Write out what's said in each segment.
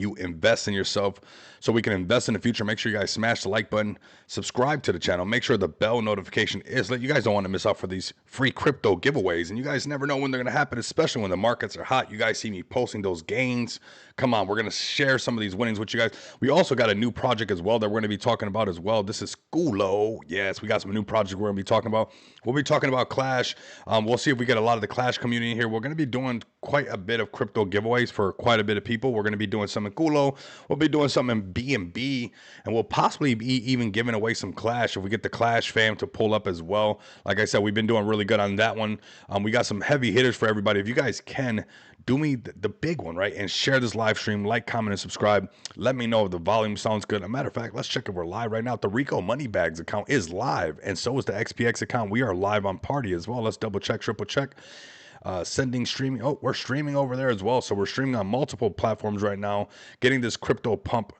you invest in yourself so we can invest in the future. Make sure you guys smash the like button, subscribe to the channel, make sure the bell notification is lit. You guys don't want to miss out for these free crypto giveaways, and you guys never know when they're going to happen, especially when the markets are hot. You guys see me posting those gains. Come on, we're going to share some of these winnings with you guys. We also got a new project as well that we're going to be talking about as well. This is Culo. Yes, we got some new projects we're going to be talking about. We'll be talking about Clash. We'll see if we get a lot of the Clash community here. We're going to be doing quite a bit of crypto giveaways for quite a bit of people. We're going to be doing some in Culo. We'll be doing some in BNB, and we'll possibly be even giving away some Clash if we get the Clash fam to pull up as well. Like I said, we've been doing really good on that one. We got some heavy hitters for everybody. If you guys can, do me the big one, right? And share this live stream, like, comment, and subscribe. Let me know if the volume sounds good. As a matter of fact, let's check if we're live right now. The Rico Moneybags account is live, and so is the XPX account. We are live on Party as well. Let's double check, triple check. Sending streaming. Oh, we're streaming over there as well. So we're streaming on multiple platforms right now, getting this crypto pump.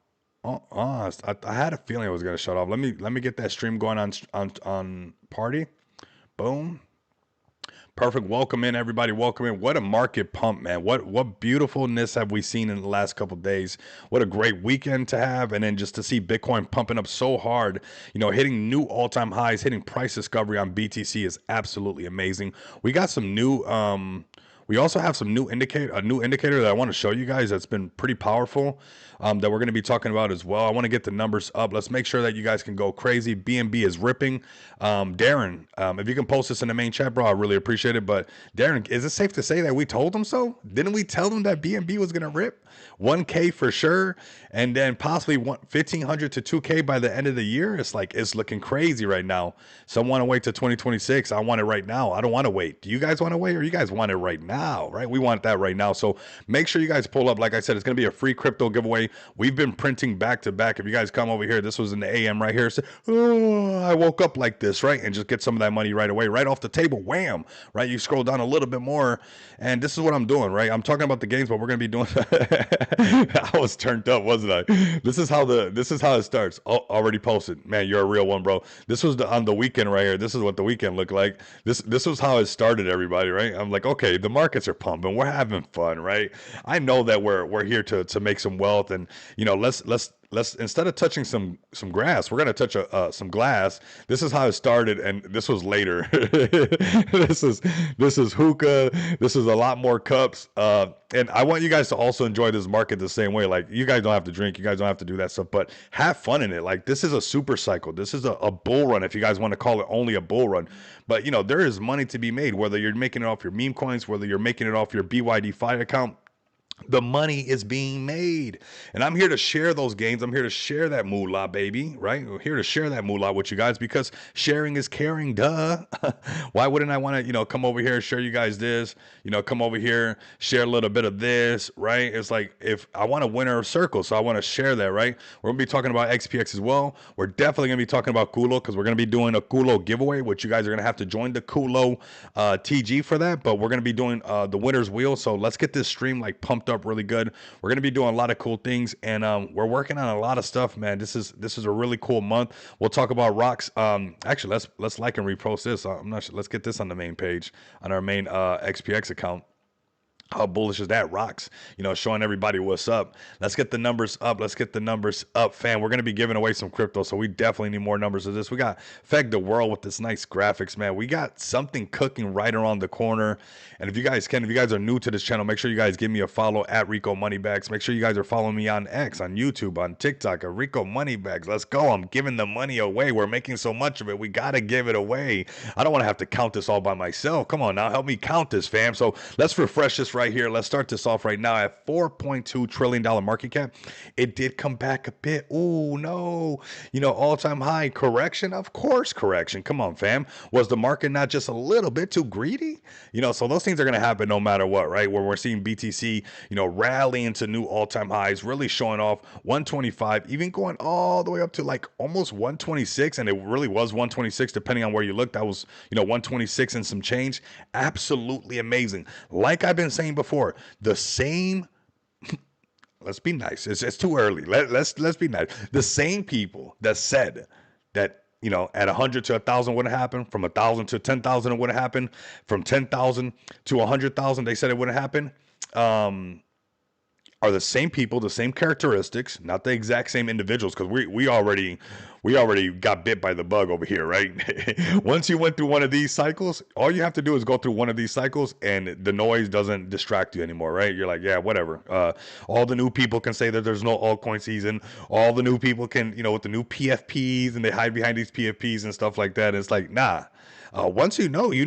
I had a feeling it was gonna shut off. Let me get that stream going on Party. Boom. Perfect. Welcome in, everybody. Welcome in. What a market pump, man. What beautifulness have we seen in the last couple of days? What a great weekend to have. And then just to see Bitcoin pumping up so hard, hitting new all-time highs, hitting price discovery on BTC is absolutely amazing. We got some new we also have some new indicator that I want to show you guys that's been pretty powerful, that we're going to be talking about as well. I want to get the numbers up. Let's make sure that you guys can go crazy. BNB is ripping. Darren, if you can post this in the main chat, bro, I really appreciate it. But Darren, is it safe to say that we told them so? Didn't we tell them that BNB was going to rip? 1K for sure, and then possibly 1,500 to 2K by the end of the year. It's like, it's looking crazy right now. Some want to wait to 2026. I want it right now. I don't want to wait. Do you guys want to wait, or you guys want it right now? Right? We want that right now. So make sure you guys pull up. Like I said, it's going to be a free crypto giveaway. We've been printing back to back. If you guys come over here, this was in the AM right here. So, I woke up like this, right? And just get some of that money right away, right off the table. Wham! Right? You scroll down a little bit more, and this is what I'm doing, right? I'm talking about the games, but we're going to be doing I was turned up, wasn't I? This is how it starts. Oh, already posted. Man, you're a real one, bro. This was on the weekend right here. This is what the weekend looked like. This was how it started, everybody, right? I'm like, okay, the markets are pumping. We're having fun, right? I know that we're here to make some wealth, and let's instead of touching some grass, we're gonna touch some glass. This is how it started, and this was later. this is hookah. This is a lot more cups. And I want you guys to also enjoy this market the same way. Like, you guys don't have to drink, you guys don't have to do that stuff, but have fun in it. Like, this is a super cycle. This is a bull run, if you guys want to call it only a bull run. But there is money to be made, whether you're making it off your meme coins, whether you're making it off your BYD Fi account. The money is being made, and I'm here to share those gains. I'm here to share that moolah, baby, right? I'm here to share that moolah with you guys, because sharing is caring, duh. Why wouldn't I want to, come over here, share you guys this, come over here, share a little bit of this, right? It's like, if I want a winner circle, so I want to share that, right? We're gonna be talking about XPX as well. We're definitely gonna be talking about Culo, because we're gonna be doing a Culo giveaway, which you guys are gonna have to join the Culo TG for that. But we're gonna be doing the winner's wheel. So let's get this stream like pumped up really good. We're going to be doing a lot of cool things, and we're working on a lot of stuff, man. This is a really cool month. We'll talk about rocks. Actually, let's like and repost this. I'm not sure. Let's get this on the main page, on our main XPX account. How bullish is that? Rocks, showing everybody what's up. Let's get the numbers up. Let's get the numbers up, fam. We're going to be giving away some crypto, so we definitely need more numbers of this. We got Feg the World with this nice graphics, man. We got something cooking right around the corner. And if you guys are new to this channel, make sure you guys give me a follow at Rico Moneybags. Make sure you guys are following me on X, on YouTube, on TikTok, at Rico Moneybags. Let's go. I'm giving the money away. We're making so much of it. We got to give it away. I don't want to have to count this all by myself. Come on now. Help me count this, fam. So let's refresh this right here. Let's start this off right now at $4.2 trillion market cap. It did come back a bit. Oh no, all-time high. Correction, of course, correction. Come on, fam. Was the market not just a little bit too greedy? So those things are going to happen no matter what, right? Where we're seeing BTC, rallying to new all-time highs, really showing off 125, even going all the way up to like almost 126, and it really was 126 depending on where you look. That was 126 and some change. Absolutely amazing. Like I've been saying before, the same let's be nice. It's too early. Let's be nice. The same people that said that at 100 to 1,000 wouldn't happen, from 1,000 to 10,000 it wouldn't happen, from 10,000 to 100,000 they said it wouldn't happen. are the same people, the same characteristics, not the exact same individuals, because we already got bit by the bug over here, right? Once you went through one of these cycles, all you have to do is go through one of these cycles, and the noise doesn't distract you anymore, right? You're like, yeah, whatever. All the new people can say that there's no altcoin season. All the new people can, with the new PFPs, and they hide behind these PFPs and stuff like that. And it's like, nah. Once you know, you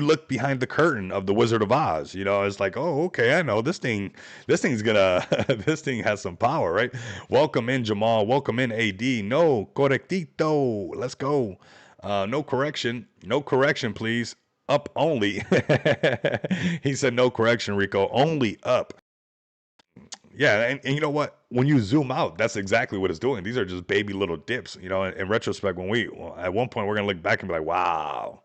look behind the curtain of the Wizard of Oz. It's like, oh, okay, I know this thing's gonna, this thing has some power, right? Welcome in, Jamal. Welcome in, AD. No correctito. Let's go. No correction, please. Up only. He said no correction, Rico. Only up. Yeah, and you know what? When you zoom out, that's exactly what it's doing. These are just baby little dips. In retrospect, at one point we're gonna look back and be like, wow.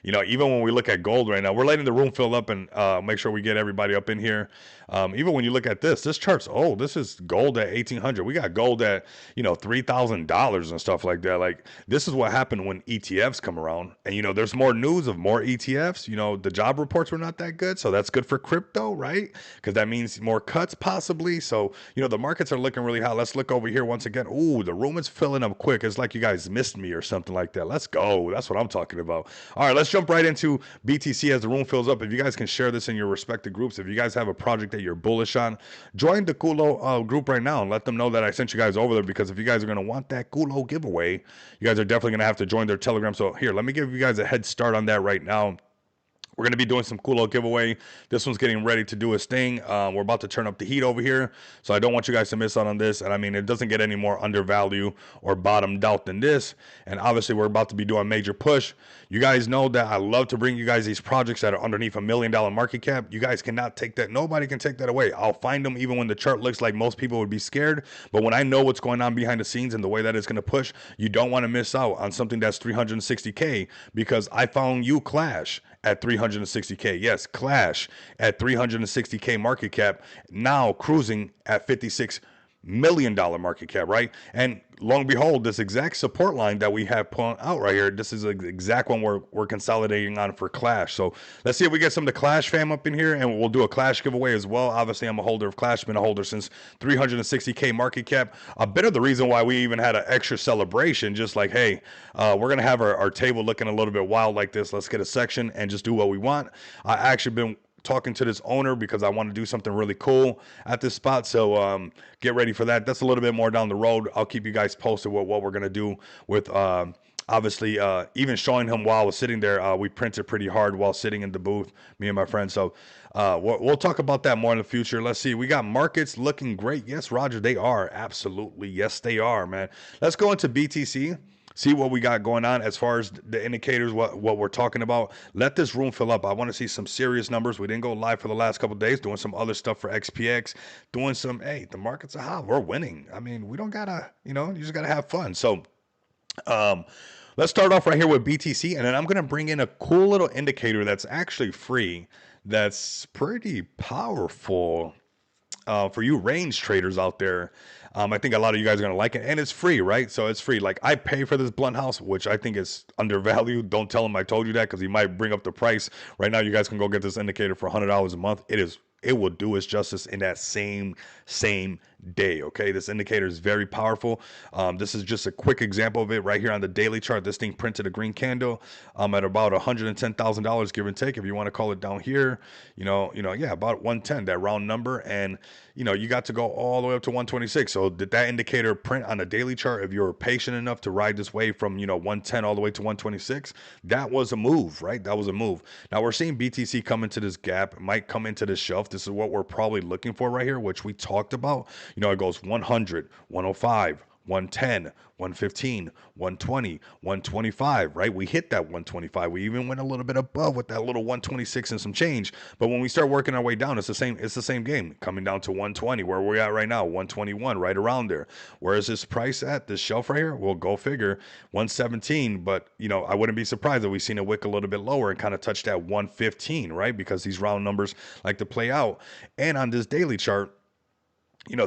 Even when we look at gold right now, we're letting the room fill up and make sure we get everybody up in here. Even when you look at this chart's old. This is gold at 1,800. We got gold at $3,000 and stuff like that. Like, this is what happened when ETFs come around. And there's more news of more ETFs. The job reports were not that good, so that's good for crypto, right? Because that means more cuts possibly. So the markets are looking really hot. Let's look over here once again. Ooh, the room is filling up quick. It's like you guys missed me or something like that. Let's go. That's what I'm talking about. All right, let's jump right into BTC as the room fills up. If you guys can share this in your respective groups, if you guys have a project that you're bullish on, join the Culo group right now and let them know that I sent you guys over there, because if you guys are going to want that Culo giveaway, you guys are definitely going to have to join their Telegram. So here, let me give you guys a head start on that right now. We're going to be doing some Culo giveaway. This one's getting ready to do its thing. We're about to turn up the heat over here, so I don't want you guys to miss out on this. And I mean, it doesn't get any more undervalued or bottomed out than this. And obviously, we're about to be doing a major push. You guys know that I love to bring you guys these projects that are underneath $1 million market cap. You guys cannot take that. Nobody can take that away. I'll find them even when the chart looks like most people would be scared. But when I know what's going on behind the scenes and the way that it's going to push, you don't want to miss out on something that's 360K, because I found you Clash at 360K. Yes, Clash at 360K market cap, now cruising at $56 million market cap, right? And long and behold, this exact support line that we have pulling out right here, this is the exact one we're consolidating on for Clash. So let's see if we get some of the Clash fam up in here, and we'll do a Clash giveaway as well. Obviously, I'm a holder of Clash, been a holder since 360K market cap. A bit of the reason why we even had an extra celebration, just like, hey, we're going to have our table looking a little bit wild like this. Let's get a section and just do what we want. I actually been talking to this owner because I want to do something really cool at this spot. So get ready for that. That's a little bit more down the road. I'll keep you guys posted with what we're going to do with obviously even showing him while I was sitting there. We printed pretty hard while sitting in the booth, me and my friend. So we'll talk about that more in the future. Let's see. We got markets looking great. Yes, Roger, they are. Absolutely. Yes, they are, man. Let's go into BTC. See what we got going on as far as the indicators, what we're talking about. Let this room fill up. I want to see some serious numbers. We didn't go live for the last couple of days, doing some other stuff for XPX, doing some, hey, the markets are hot. We're winning. I mean, we don't got to, you just got to have fun. So let's start off right here with BTC, and then I'm going to bring in a cool little indicator that's actually free, that's pretty powerful for you range traders out there. I think a lot of you guys are going to like it, and it's free, right? So it's free. Like, I pay for this blunt house, which I think is undervalued. Don't tell him I told you that, because he might bring up the price. Right now, you guys can go get this indicator for $100 a month. It will do its justice in that same day. Okay, this indicator is very powerful. This is just a quick example of it right here on the daily chart. This thing printed a green candle at about $110,000, give and take, if you want to call it down here. Yeah, about 110, that round number. And you got to go all the way up to 126. So did that indicator print on a daily chart? If you were patient enough to ride this wave from 110 all the way to 126, that was a move, right? That was a move. Now we're seeing BTC come into this gap, it might come into this shelf. This is what we're probably looking for right here, which we talked about. It goes 100, 105, 110, 115, 120, 125, right? We hit that 125. We even went a little bit above with that little 126 and some change. But when we start working our way down, it's the same game, coming down to 120, where we're at right now, 121, right around there. Where is this price at, this shelf right here? Well, go figure, 117. But I wouldn't be surprised if we seen it wick a little bit lower and kind of touch that 115, right? Because these round numbers like to play out. And on this daily chart,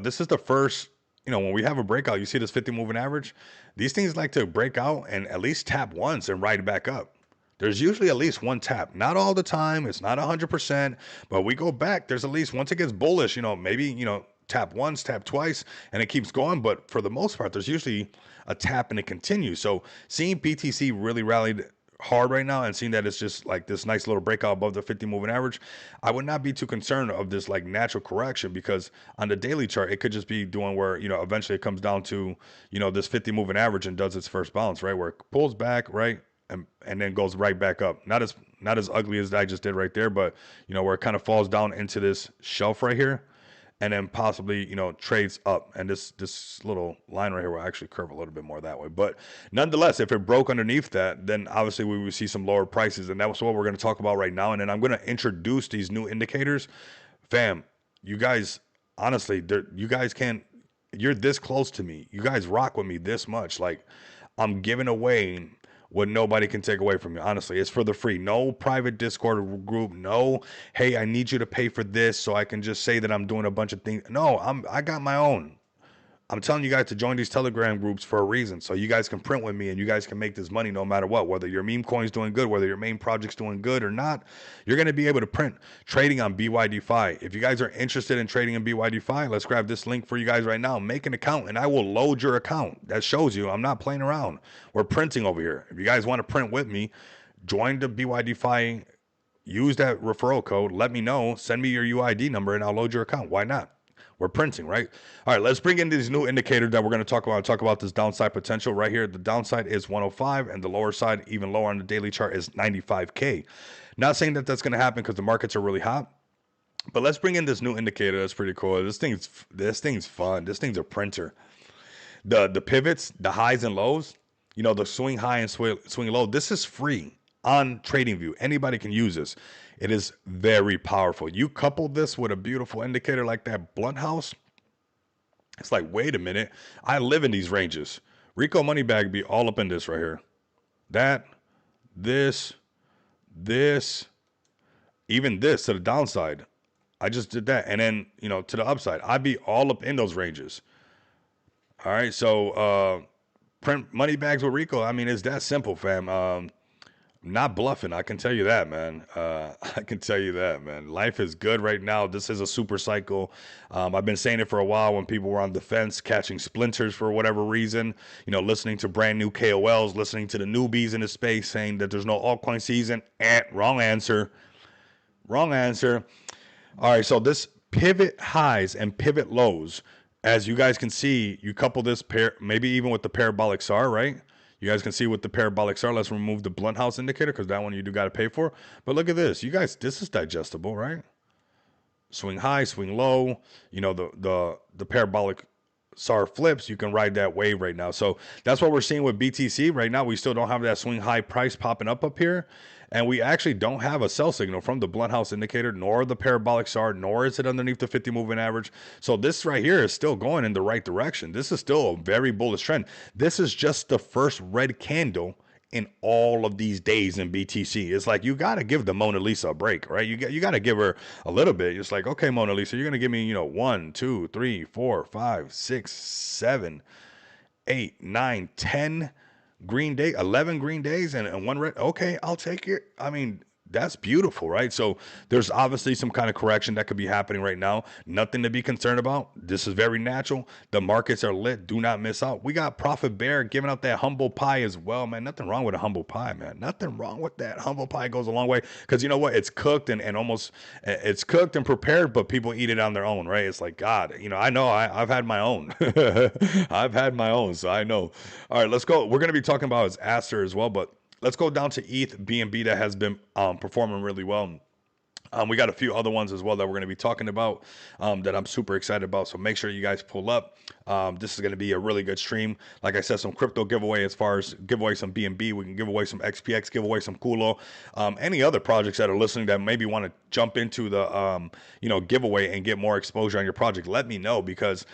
this is the first, when we have a breakout, you see this 50 moving average, these things like to break out and at least tap once and ride back up. there's usually at least one tap. Not all the time. It's not 100%, but we go back. There's at least once it gets bullish, maybe, tap once, tap twice, and it keeps going. But for the most part, there's usually a tap and it continues. So seeing BTC really rallied hard right now and seeing that it's just like this nice little breakout above the 50 moving average, I would not be too concerned of this like natural correction, because on the daily chart, it could just be doing where, eventually it comes down to, this 50 moving average and does its first bounce, right? Where it pulls back, right? And then goes right back up. Not as ugly as I just did right there, but where it kind of falls down into this shelf right here, and then possibly, trades up. And this little line right here will actually curve a little bit more that way. But nonetheless, if it broke underneath that, then obviously we would see some lower prices. And that's what we're going to talk about right now. And then I'm going to introduce these new indicators. Fam, you guys, honestly, you guys can't, you're this close to me. You guys rock with me this much. Like, I'm giving away what nobody can take away from you. Honestly, it's for the free. No private Discord group. No, hey, I need you to pay for this so I can just say that I'm doing a bunch of things. No, I got my own. I'm telling you guys to join these Telegram groups for a reason, so you guys can print with me and you guys can make this money no matter what. Whether your meme coin's doing good, whether your main project's doing good or not, you're going to be able to print trading on BYD-Fi. If you guys are interested in trading in BYD-Fi, let's grab this link for you guys right now. Make an account and I will load your account. That shows you I'm not playing around. We're printing over here. If you guys want to print with me, join the BYD-Fi, use that referral code, let me know, send me your UID number and I'll load your account. Why not? We're printing, right? All right, let's bring in these new indicators that we're going to talk about. Talk about this downside potential right here. The downside is 105, and the lower side, even lower on the daily chart, is 95K. Not saying that that's going to happen because the markets are really hot, but let's bring in this new indicator. That's pretty cool. This thing's fun. This thing's a printer. The pivots, the highs and lows, the swing high and swing low. This is free on TradingView. Anybody can use this. It is very powerful. You couple this with a beautiful indicator like that blunt house, it's like, wait a minute, I live in these ranges. Rico Moneybag be all up in this right here. That, this, even this to the downside. I just did that. And then, to the upside, I'd be all up in those ranges. All right, so print money bags with Rico. I mean, it's that simple, fam. Not bluffing, I can tell you that, man. I can tell you that, man. Life is good right now. This is a super cycle. I've been saying it for a while when people were on the fence, catching splinters for whatever reason, listening to brand new KOLs, listening to the newbies in the space saying that there's no altcoin season. Wrong answer. Wrong answer. All right, so this pivot highs and pivot lows, as you guys can see, you couple this pair, maybe even with the parabolic SAR, right? You guys can see with the parabolic SAR, let's remove the blunt house indicator because that one you do got to pay for. But look at this. You guys, this is digestible, right? Swing high, swing low. The parabolic SAR flips. You can ride that wave right now. So that's what we're seeing with BTC right now. We still don't have that swing high price popping up here. And we actually don't have a sell signal from the blunt house indicator, nor the parabolic SAR, nor is it underneath the 50 moving average. So this right here is still going in the right direction. This is still a very bullish trend. This is just the first red candle in all of these days in BTC. It's like, you got to give the Mona Lisa a break, right? You got to give her a little bit. It's like, okay, Mona Lisa, you're going to give me, 1, 2, 3, 4, 5, 6, 7, 8, 9, 10 green day, 11 green days and one red. Okay, I'll take it. I mean, that's beautiful, right? So there's obviously some kind of correction that could be happening right now. Nothing to be concerned about. This is very natural. The markets are lit. Do not miss out. We got Prophet Bear giving out that humble pie as well, man. Nothing wrong with a humble pie, man. Nothing wrong with that. Humble pie goes a long way because you know what? It's cooked and almost, it's cooked and prepared, but people eat it on their own, right? It's like, God, I know I've had my own. I've had my own, so I know. All right, let's go. We're going to be talking about his Aster as well, but let's go down to ETH BNB that has been performing really well. We got a few other ones as well that we're going to be talking about that I'm super excited about. So make sure you guys pull up. This is going to be a really good stream. Like I said, some crypto giveaway as far as give away some BNB. We can give away some XPX, give away some Culo. Any other projects that are listening that maybe want to jump into the giveaway and get more exposure on your project, let me know because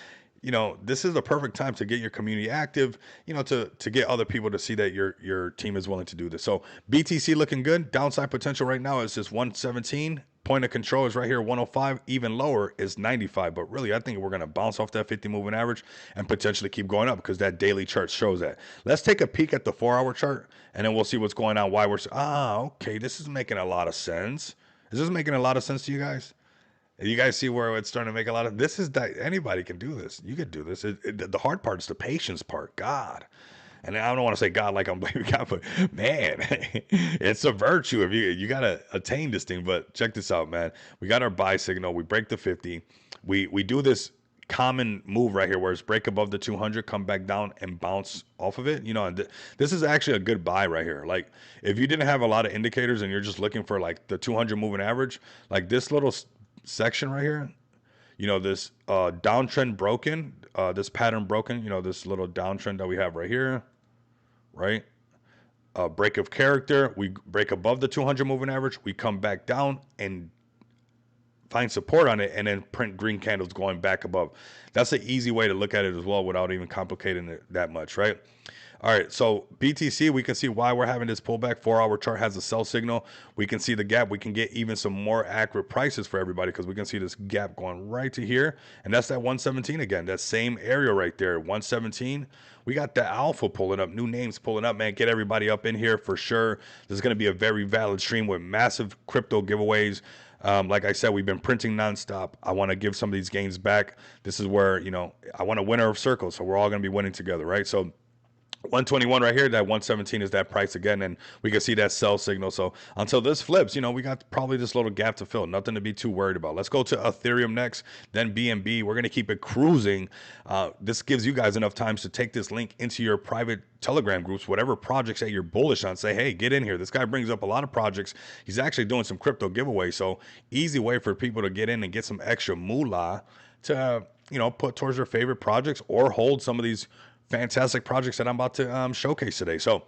this is the perfect time to get your community active, to get other people to see that your team is willing to do this. So BTC looking good. Downside potential right now is just 117. point of control is right here, 105. Even lower is 95. But really, I think we're going to bounce off that 50 moving average and potentially keep going up because that daily chart shows that. Let's take a peek at the 4-hour chart, and then we'll see what's going on, why we're... okay, this is making a lot of sense. Is this making a lot of sense to you guys? You guys see where it's starting to make a lot of... This is... Anybody can do this. You could do this. The hard part is the patience part. God. And I don't want to say God like I'm blaming God, but man, it's a virtue if you gotta attain this thing. But check this out, man. We got our buy signal. We break the 50. We do this common move right here, where it's break above the 200, come back down and bounce off of it. You know, and this is actually a good buy right here. Like if you didn't have a lot of indicators and you're just looking for like the 200 moving average, like this little section right here. You know, this downtrend broken, this pattern broken. You know, this little downtrend that we have right here. Right? Break of character. We break above the 200 moving average. We come back down and find support on it and then print green candles going back above. That's an easy way to look at it as well without even complicating it that much, right? All right, so BTC, we can see why we're having this pullback. 4-hour chart has a sell signal. We can see the gap. We can get even some more accurate prices for everybody because we can see this gap going right to here. And that's that 117 again, that same area right there, 117. We got the alpha pulling up, new names pulling up, man. Get everybody up in here for sure. This is going to be a very valid stream with massive crypto giveaways. Like I said, we've been printing nonstop. I want to give some of these gains back. This is where, you know, I want a winner of circles. So we're all going to be winning together, right? So 121 right here, that 117 is that price again, and we can see that sell signal. So until this flips, you know, we got probably this little gap to fill. Nothing to be too worried about. Let's go to Ethereum next, then BNB. We're going to keep it cruising. This gives you guys enough time to take this link into your private Telegram groups, whatever projects that you're bullish on. Say, hey, get in here. This guy brings up a lot of projects. He's actually doing some crypto giveaways. So easy way for people to get in and get some extra moolah to, you know, put towards their favorite projects or hold some of these fantastic projects that I'm about to showcase today. So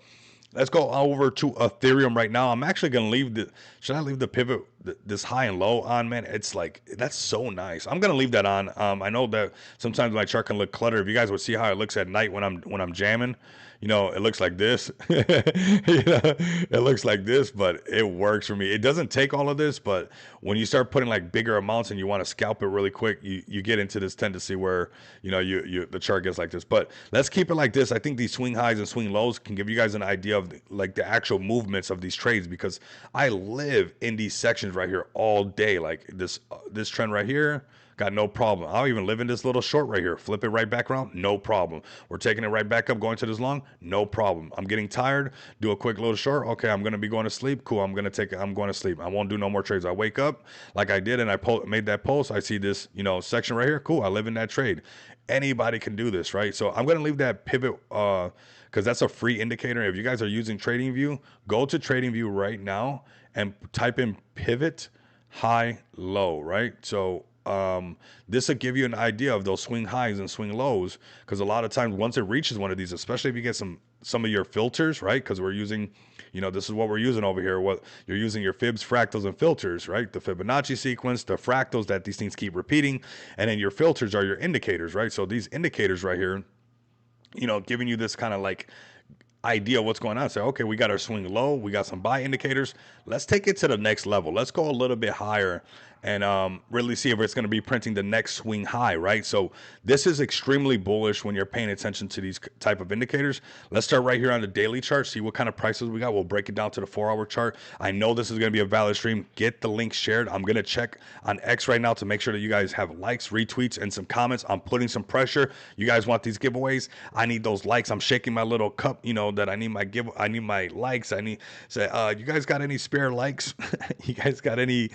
let's go over to Ethereum right now. I'm actually going to leave should I leave the pivot, this high and low on, man? It's like, that's so nice. I'm going to leave that on. I know that sometimes my chart can look cluttered. If you guys would see how it looks at night when I'm jamming, you know, it looks like this. You know, it looks like this, but it works for me. It doesn't take all of this, but when you start putting like bigger amounts and you want to scalp it really quick, you get into this tendency where, you know, the chart gets like this. But let's keep it like this. I think these swing highs and swing lows can give you guys an idea of like the actual movements of these trades, because I live in these sections right here all day. Like this trend right here, got no problem. I'll even live in this little short right here. Flip it right back around, no problem. We're taking it right back up, going to this long, no problem. I'm getting tired, do a quick little short. Okay, I'm gonna be going to sleep. Cool, I'm going to sleep. I won't do no more trades. I wake up like I did and I made that post. I see this, you know, section right here. Cool, I live in that trade. Anybody can do this, right? So I'm gonna leave that pivot because that's a free indicator. If you guys are using TradingView, go to TradingView right now and type in pivot high low, right? So this will give you an idea of those swing highs and swing lows, because a lot of times once it reaches one of these, especially if you get some of your filters, right? Because we're using, you know, this is what we're using over here. What you're using, your fibs, fractals, and filters, right? The Fibonacci sequence, the fractals that these things keep repeating, and then your filters are your indicators, right? So these indicators right here, you know, giving you this kind of like idea of what's going on. Say, okay, we got our swing low, we got some buy indicators. Let's take it to the next level. Let's go a little bit higher and really see if it's going to be printing the next swing high, right? So this is extremely bullish when you're paying attention to these type of indicators. Let's start right here on the daily chart, see what kind of prices we got. We'll break it down to the 4-hour chart. I know this is going to be a valid stream. Get the link shared. I'm going to check on X right now to make sure that you guys have likes, retweets, and some comments. I'm putting some pressure. You guys want these giveaways? I need those likes. I'm shaking my little cup, you know, that I need my likes. I need say, you guys got any spare likes? You guys got any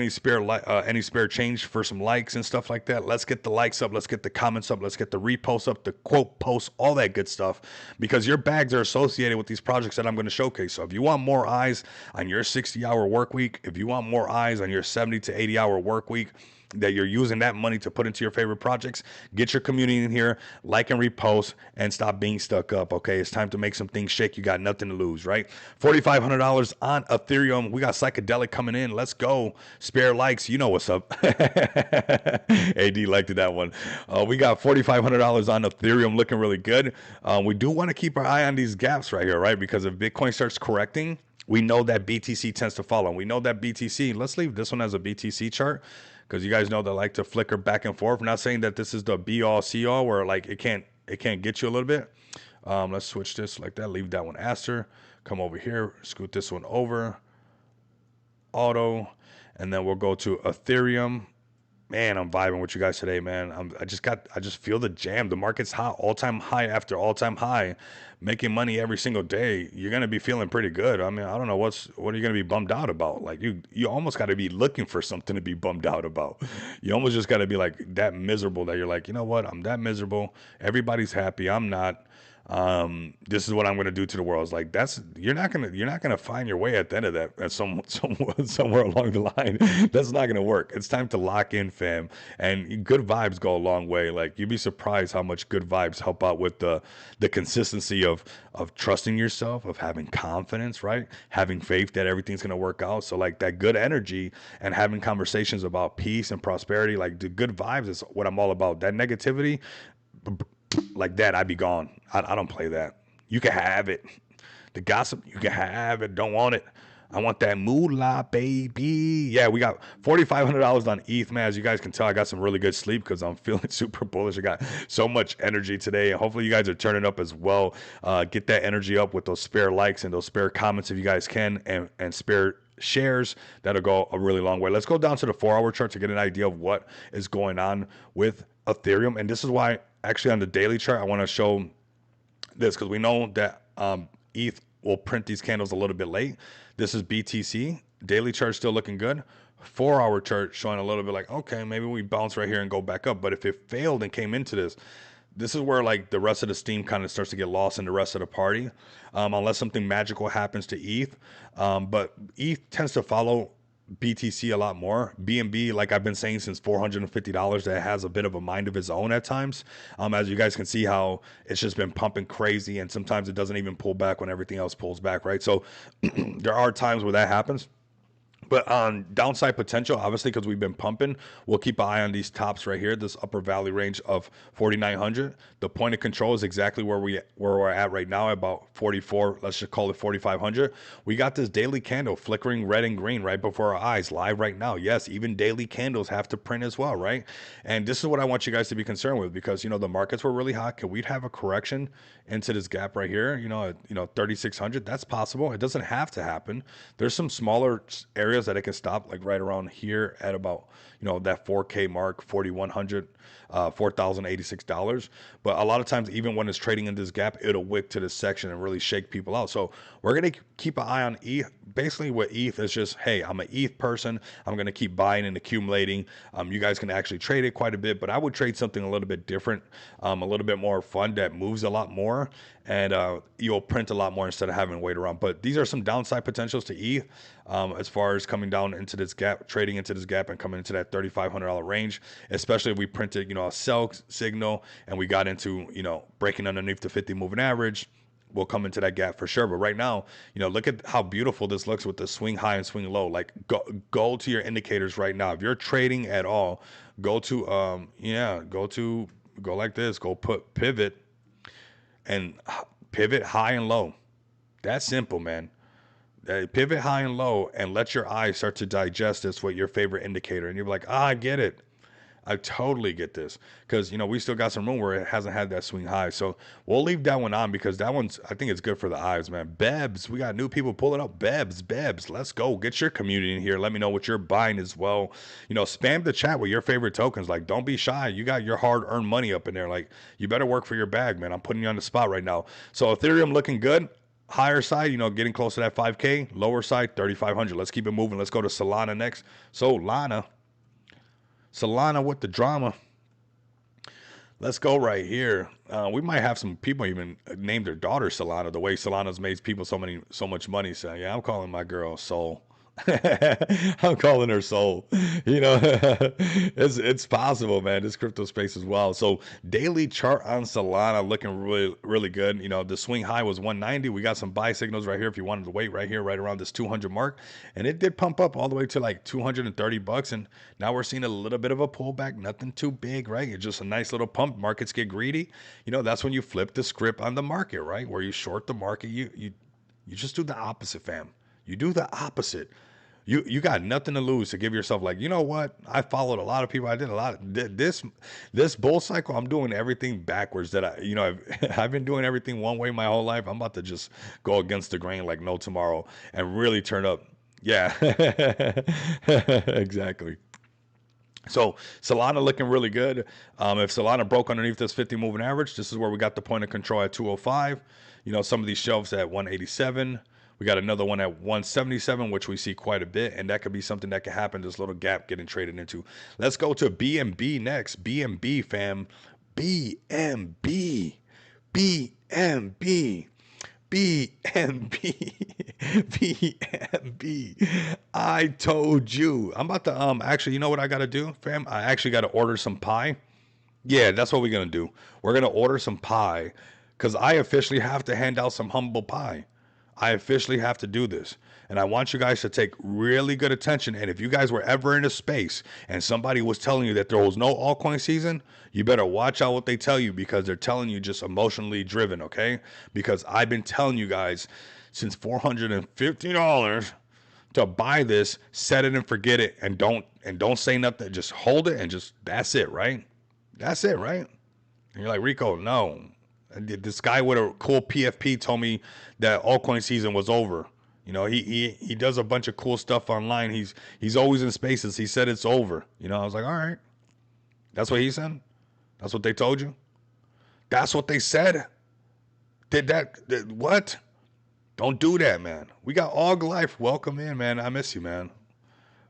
spare change for some likes and stuff like that? Let's get the likes up. Let's get the comments up. Let's get the reposts up, the quote posts, all that good stuff, because your bags are associated with these projects that I'm going to showcase. So if you want more eyes on your 60-hour work week, if you want more eyes on your 70 to 80-hour work week, that you're using that money to put into your favorite projects, get your community in here, like and repost, and stop being stuck up. Okay, it's time to make some things shake. You got nothing to lose, right? $4,500 on Ethereum. We got psychedelic coming in. Let's go. Spare likes, you know what's up. AD liked that one. We got $4,500 on Ethereum, looking really good. We do want to keep our eye on these gaps right here, right? Because if Bitcoin starts correcting, We know that BTC tends to follow. We know that BTC, let's leave this one as a BTC chart because you guys know they like to flicker back and forth. I'm not saying that this is the be all see all where like it can't get you a little bit. Let's switch this like that. Leave that one Aster. Come over here, scoot this one over. Auto, and then we'll go to Ethereum. Man, I'm vibing with you guys today, man. I just feel the jam. The market's hot, all time high after all time high, making money every single day. You're gonna be feeling pretty good. I mean, I don't know what are you gonna be bummed out about? Like you almost got to be looking for something to be bummed out about. You almost just got to be like that miserable that you're like, you know what? I'm that miserable. Everybody's happy. I'm not. This is what I'm going to do to the world. It's like you're not gonna find your way at the end of that at somewhere along the line. That's not gonna work. It's time to lock in, fam. And good vibes go a long way. Like you'd be surprised how much good vibes help out with the consistency of trusting yourself, of having confidence, right? Having faith that everything's gonna work out. So like that good energy and having conversations about peace and prosperity, like the good vibes is what I'm all about. That negativity, like that, I'd be gone. I don't play that. You can have it. The gossip, you can have it. Don't want it. I want that moolah, baby. Yeah, we got $4,500 on ETH, man. As you guys can tell, I got some really good sleep because I'm feeling super bullish. I got so much energy today. Hopefully, you guys are turning up as well. Get that energy up with those spare likes and those spare comments if you guys can, and spare shares. That'll go a really long way. Let's go down to the 4-hour chart to get an idea of what is going on with Ethereum. And this is why, actually, on the daily chart, I want to show this because we know that ETH will print these candles a little bit late. This is BTC. Daily chart still looking good. 4-hour chart showing a little bit like, okay, maybe we bounce right here and go back up. But if it failed and came into this is where like the rest of the steam kind of starts to get lost in the rest of the party, unless something magical happens to ETH. But ETH tends to follow BTC a lot more. BNB, like I've been saying since $450, that has a bit of a mind of its own at times. As you guys can see how it's just been pumping crazy, and sometimes it doesn't even pull back when everything else pulls back, right? So there are times where that happens. But on downside potential, obviously, because we've been pumping, we'll keep an eye on these tops right here, this upper valley range of 4,900. The point of control is exactly where we're at right now, about 44. Let's just call it 4,500. We got this daily candle flickering red and green right before our eyes, live right now. Yes, even daily candles have to print as well, right? And this is what I want you guys to be concerned with, because the markets were really hot. Could we have a correction into this gap right here? At 3,600. That's possible. It doesn't have to happen. There's some smaller areas that it can stop, like right around here at about that 4K mark, 4,100, $4,086. But a lot of times, even when it's trading in this gap, it'll wick to this section and really shake people out. So we're gonna keep an eye on ETH. Basically, what ETH is just, hey, I'm an ETH person. I'm gonna keep buying and accumulating. You guys can actually trade it quite a bit, but I would trade something a little bit different, a little bit more fun that moves a lot more, and you'll print a lot more instead of having to wait around. But these are some downside potentials to ETH, as far as coming down into this gap, trading into this gap, and coming into that $3,500 range, especially if we printed a sell signal and we got into breaking underneath the 50 moving average. We'll come into that gap for sure. But right now, look at how beautiful this looks with the swing high and swing low. Like go to your indicators right now. If you're trading at all, go like this. Go put pivot and pivot high and low. That's simple, man. Pivot high and low and let your eyes start to digest this with your favorite indicator. And you're like, I get it. I totally get this, because we still got some room where it hasn't had that swing high. So we'll leave that one on, because that one's, I think it's good for the eyes, man. Bebs, we got new people pulling up. Bebs, let's go. Get your community in here. Let me know what you're buying as well. Spam the chat with your favorite tokens. Like, don't be shy. You got your hard-earned money up in there. Like, you better work for your bag, man. I'm putting you on the spot right now. So Ethereum looking good. Higher side, getting close to that 5K. Lower side, 3,500. Let's keep it moving. Let's go to Solana next. Solana with the drama. Let's go right here. We might have some people even name their daughter Solana, the way Solana's made people so much money. So yeah, I'm calling my girl Soul. I'm calling her Soul. It's possible, man. This crypto space as well. So daily chart on Solana looking really, really good. The swing high was 190. We got some buy signals right here if you wanted to wait right here, right around this 200 mark. And it did pump up all the way to like $230. And now we're seeing a little bit of a pullback, nothing too big, right? It's just a nice little pump. Markets get greedy. That's when you flip the script on the market, right? Where you short the market, you just do the opposite, fam. You do the opposite. You got nothing to lose to give yourself like, you know what? I followed a lot of people. I did a lot of this bull cycle. I'm doing everything backwards that I've been doing everything one way my whole life. I'm about to just go against the grain like no tomorrow and really turn up. Yeah, exactly. So Solana looking really good. If Solana broke underneath this 50 moving average, this is where we got the point of control at 205. You know, some of these shelves at 187. We got another one at 177, which we see quite a bit, and that could be something that could happen. This little gap getting traded into. Let's go to BNB next. BNB fam, BNB, BNB. BNB, BNB. I told you. I'm about to actually, you know what I gotta do, fam? I actually gotta order some pie. Yeah, that's what we're gonna do. We're gonna order some pie because I officially have to hand out some humble pie. I officially have to do this. And I want you guys to take really good attention. And if you guys were ever in a space and somebody was telling you that there was no altcoin season, you better watch out what they tell you because they're telling you just emotionally driven, okay? Because I've been telling you guys since $450 to buy this, set it and forget it, and don't say nothing. Just hold it and just that's it, right? That's it, right? And you're like, Rico, no. This guy with a cool PFP told me that altcoin season was over. You know, he does a bunch of cool stuff online. He's always in spaces. He said it's over. You know, I was like, all right. That's what he said? That's what they told you? That's what they said? What? Don't do that, man. We got Og Life. Welcome in, man. I miss you, man.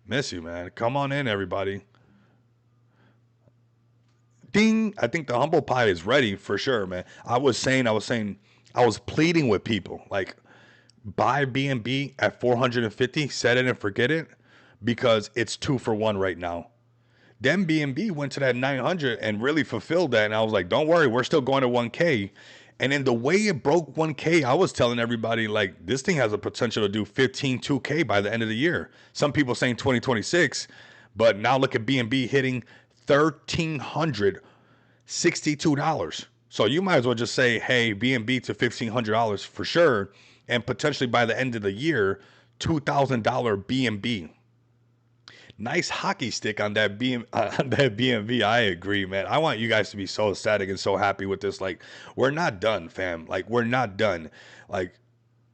Miss you, man. Come on in, everybody. Ding. I think the humble pie is ready for sure, man. I was pleading with people like buy BNB at 450, set it and forget it because it's 2 for 1 right now. Then BNB went to that 900 and really fulfilled that. And I was like, don't worry, we're still going to 1K. And in the way it broke 1K, I was telling everybody like this thing has a potential to do 2K by the end of the year. Some people saying 2026, but now look at BNB hitting $1,362. So you might as well just say, hey, BNB to $1,500 for sure. And potentially by the end of the year, $2,000 BNB. Nice hockey stick on that BNB. I agree, man. I want you guys to be so ecstatic and so happy with this. Like, we're not done, fam. Like, we're not done. Like,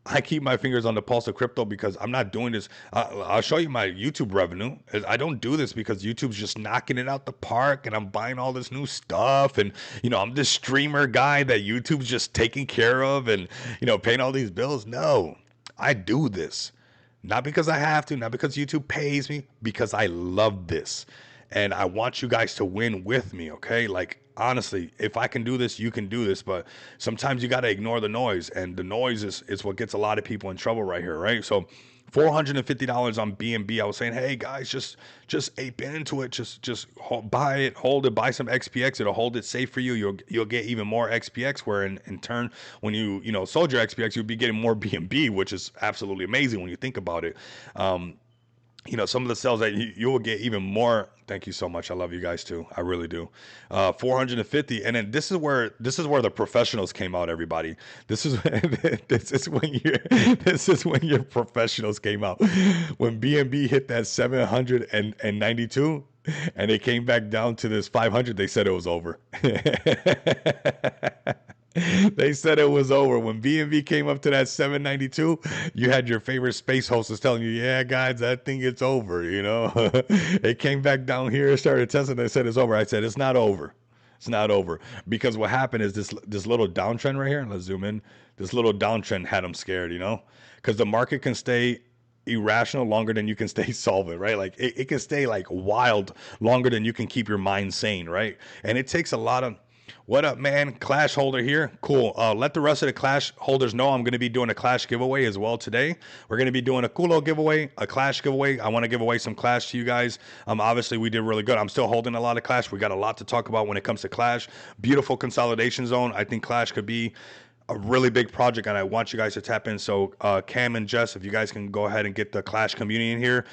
I keep my fingers on the pulse of crypto because I'm not doing this. I'll show you my YouTube revenue. I don't do this because YouTube's just knocking it out the park and I'm buying all this new stuff. And, you know, I'm this streamer guy that YouTube's just taking care of and, you know, paying all these bills. No, I do this. Not because I have to, not because YouTube pays me, because I love this. And I want you guys to win with me, okay? Like, honestly, if I can do this, you can do this. But sometimes you got to ignore the noise. And the noise is what gets a lot of people in trouble right here, right? So $450 on BNB. I was saying, hey, guys, just ape into it. Just buy it, hold it, buy some XPX. It'll hold it safe for you. You'll get even more XPX, where in turn, when you sold your XPX, you'll be getting more BNB, which is absolutely amazing when you think about it. You know, some of the sales that you will get even more. Thank you so much. I love you guys too. I really do. 450. And then this is where the professionals came out, everybody. This is when your professionals came out. When BNB hit that 792 and they came back down to this 500, they said it was over. They said it was over. When BNB came up to that 792, you had your favorite space hostess telling you, yeah, guys, that thing it's over, you know. It came back down here, started testing, they said it's over. I said, it's not over. It's not over. Because what happened is this little downtrend right here, let's zoom in, this little downtrend had them scared, you know. Because the market can stay irrational longer than you can stay solvent, right? Like it can stay like wild longer than you can keep your mind sane, right? And it takes a lot of... What up, man? Clash holder here. Cool. Let the rest of the Clash holders know I'm going to be doing a Clash giveaway as well today. We're going to be doing a Culo giveaway, a Clash giveaway. I want to give away some Clash to you guys. Obviously, we did really good. I'm still holding a lot of Clash. We got a lot to talk about when it comes to Clash. Beautiful consolidation zone. I think Clash could be a really big project, and I want you guys to tap in. So Cam and Jess, if you guys can go ahead and get the Clash community in here.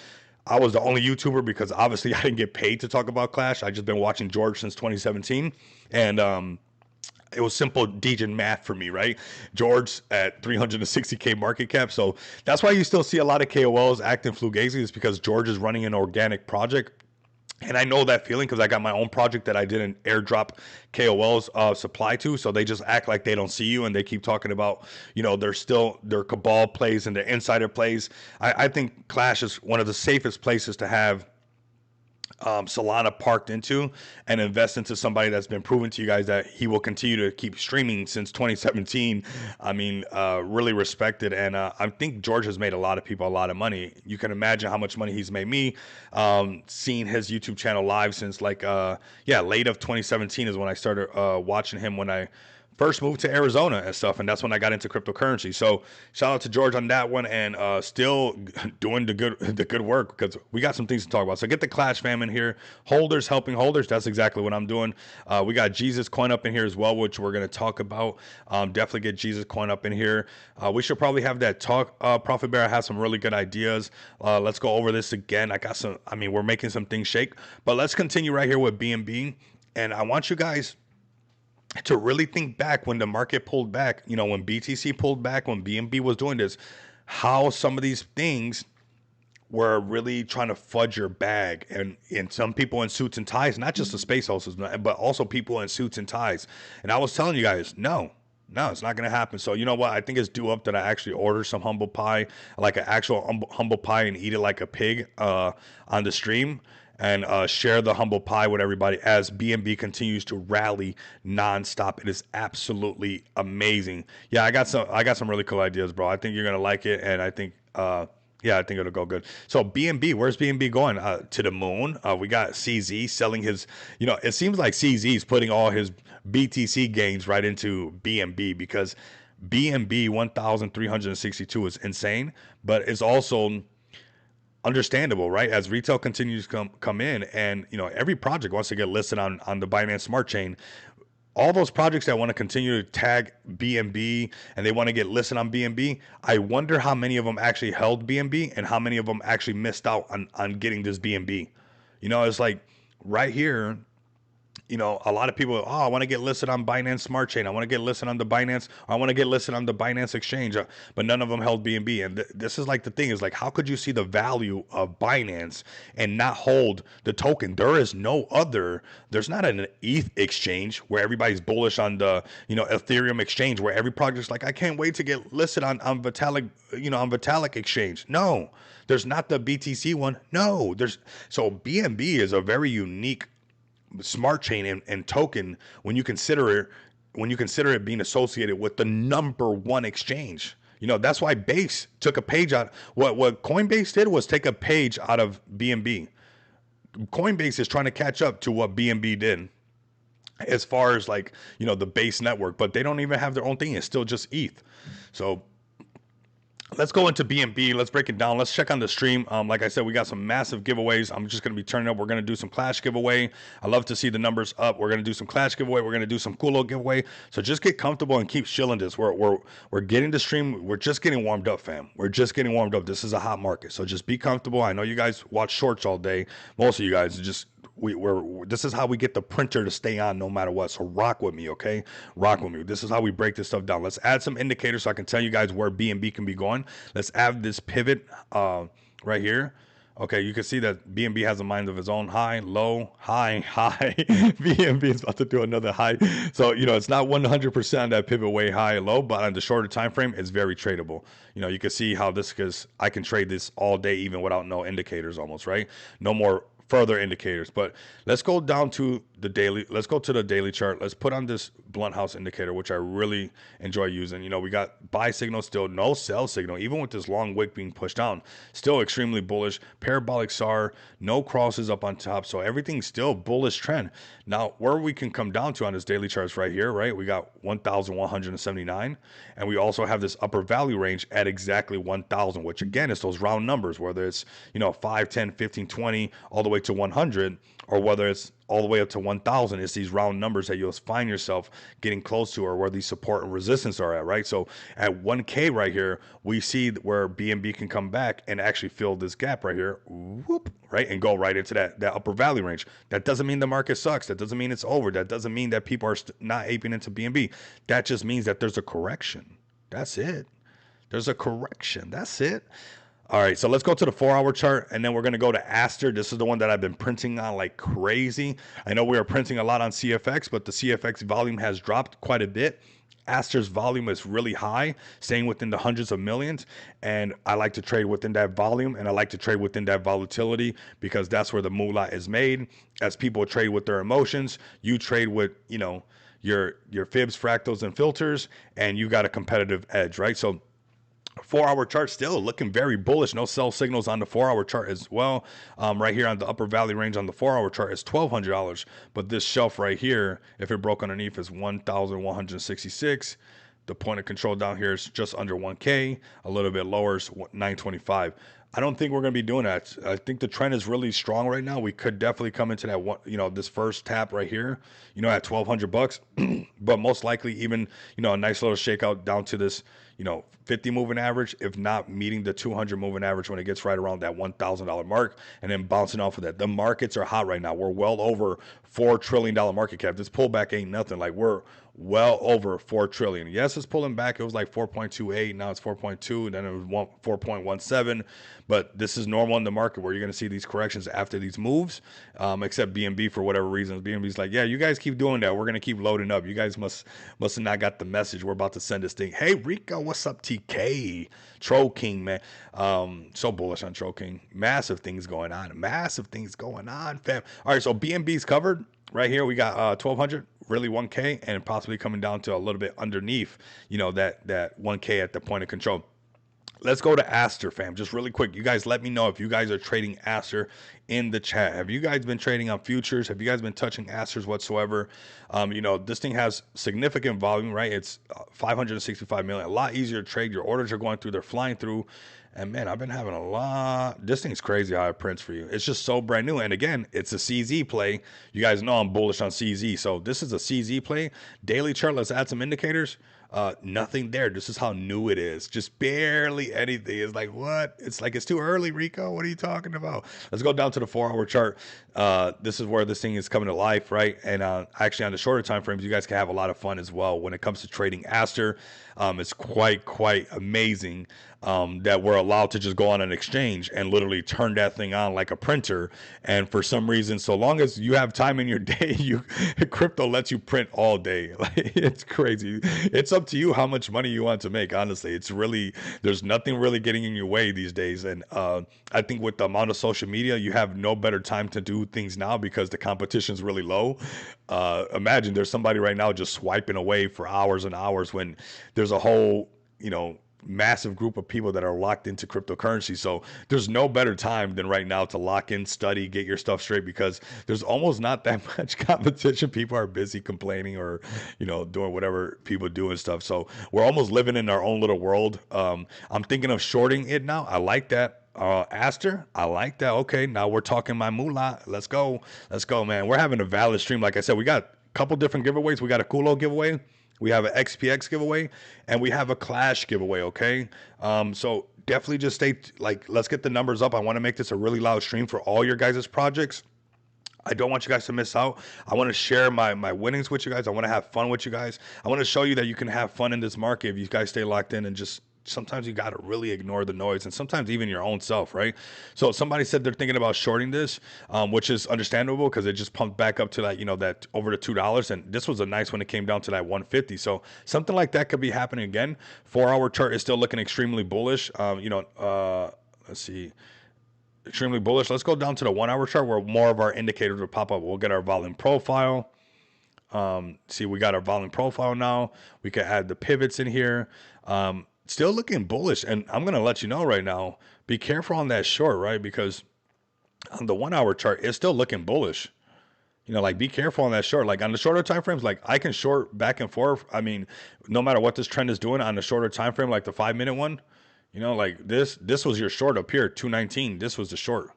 I was the only YouTuber because obviously I didn't get paid to talk about Clash. I just been watching George since 2017. And it was simple Degen math for me, right? George at 360K market cap. So that's why you still see a lot of KOLs acting fugazi, is because George is running an organic project. And I know that feeling because I got my own project that I didn't airdrop KOLs supply to. So they just act like they don't see you, and they keep talking about, their cabal plays and their insider plays. I think Clash is one of the safest places to have Solana parked into and invest into somebody that's been proven to you guys that he will continue to keep streaming since 2017. I mean, really respected. And I think George has made a lot of people a lot of money. You can imagine how much money he's made me. Seeing his YouTube channel live since late of 2017 is when I started watching him when I first moved to Arizona and stuff, and that's when I got into cryptocurrency. So shout out to George on that one, and still doing the good work, because we got some things to talk about. So get the Clash fam in here, holders helping holders. That's exactly what I'm doing. We got Jesus Coin up in here as well, which we're gonna talk about. Definitely get Jesus Coin up in here. We should probably have that talk. Profit Bear has some really good ideas. Let's go over this again. We're making some things shake, but let's continue right here with BNB, and I want you guys to really think back when the market pulled back, when BTC pulled back, when BNB was doing this, how some of these things were really trying to fudge your bag. And some people in suits and ties, not just the space hosters, but also people in suits and ties. And I was telling you guys, no, it's not going to happen. So you know what? I think it's due up that I actually order some humble pie, like an actual humble pie, and eat it like a pig on the stream, and share the humble pie with everybody as BNB continues to rally nonstop. It is absolutely amazing. Yeah, I got some really cool ideas, bro. I think you're gonna like it, and I think I think it'll go good. So BNB, where's BNB going? To the moon. We got CZ selling his, it seems like CZ is putting all his BTC gains right into BNB, because BNB 1,362 is insane, but it's also understandable, right? As retail continues to come in, and every project wants to get listed on the Binance Smart Chain. All those projects that want to continue to tag BNB and they want to get listed on BNB, I wonder how many of them actually held BNB and how many of them actually missed out on getting this BNB. It's like right here, a lot of people, I want to get listed on Binance Smart Chain. I want to get listed on the Binance. I want to get listed on the Binance Exchange, but none of them held BNB. And this is like the thing is like, how could you see the value of Binance and not hold the token? There's not an ETH exchange where everybody's bullish on the, Ethereum exchange, where every project's like, I can't wait to get listed on Vitalik, on Vitalik exchange. No, there's not the BTC one. No, so BNB is a very unique smart chain and token when you consider it being associated with the number one exchange. That's why Base took a page out. What Coinbase did was take a page out of BNB. Coinbase is trying to catch up to what BNB did as far as like, the Base network, but they don't even have their own thing. It's still just ETH. So let's go into BNB. Let's break it down. Let's check on the stream. Like I said, we got some massive giveaways. I'm just going to be turning up. We're going to do some Clash giveaway. I love to see the numbers up. We're going to do some Clash giveaway. We're going to do some Culo giveaway. So just get comfortable and keep chilling this. We're getting the stream. We're just getting warmed up, fam. We're just getting warmed up. This is a hot market. So just be comfortable. I know you guys watch shorts all day. Most of you guys just this is how we get the printer to stay on no matter what. So rock with me, okay? Rock with me. This is how we break this stuff down. Let's add some indicators so I can tell you guys where BNB can be going. Let's add this pivot right here. Okay, you can see that BNB has a mind of its own. High, low, high, high. BNB is about to do another high. So, it's not 100% on that pivot way high, low, but on the shorter time frame, it's very tradable. You can see how because I can trade this all day even without no indicators almost, right? No more further indicators. But let's go down to the daily. Let's go to the daily chart. Let's put on this blunt house indicator, which I really enjoy using. We got buy signal, still no sell signal, even with this long wick being pushed down, still extremely bullish. Parabolic SAR, no crosses up on top, so everything's still bullish trend. Now, where we can come down to on this daily charts right here, right? We got 1,179, and we also have this upper value range at exactly 1,000, which again is those round numbers, whether it's 5, 10, 15, 20, all the way to 100, or whether it's all the way up to 1,000. It's these round numbers that you'll find yourself getting close to, or where these support and resistance are at, right? So at 1K right here, we see where BNB can come back and actually fill this gap right here, whoop, right, and go right into that upper value range. That doesn't mean the market sucks. That doesn't mean it's over. That doesn't mean that people are not aping into BNB. That just means that there's a correction. That's it. There's a correction. That's it. All right, so let's go to the 4-hour chart, and then we're going to go to Aster. This is the one that I've been printing on like crazy. I know we are printing a lot on CFX, but the CFX volume has dropped quite a bit. Aster's volume is really high, staying within the hundreds of millions, and I like to trade within that volume, and I like to trade within that volatility, because that's where the moolah is made. As people trade with their emotions, you trade with, you know, your fibs, fractals, and filters, and you got a competitive edge, right? So 4-hour chart still looking very bullish. No sell signals on the 4-hour chart as well. Right here on the upper value range on the 4-hour chart is $1,200. But this shelf right here, if it broke underneath, is 1,166. The point of control down here is just under 1K. A little bit lower is 925. I don't think we're going to be doing that. I think the trend is really strong right now. We could definitely come into that one, you know, this first tap right here, you know, at $1,200, but most likely even, you know, a nice little shakeout down to this, you know, 50 moving average, if not meeting the 200 moving average when it gets right around that $1,000 mark, and then bouncing off of that. The markets are hot right now. We're well over $4 trillion market cap. This pullback ain't nothing. Like, we're well over 4 trillion. Yes, it's pulling back. It was like 4.28. Now it's 4.2. And then it was 4.17. But this is normal in the market, where you're going to see these corrections after these moves, except BNB for whatever reasons. BNB's like, yeah, you guys keep doing that. We're going to keep loading up. You guys must have not got the message. We're about to send this thing. Hey, Rico, what's up, TK? Troll King, man. So bullish on Troll King. Massive things going on. Massive things going on, fam. All right, so BNB's covered. Right here, we got 1,200, really 1K, and possibly coming down to a little bit underneath, you know, that 1K at the point of control. Let's go to Aster, fam. Just really quick, you guys let me know if you guys are trading Aster in the chat. Have you guys been trading on futures? Have you guys been touching Asters whatsoever? You know, this thing has significant volume, right? It's 565 million. A lot easier to trade. Your orders are going through. They're flying through. And man, I've been having a lot. This thing's crazy how it prints for you. It's just so brand new. And again, it's a CZ play. You guys know I'm bullish on CZ. So this is a CZ play. Daily chart, let's add some indicators. Nothing there. This is how new it is. Just barely anything. It's like, what? It's like, it's too early, Rico. What are you talking about? Let's go down to the 4-hour chart. This is where this thing is coming to life, right? And actually on the shorter time frames, you guys can have a lot of fun as well when it comes to trading Aster. It's quite amazing that we're allowed to just go on an exchange and literally turn that thing on like a printer. And for some reason, so long as you have time in your day, crypto lets you print all day. Like, it's crazy. It's up to you how much money you want to make. Honestly, it's really, there's nothing really getting in your way these days. And I think with the amount of social media, you have no better time to do things now because the competition is really low. Imagine there's somebody right now just swiping away for hours and hours when there's a whole, you know, massive group of people that are locked into cryptocurrency. So there's no better time than right now to lock in, study, get your stuff straight, because there's almost not that much competition. People are busy complaining or, you know, doing whatever people do and stuff. So we're almost living in our own little world. I'm thinking of shorting it now. I like that. Aster, I like that. Okay, now we're talking my moolah. Let's go, man. We're having a valid stream. Like I said, we got a couple different giveaways. We got a Culo giveaway, we have an XPX giveaway, and we have a Clash giveaway. Okay, so definitely just stay, like, let's get the numbers up. I want to make this a really loud stream for all your guys' projects. I don't want you guys to miss out. I want to share my winnings with you guys. I want to have fun with you guys. I want to show you that you can have fun in this market if you guys stay locked in, and just sometimes you got to really ignore the noise, and sometimes even your own self, right? So somebody said they're thinking about shorting this, which is understandable because it just pumped back up to that, you know, that over the $2. And this was a nice when it came down to that 150. So something like that could be happening again. 4-hour chart is still looking extremely bullish. You know, let's see. Extremely bullish. Let's go down to the 1-hour chart where more of our indicators will pop up. We'll get our volume profile. See, we got our volume profile now. We can add the pivots in here. Still looking bullish. And I'm going to let you know right now, be careful on that short, right? Because on the 1-hour chart, it's still looking bullish. You know, like, be careful on that short. Like, on the shorter time frames, like, I can short back and forth. I mean, no matter what this trend is doing on the shorter time frame, like the 5-minute one, you know, like this was your short up here, 219. This was the short.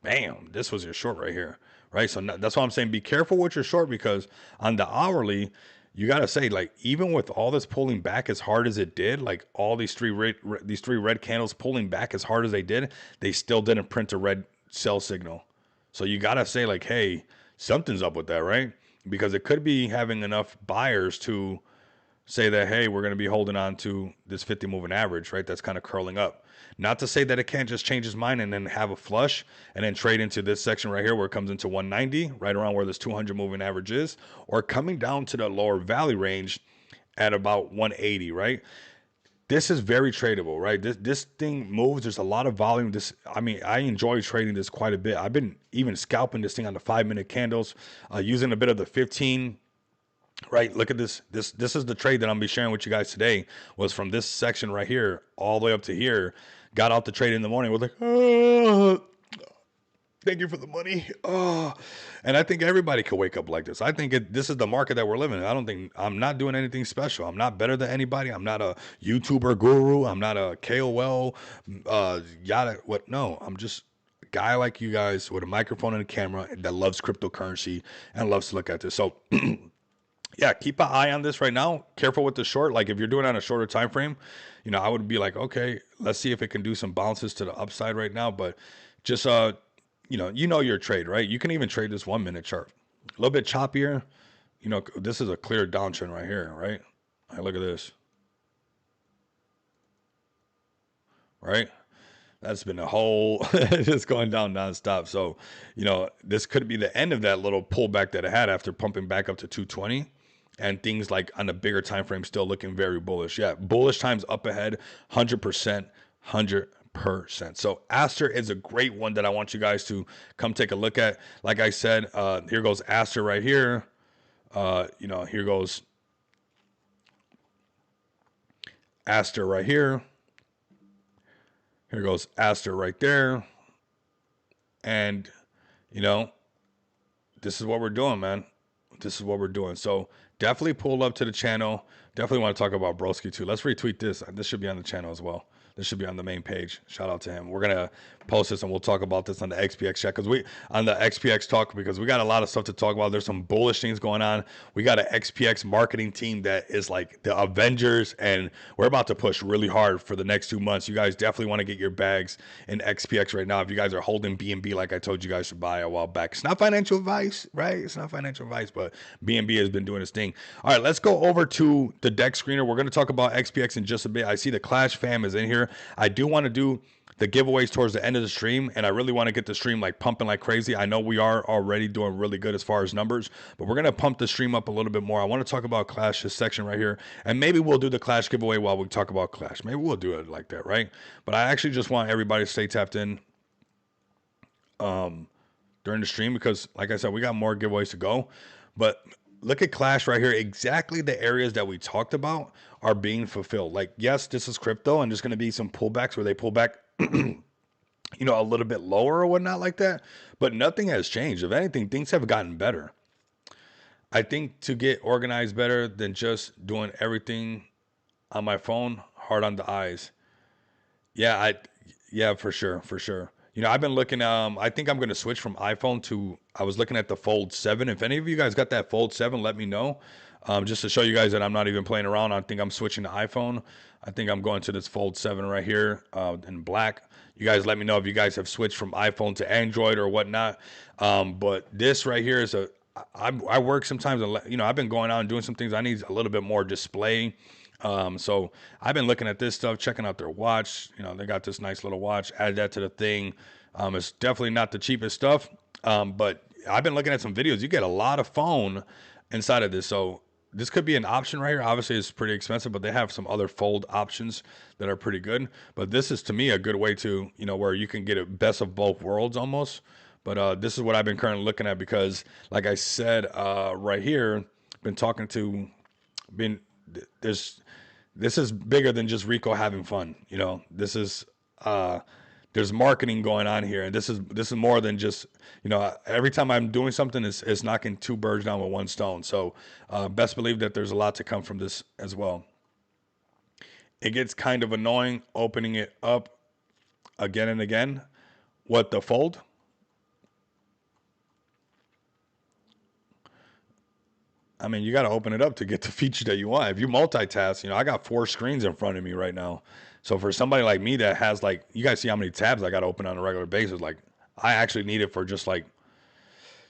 Bam. This was your short right here. right? So that's why I'm saying be careful with your short, because on the hourly, you got to say, like, even with all this pulling back as hard as it did, like all these these three red candles pulling back as hard as they still didn't print a red sell signal. So you got to say, like, hey, something's up with that, right? Because it could be having enough buyers to say that, hey, we're going to be holding on to this 50 moving average, right? That's kind of curling up. Not to say that it can't just change his mind and then have a flush and then trade into this section right here where it comes into 190, right around where this 200 moving average is, or coming down to the lower valley range at about 180, right? This is very tradable, right? This thing moves. There's a lot of volume. I mean, I enjoy trading this quite a bit. I've been even scalping this thing on the 5-minute candles, using a bit of the 15. Right, look at this. This is the trade that I'm gonna be sharing with you guys today. Was from this section right here all the way up to here. Got out the trade in the morning. Was like, oh, thank you for the money. Oh, and I think everybody could wake up like this. I think this is the market that we're living in. I don't think I'm not doing anything special. I'm not better than anybody. I'm not a YouTuber guru. I'm not a KOL. Yada. What? No, I'm just a guy like you guys with a microphone and a camera that loves cryptocurrency and loves to look at this. So. Yeah, keep an eye on this right now. Careful with the short. Like if you're doing it on a shorter time frame, I would be like, okay, let's see if it can do some bounces to the upside right now. But just your trade, right? You can even trade this 1-minute chart. A little bit choppier. This is a clear downtrend right here, right? All right, look at this. Right? That's been a whole just going down nonstop. So, this could be the end of that little pullback that it had after pumping back up to 220. And things like on a bigger time frame still looking very bullish. Yeah, bullish times up ahead, 100%, 100%. So Aster is a great one that I want you guys to come take a look at. Like I said, here goes Aster right here. Here goes Aster right here. Here goes Aster right there. And, this is what we're doing, man. This is what we're doing. So definitely pull up to the channel. Definitely want to talk about Broski too. Let's retweet this. This should be on the channel as well. This should be on the main page. Shout out to him. We're gonna post this and we'll talk about this on the XPX chat because we got a lot of stuff to talk about. There's some bullish things going on. We got an XPX marketing team that is like the Avengers, and we're about to push really hard for the next 2 months. You guys definitely want to get your bags in XPX right now. If you guys are holding BNB like I told you guys to buy a while back, it's not financial advice, right? It's not financial advice, but BNB has been doing its thing. All right, let's go over to the deck screener. We're going to talk about XPX in just a bit. I see the Clash fam is in here. I do want to do the giveaways towards the end of the stream, and I really want to get the stream like pumping like crazy. I know we are already doing really good as far as numbers, but we're going to pump the stream up a little bit more. I want to talk about Clash, this section right here, and maybe we'll do the Clash giveaway while we talk about Clash. Maybe we'll do it like that, right? But I actually just want everybody to stay tapped in during the stream because, like I said, we got more giveaways to go. But look at Clash right here. Exactly the areas that we talked about are being fulfilled. Like, yes, this is crypto, and there's going to be some pullbacks where they pull back, a little bit lower or whatnot like that. But nothing has changed. If anything, things have gotten better. I think to get organized better than just doing everything on my phone, hard on the eyes. Yeah, for sure, for sure. I've been looking. I think I'm going to switch from iPhone to. I was looking at the Fold 7. If any of you guys got that Fold 7, let me know. Just to show you guys that I'm not even playing around. I think I'm switching to iPhone. I think I'm going to this Fold 7 right here in black. You guys let me know if you guys have switched from iPhone to Android or whatnot. But this right here is I work sometimes. I've been going out and doing some things. I need a little bit more display. So I've been looking at this stuff, checking out their watch. They got this nice little watch. Add that to the thing. It's definitely not the cheapest stuff. But I've been looking at some videos. You get a lot of phone inside of this. So this could be an option right here. Obviously it's pretty expensive, but they have some other fold options that are pretty good. But this is to me a good way to, where you can get a best of both worlds almost. But this is what I've been currently looking at because like I said, right here, this is bigger than just Rico having fun. This is there's marketing going on here, and this is more than just every time I'm doing something, it's knocking 2 birds down with 1 stone. So best believe that there's a lot to come from this as well. It gets kind of annoying opening it up again and again. What, the fold? I mean, you got to open it up to get the feature that you want. If you multitask, I got 4 screens in front of me right now. So for somebody like me that has like, you guys see how many tabs I got to open on a regular basis. Like, I actually need it for just like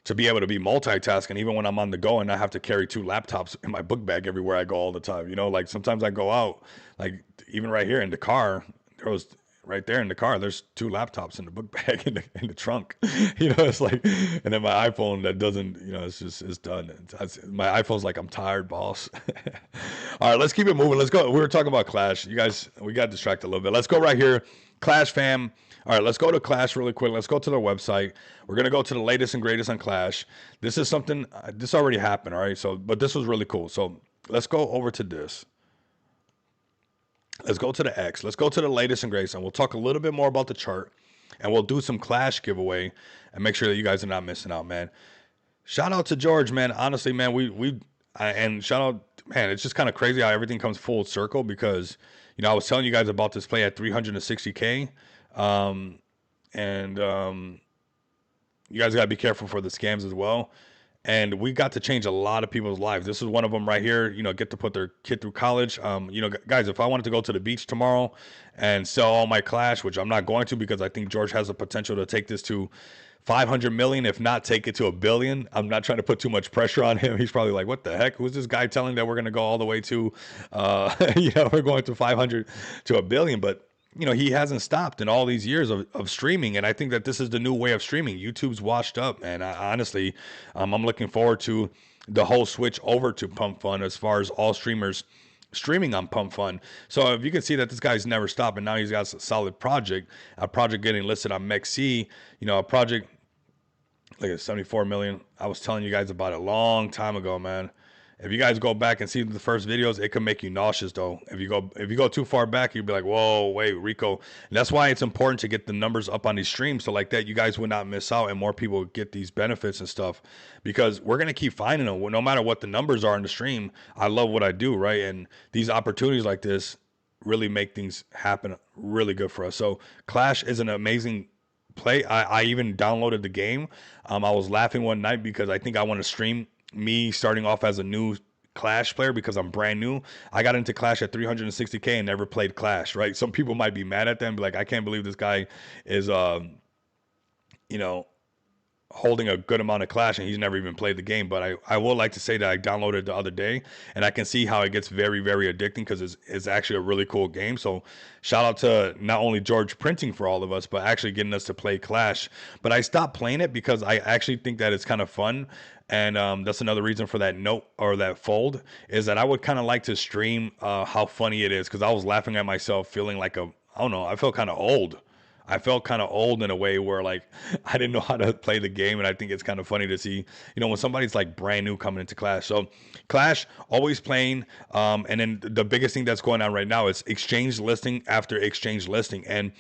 to be able to be multitasking, even when I'm on the go and I have to carry 2 laptops in my book bag everywhere I go all the time. Like sometimes I go out, like even right here in the car, there was right there in the car, there's 2 laptops in the book bag in the trunk. It's like, and then my iPhone that doesn't, it's done. My iPhone's like, I'm tired, boss. All right, let's keep it moving. Let's go. We were talking about Clash. You guys, we got distracted a little bit. Let's go right here. Clash fam. All right, let's go to Clash really quick. Let's go to their website. We're going to go to the latest and greatest on Clash. This is something, this already happened, all right? So, but this was really cool. So let's go over to this. Let's go to the X. Let's go to the latest and greatest. And we'll talk a little bit more about the chart. And we'll do some Clash giveaway and make sure that you guys are not missing out, man. Shout out to George, man. Honestly, man, and shout out, man, it's just kind of crazy how everything comes full circle because, I was telling you guys about this play at 360K. You guys got to be careful for the scams as well. And we got to change a lot of people's lives. This is one of them right here, get to put their kid through college. Guys, if I wanted to go to the beach tomorrow and sell all my Clash, which I'm not going to because I think George has the potential to take this to 500 million, if not take it to 1 billion. I'm not trying to put too much pressure on him. He's probably like, what the heck? Who's this guy telling that we're going to go all the way to, we're going to 500 to 1 billion. But he hasn't stopped in all these years of streaming. And I think that this is the new way of streaming. YouTube's washed up. And honestly, I'm looking forward to the whole switch over to Pump Fun as far as all streamers streaming on Pump Fun. So if you can see that this guy's never stopped and now he's got a solid project, a project getting listed on MEXC, a project like at 74 million. I was telling you guys about it a long time ago, man. If you guys go back and see the first videos, it can make you nauseous though. If you go too far back, you'll be like, whoa, wait, Rico. And that's why it's important to get the numbers up on these streams. So like that, you guys would not miss out and more people get these benefits and stuff because we're going to keep finding them no matter what the numbers are in the stream. I love what I do, right? And these opportunities like this really make things happen really good for us. So Clash is an amazing play. I even downloaded the game. I was laughing one night because I think I want to stream me starting off as a new Clash player because I'm brand new. I got into Clash at 360K and never played Clash, right? Some people might be mad at them, be like, I can't believe this guy is, holding a good amount of Clash and he's never even played the game. But I will like to say that I downloaded the other day and I can see how it gets very, very addicting because it's actually a really cool game. So shout out to not only George printing for all of us, but actually getting us to play Clash. But I stopped playing it because I actually think that it's kind of fun. And that's another reason for that note or that fold is that I would kind of like to stream how funny it is because I was laughing at myself feeling like I don't know, I felt kind of old. I felt kind of old in a way where like I didn't know how to play the game. And I think it's kind of funny to see, when somebody's like brand new coming into Clash. So Clash always playing. And then the biggest thing that's going on right now is exchange listing after exchange listing. And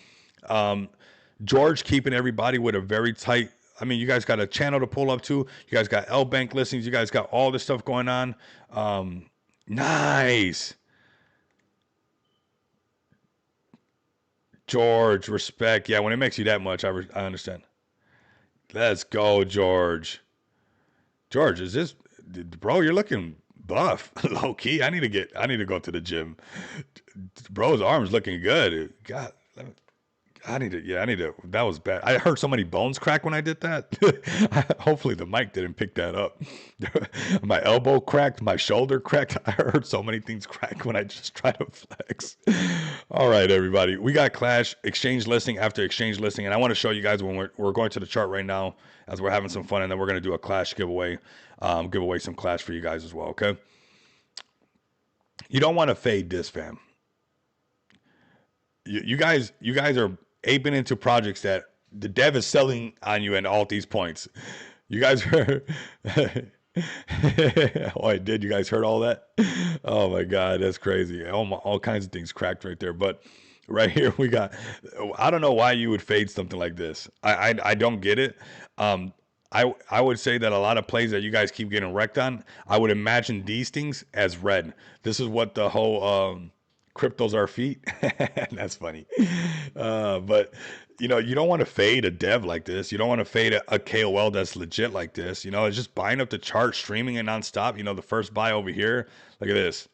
George keeping everybody with a very tight, you guys got a channel to pull up to. You guys got L Bank listings. You guys got all this stuff going on. Nice. George, respect. Yeah, when it makes you that much, I understand. Let's go, George. George, is this, bro? You're looking buff, low key. I need to go to the gym. Bro's arms looking good. God, I need to. That was bad. I heard so many bones crack when I did that. Hopefully the mic didn't pick that up. My elbow cracked, my shoulder cracked. I heard so many things crack when I just tried to flex. All right, everybody. We got Clash exchange listing after exchange listing. And I want to show you guys when we're going to the chart right now as we're having some fun. And then we're going to do a Clash giveaway. Give away some Clash for you guys as well, okay? You don't want to fade this, fam. You guys are aping into projects that the dev is selling on you and all these points. You guys heard oh, I did. You guys heard all that? Oh my God, that's crazy. All kinds of things cracked right there. But right here we got, I don't know why you would fade something like this. I don't get it. I would say that a lot of plays that you guys keep getting wrecked on, I would imagine these things as red. This is what the whole cryptos are feet. That's funny. But you know, you don't want to fade a dev like this. You don't want to fade a KOL that's legit like this. You know, it's just buying up the chart, streaming it nonstop. You know, the first buy over here, look at this.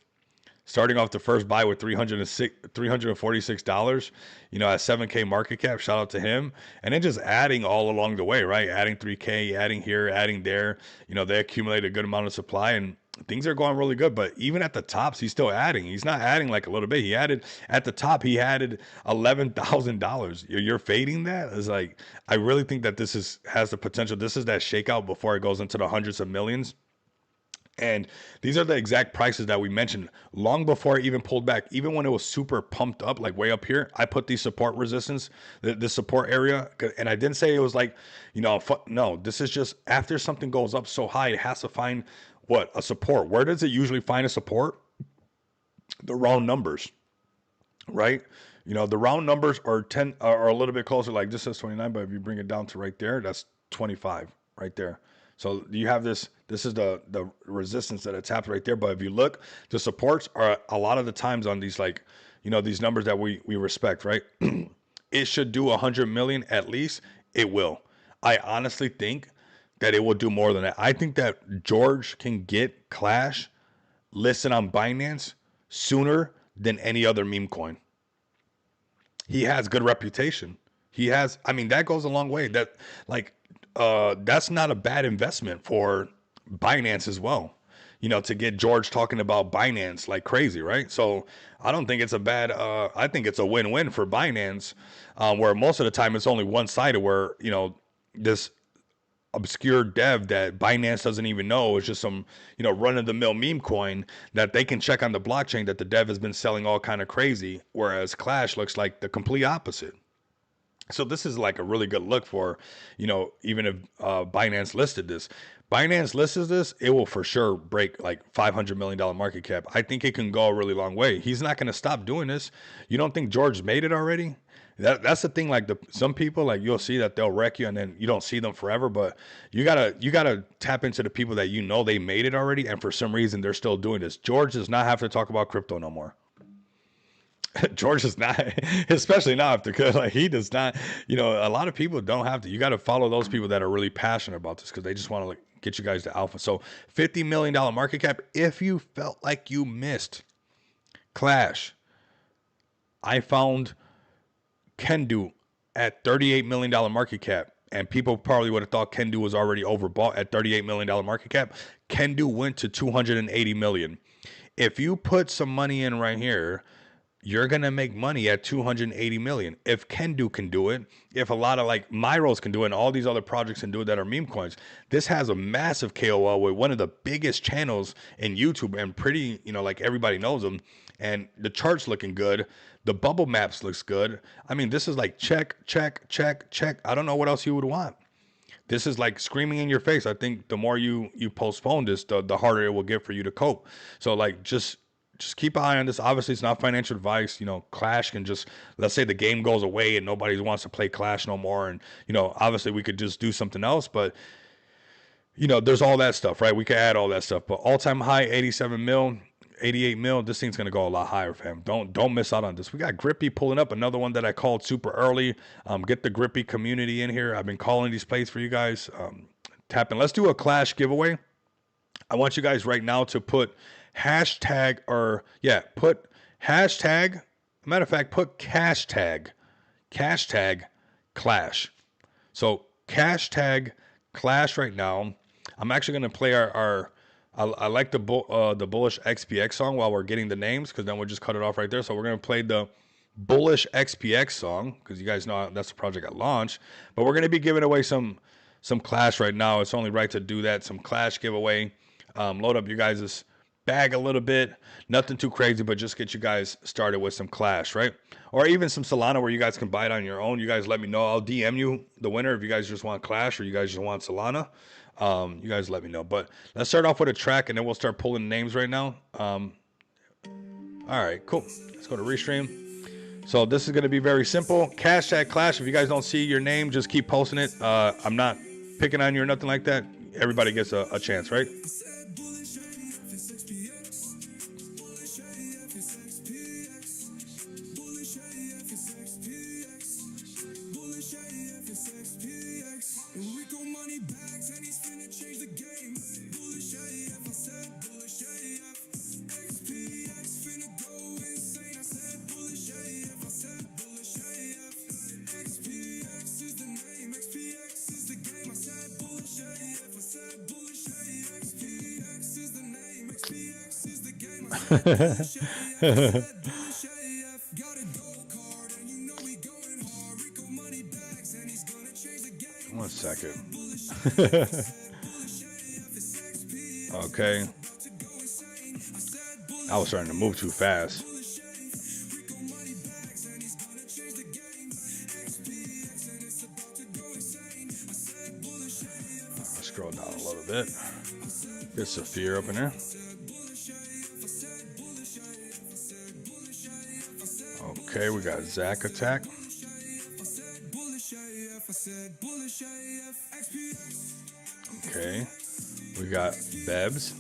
Starting off the first buy with $346, you know, at 7K market cap. Shout out to him. And then just adding all along the way, right? Adding 3K, adding here, adding there. You know, they accumulate a good amount of supply and things are going really good. But even at the tops, he's still adding. He's not adding like a little bit. He added at the top, he added $11,000. You're fading that? It's like, I really think that this has the potential. This is that shakeout before it goes into the hundreds of millions. And these are the exact prices that we mentioned long before it even pulled back. Even when it was super pumped up, like way up here, I put these support resistance, the support area. And I didn't say it was like, you know, no, this is just after something goes up so high, it has to find what? A support. Where does it usually find a support? The round numbers, right? You know, the round numbers are 10 are a little bit closer. Like this says 29, but if you bring it down to right there, that's 25 right there. So you have this is the resistance that it tapped right there. But if you look, the supports are a lot of the times on these, like, you know, these numbers that we respect, right? It should do 100 million at least. It will. I honestly think that it will do more than that. I think that George can get Clash listed on Binance sooner than any other meme coin. He has good reputation. He has, I mean, that goes a long way. That, like, that's not a bad investment for Binance as well. You know, to get George talking about Binance like crazy, right? So I don't think it's a bad. I think it's a win-win for Binance, where most of the time it's only one-sided. Where, you know, this obscure dev that Binance doesn't even know is just some, you know, run-of-the-mill meme coin that they can check on the blockchain that the dev has been selling all kind of crazy. Whereas Clash looks like the complete opposite. So this is like a really good look for, you know, even if Binance listed this. Binance lists this, it will for sure break like $500 million market cap. I think it can go a really long way. He's not going to stop doing this. You don't think George made it already? That's the thing. Like some people, like you'll see that they'll wreck you and then you don't see them forever. But you gotta tap into the people that you know they made it already, and for some reason they're still doing this. George does not have to talk about crypto no more. George is not, especially now after, like, he does not, you know, a lot of people don't have to. You got to follow those people that are really passionate about this because they just want to, like, get you guys to alpha. So $50 million market cap. If you felt like you missed Clash, I found Kendu at $38 million market cap. And people probably would have thought Kendu was already overbought at $38 million market cap. Kendu went to 280 million. If you put some money in right here, you're going to make money at 280 million. If Kendu can do it, if a lot of like Myros can do it, and all these other projects can do it that are meme coins, this has a massive KOL with one of the biggest channels in YouTube and pretty, you know, like everybody knows them. And the chart's looking good. The bubble maps looks good. I mean, this is like check, check, check, check. I don't know what else you would want. This is like screaming in your face. I think the more you postpone this, the harder it will get for you to cope. So like just keep an eye on this. Obviously, it's not financial advice. You know, Clash can just, let's say the game goes away and nobody wants to play Clash no more. And, you know, obviously we could just do something else. But, you know, there's all that stuff, right? We could add all that stuff. But all-time high, 87 mil, 88 mil. This thing's going to go a lot higher, fam. Don't miss out on this. We got Grippy pulling up, another one that I called super early. Get the Grippy community in here. I've been calling these plays for you guys. Tap in. Let's do a Clash giveaway. I want you guys right now to put hashtag, or yeah, put hashtag, matter of fact, put hashtag Clash. So hashtag Clash right now. I'm actually going to play I like the Bullish XPX song while we're getting the names, because then we'll just cut it off right there. So we're going to play the Bullish XPX song, because you guys know that's the project I launched. But we're going to be giving away some Clash right now. It's only right to do that. Some Clash giveaway. Load up you guys' bag a little bit. Nothing too crazy, but just get you guys started with some Clash, right? Or even some Solana where you guys can buy it on your own. You guys let me know. I'll DM you the winner if you guys just want Clash or you guys just want Solana. You guys let me know. But let's start off with a track and then we'll start pulling names right now. All right, cool. Let's go to Restream. So this is going to be very simple. Hashtag Clash. If you guys don't see your name, just keep posting it. I'm not picking on you or nothing like that. Everybody gets a chance, right? One second. Okay. I was starting to move too fast. Scroll down a little bit. Get Saphir up in there. Okay, we got Zach attack. Okay, we got Bebs.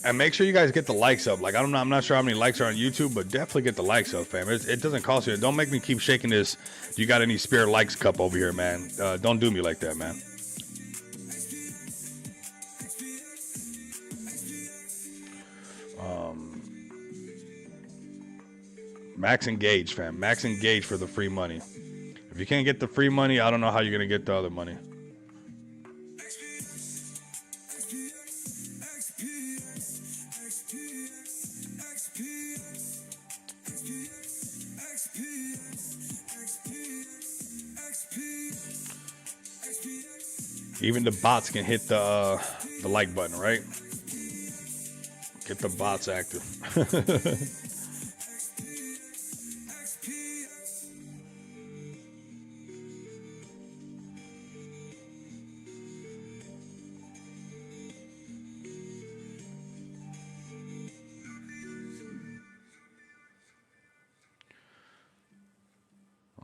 And make sure you guys get the likes up. Like I'm not sure how many likes are on YouTube, but definitely get the likes up, fam. It doesn't cost you. Don't make me keep shaking this. You got any spare likes cup over here, man? Don't do me like that, man. Max engage, fam. Max engage for the free money. If you can't get the free money, I don't know how you're gonna get the other money. Even the bots can hit the like button, right? Get the bots active.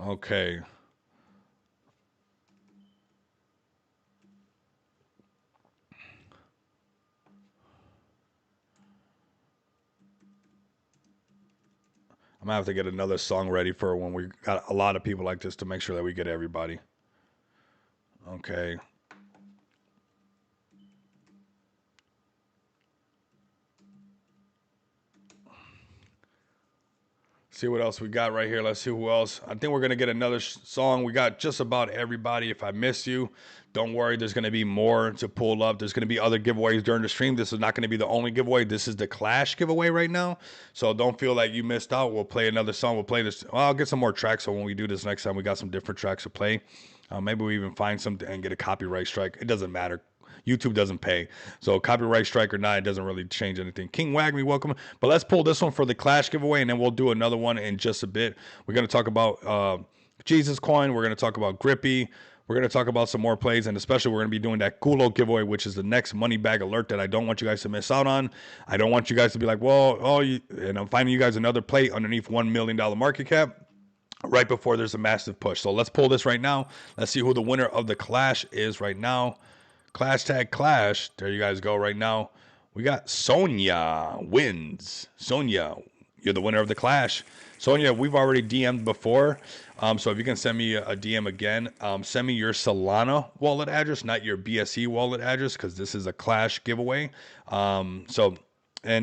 Okay. I'm gonna have to get another song ready for when we got a lot of people like this to make sure that we get everybody. Okay. See what else we got right here. Let's see who else. I think we're going to get another song. We got just about everybody. If I miss you, don't worry. There's going to be more to pull up. There's going to be other giveaways during the stream. This is not going to be the only giveaway. This is the Clash giveaway right now. So don't feel like you missed out. We'll play another song. We'll play this. Well, I'll get some more tracks. So when we do this next time, we got some different tracks to play. Maybe we even find something and get a copyright strike. It doesn't matter. YouTube doesn't pay. So copyright strike or not, it doesn't really change anything. King Wagme, welcome. But let's pull this one for the Clash giveaway, and then we'll do another one in just a bit. We're going to talk about Jesus Coin. We're going to talk about Grippy. We're going to talk about some more plays, and especially we're going to be doing that Culo giveaway, which is the next money bag alert that I don't want you guys to miss out on. I don't want you guys to be like, well, and I'm finding you guys another play underneath $1 million market cap right before there's a massive push. So let's pull this right now. Let's see who the winner of the Clash is right now. Clash tag Clash. There you guys go right now. We got Sonia wins. Sonia, you're the winner of the Clash. Sonia, we've already DM'd before. So if you can send me a DM again, send me your Solana wallet address, not your BSC wallet address, because this is a Clash giveaway. And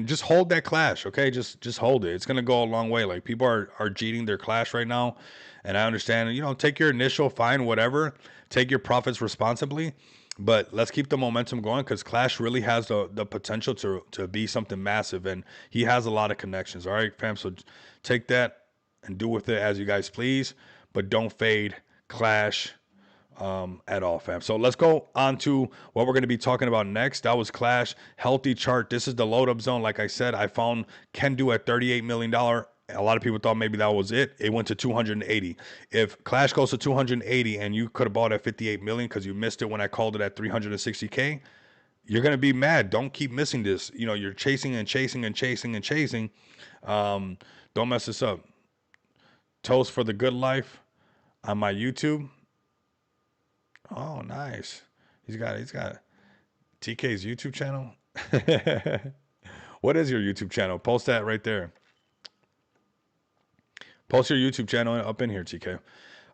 just hold that Clash, okay? Just hold it. It's gonna go a long way. Like people are cheating their Clash right now, and I understand. Take your initial fine, whatever. Take your profits responsibly. But let's keep the momentum going because Clash really has the potential to be something massive, and he has a lot of connections. All right, fam. So take that and do with it as you guys please, but don't fade Clash at all, fam. So let's go on to what we're going to be talking about next. That was Clash healthy chart. This is the load up zone. Like I said, I found can do at $38 million. A lot of people thought maybe that was it. It went to 280. If Clash goes to 280 and you could have bought at 58 million because you missed it when I called it at 360K, you're going to be mad. Don't keep missing this. You're chasing and chasing and chasing and chasing. Don't mess this up. Toast for the good life on my YouTube. Oh, nice. He's got TK's YouTube channel. What is your YouTube channel? Post that right there. Post your YouTube channel up in here, TK.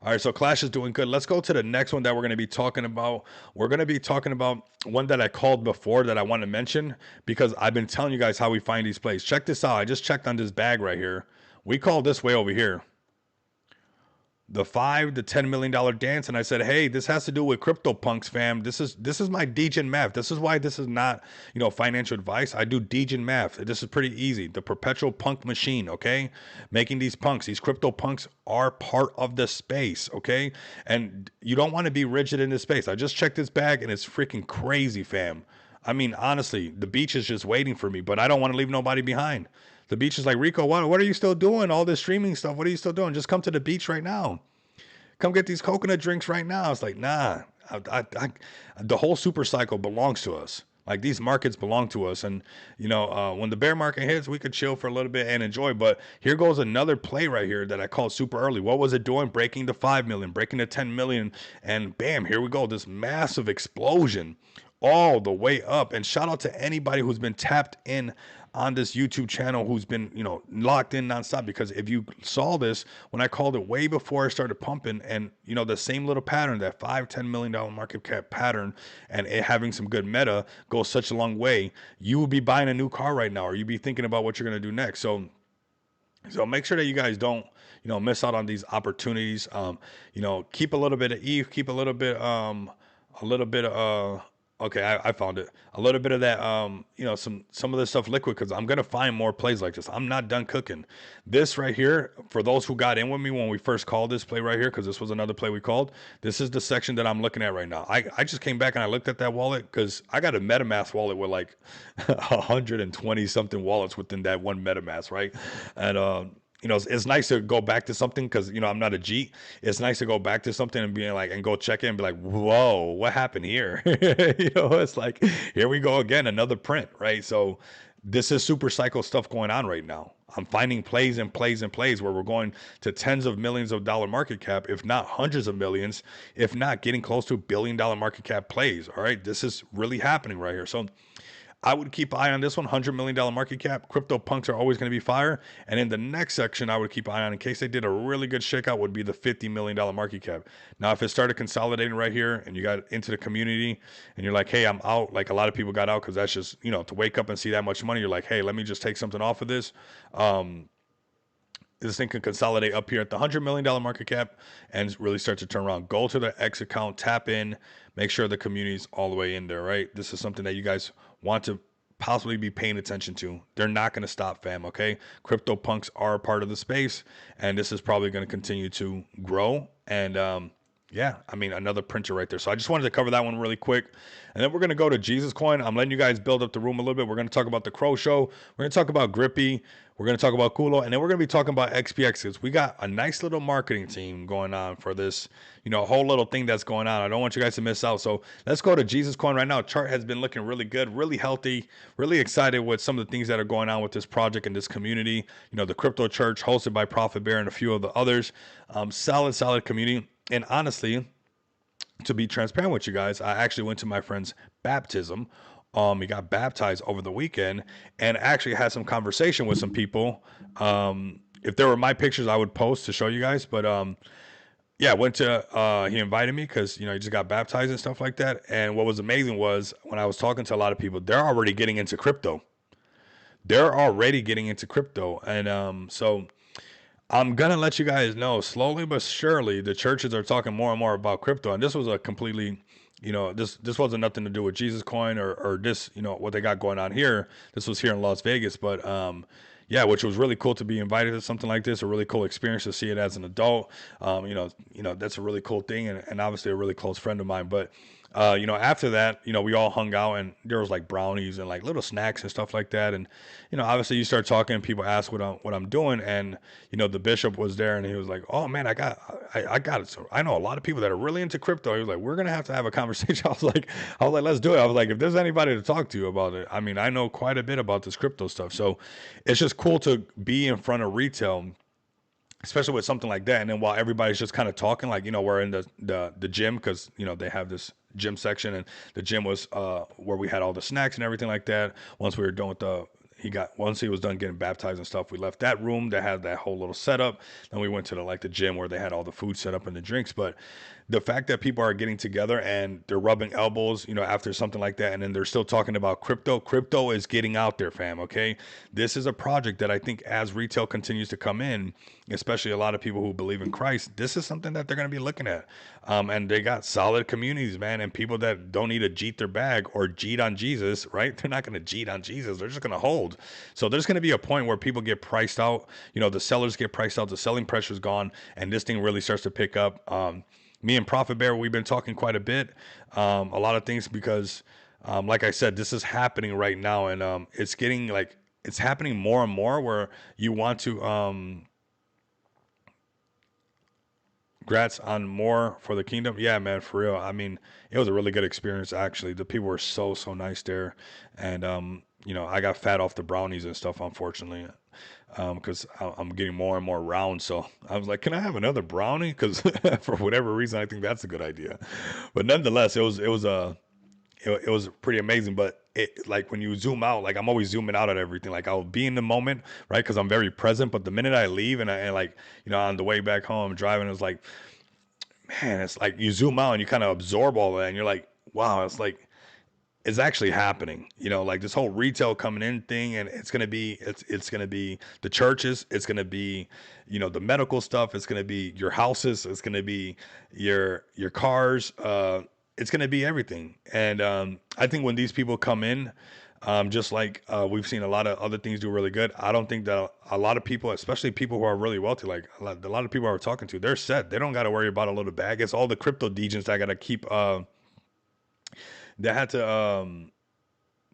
All right, so Clash is doing good. Let's go to the next one that we're going to be talking about. We're going to be talking about one that I called before that I want to mention because I've been telling you guys how we find these plays. Check this out. I just checked on this bag right here. We call this way over here. the $5 to $10 million dance, and I said, hey, this has to do with CryptoPunks, fam. This is my degen math. This is why this is not, financial advice. I do degen math. This is pretty easy. The perpetual punk machine, okay? Making these punks, these CryptoPunks are part of the space, okay? And you don't want to be rigid in this space. I just checked this bag and it's freaking crazy, fam. I mean, honestly, the beach is just waiting for me, but I don't want to leave nobody behind. The beach is like, Rico, what are you still doing? All this streaming stuff. What are you still doing? Just come to the beach right now. Come get these coconut drinks right now. It's like, nah, the whole super cycle belongs to us. Like these markets belong to us. And, when the bear market hits, we could chill for a little bit and enjoy. But here goes another play right here that I called super early. What was it doing? Breaking the 5 million, breaking the 10 million. And bam, here we go. This massive explosion all the way up. And shout out to anybody who's been tapped in on this YouTube channel, who's been, locked in nonstop. Because if you saw this, when I called it way before I started pumping, and, the same little pattern, that $5-10 million market cap pattern, and it having some good meta goes such a long way, you would be buying a new car right now, or you'd be thinking about what you're going to do next. So make sure that you guys don't, miss out on these opportunities. Keep a little bit of ETH, keep a little bit okay, I found it. A little bit of that, some of this stuff liquid, because I'm gonna find more plays like this. I'm not done cooking. This right here, for those who got in with me when we first called this play right here, because this was another play we called. This is the section that I'm looking at right now. I just came back and I looked at that wallet because I got a MetaMask wallet with like 120 something wallets within that one MetaMask, right? And it's nice to go back to something because, I'm not a G. It's nice to go back to something and being like, and go check it and be like, whoa, what happened here? It's like, here we go again, another print, right? So this is super cycle stuff going on right now. I'm finding plays and plays and plays where we're going to tens of millions of dollar market cap, if not hundreds of millions, if not getting close to $1 billion market cap plays. All right. This is really happening right here. So I would keep an eye on this one, $100 million market cap. Crypto punks are always going to be fire. And in the next section, I would keep an eye on, in case they did a really good shakeout, would be the $50 million market cap. Now, if it started consolidating right here and you got into the community and you're like, hey, I'm out, like a lot of people got out because that's just, to wake up and see that much money, you're like, hey, let me just take something off of this. This thing can consolidate up here at the $100 million market cap and really start to turn around. Go to the X account, tap in, make sure the community's all the way in there, right? This is something that you guys want to possibly be paying attention to. They're not going to stop, fam, okay? Crypto punks are a part of the space, and this is probably going to continue to grow. And yeah, I mean, another printer right there. So I just wanted to cover that one really quick. And then we're going to go to Jesus Coin. I'm letting you guys build up the room a little bit. We're going to talk about the Crow Show. We're going to talk about Grippy. We're going to talk about Culo. And then we're going to be talking about XPX, because we got a nice little marketing team going on for this, whole little thing that's going on. I don't want you guys to miss out. So let's go to Jesus Coin right now. Chart has been looking really good, really healthy, really excited with some of the things that are going on with this project and this community. The Crypto Church hosted by Prophet Bear and a few of the others. Solid community. And honestly, to be transparent with you guys, I actually went to my friend's baptism. He got baptized over the weekend and actually had some conversation with some people. If there were my pictures, I would post to show you guys. But yeah, he invited me because, he just got baptized and stuff like that. And what was amazing was when I was talking to a lot of people, they're already getting into crypto. And so I'm going to let you guys know, slowly but surely, the churches are talking more and more about crypto. And this was a completely, this wasn't nothing to do with Jesus Coin or this, what they got going on here. This was here in Las Vegas. But yeah, which was really cool to be invited to something like this, a really cool experience to see it as an adult. That's a really cool thing, and obviously a really close friend of mine. But after that, we all hung out, and there was like brownies and like little snacks and stuff like that. And, obviously you start talking and people ask what I'm doing. And, the bishop was there and he was like, oh man, I got it. So I know a lot of people that are really into crypto. He was like, we're going to have a conversation. I was like, let's do it. I was like, if there's anybody to talk to about it, I mean, I know quite a bit about this crypto stuff. So it's just cool to be in front of retail, especially with something like that. And then while everybody's just kind of talking, like, we're in the gym, because, they have this gym section, and the gym was where we had all the snacks and everything like that. Once we were done with once he was done getting baptized and stuff, we left that room that had that whole little setup. Then we went to the gym where they had all the food set up and the drinks. But the fact that people are getting together and they're rubbing elbows, after something like that, and then they're still talking about crypto is getting out there, fam. Okay, this is a project that I think as retail continues to come in, especially a lot of people who believe in Christ, this is something that they're going to be looking at. And they got solid communities, man, and people that don't need to jeet their bag or jeet on Jesus, right? They're not going to jeet on Jesus. They're just going to hold. So there's going to be a point where people get priced out. The sellers get priced out. The selling pressure's gone, and this thing really starts to pick up. Me and Prophet Bear, we've been talking quite a bit, a lot of things because, like I said, this is happening right now, and it's happening more and more where you want to Grats on more for the kingdom. Yeah, man, for real. I mean, it was a really good experience actually. The people were so nice there, and I got fat off the brownies and stuff, unfortunately, because I'm getting more and more round. So I was like, can I have another brownie? Because for whatever reason, I think that's a good idea. But nonetheless, it was pretty amazing. But like when you zoom out, like I'm always zooming out at everything. Like I'll be in the moment, right? Because I'm very present. But the minute I leave and like, on the way back home, driving, it's like, man, it's like you zoom out and you kind of absorb all that, and you're like, wow, it's actually happening. Like this whole retail coming in thing, and it's gonna be the churches, it's gonna be the medical stuff, it's gonna be your houses, it's gonna be your cars, it's gonna be everything. And I think when these people come in, just like we've seen a lot of other things do really good. I don't think that a lot of people, especially people who are really wealthy, like a lot of people I were talking to, they're set. They don't got to worry about a little bag. It's all the crypto degens that got to keep that had to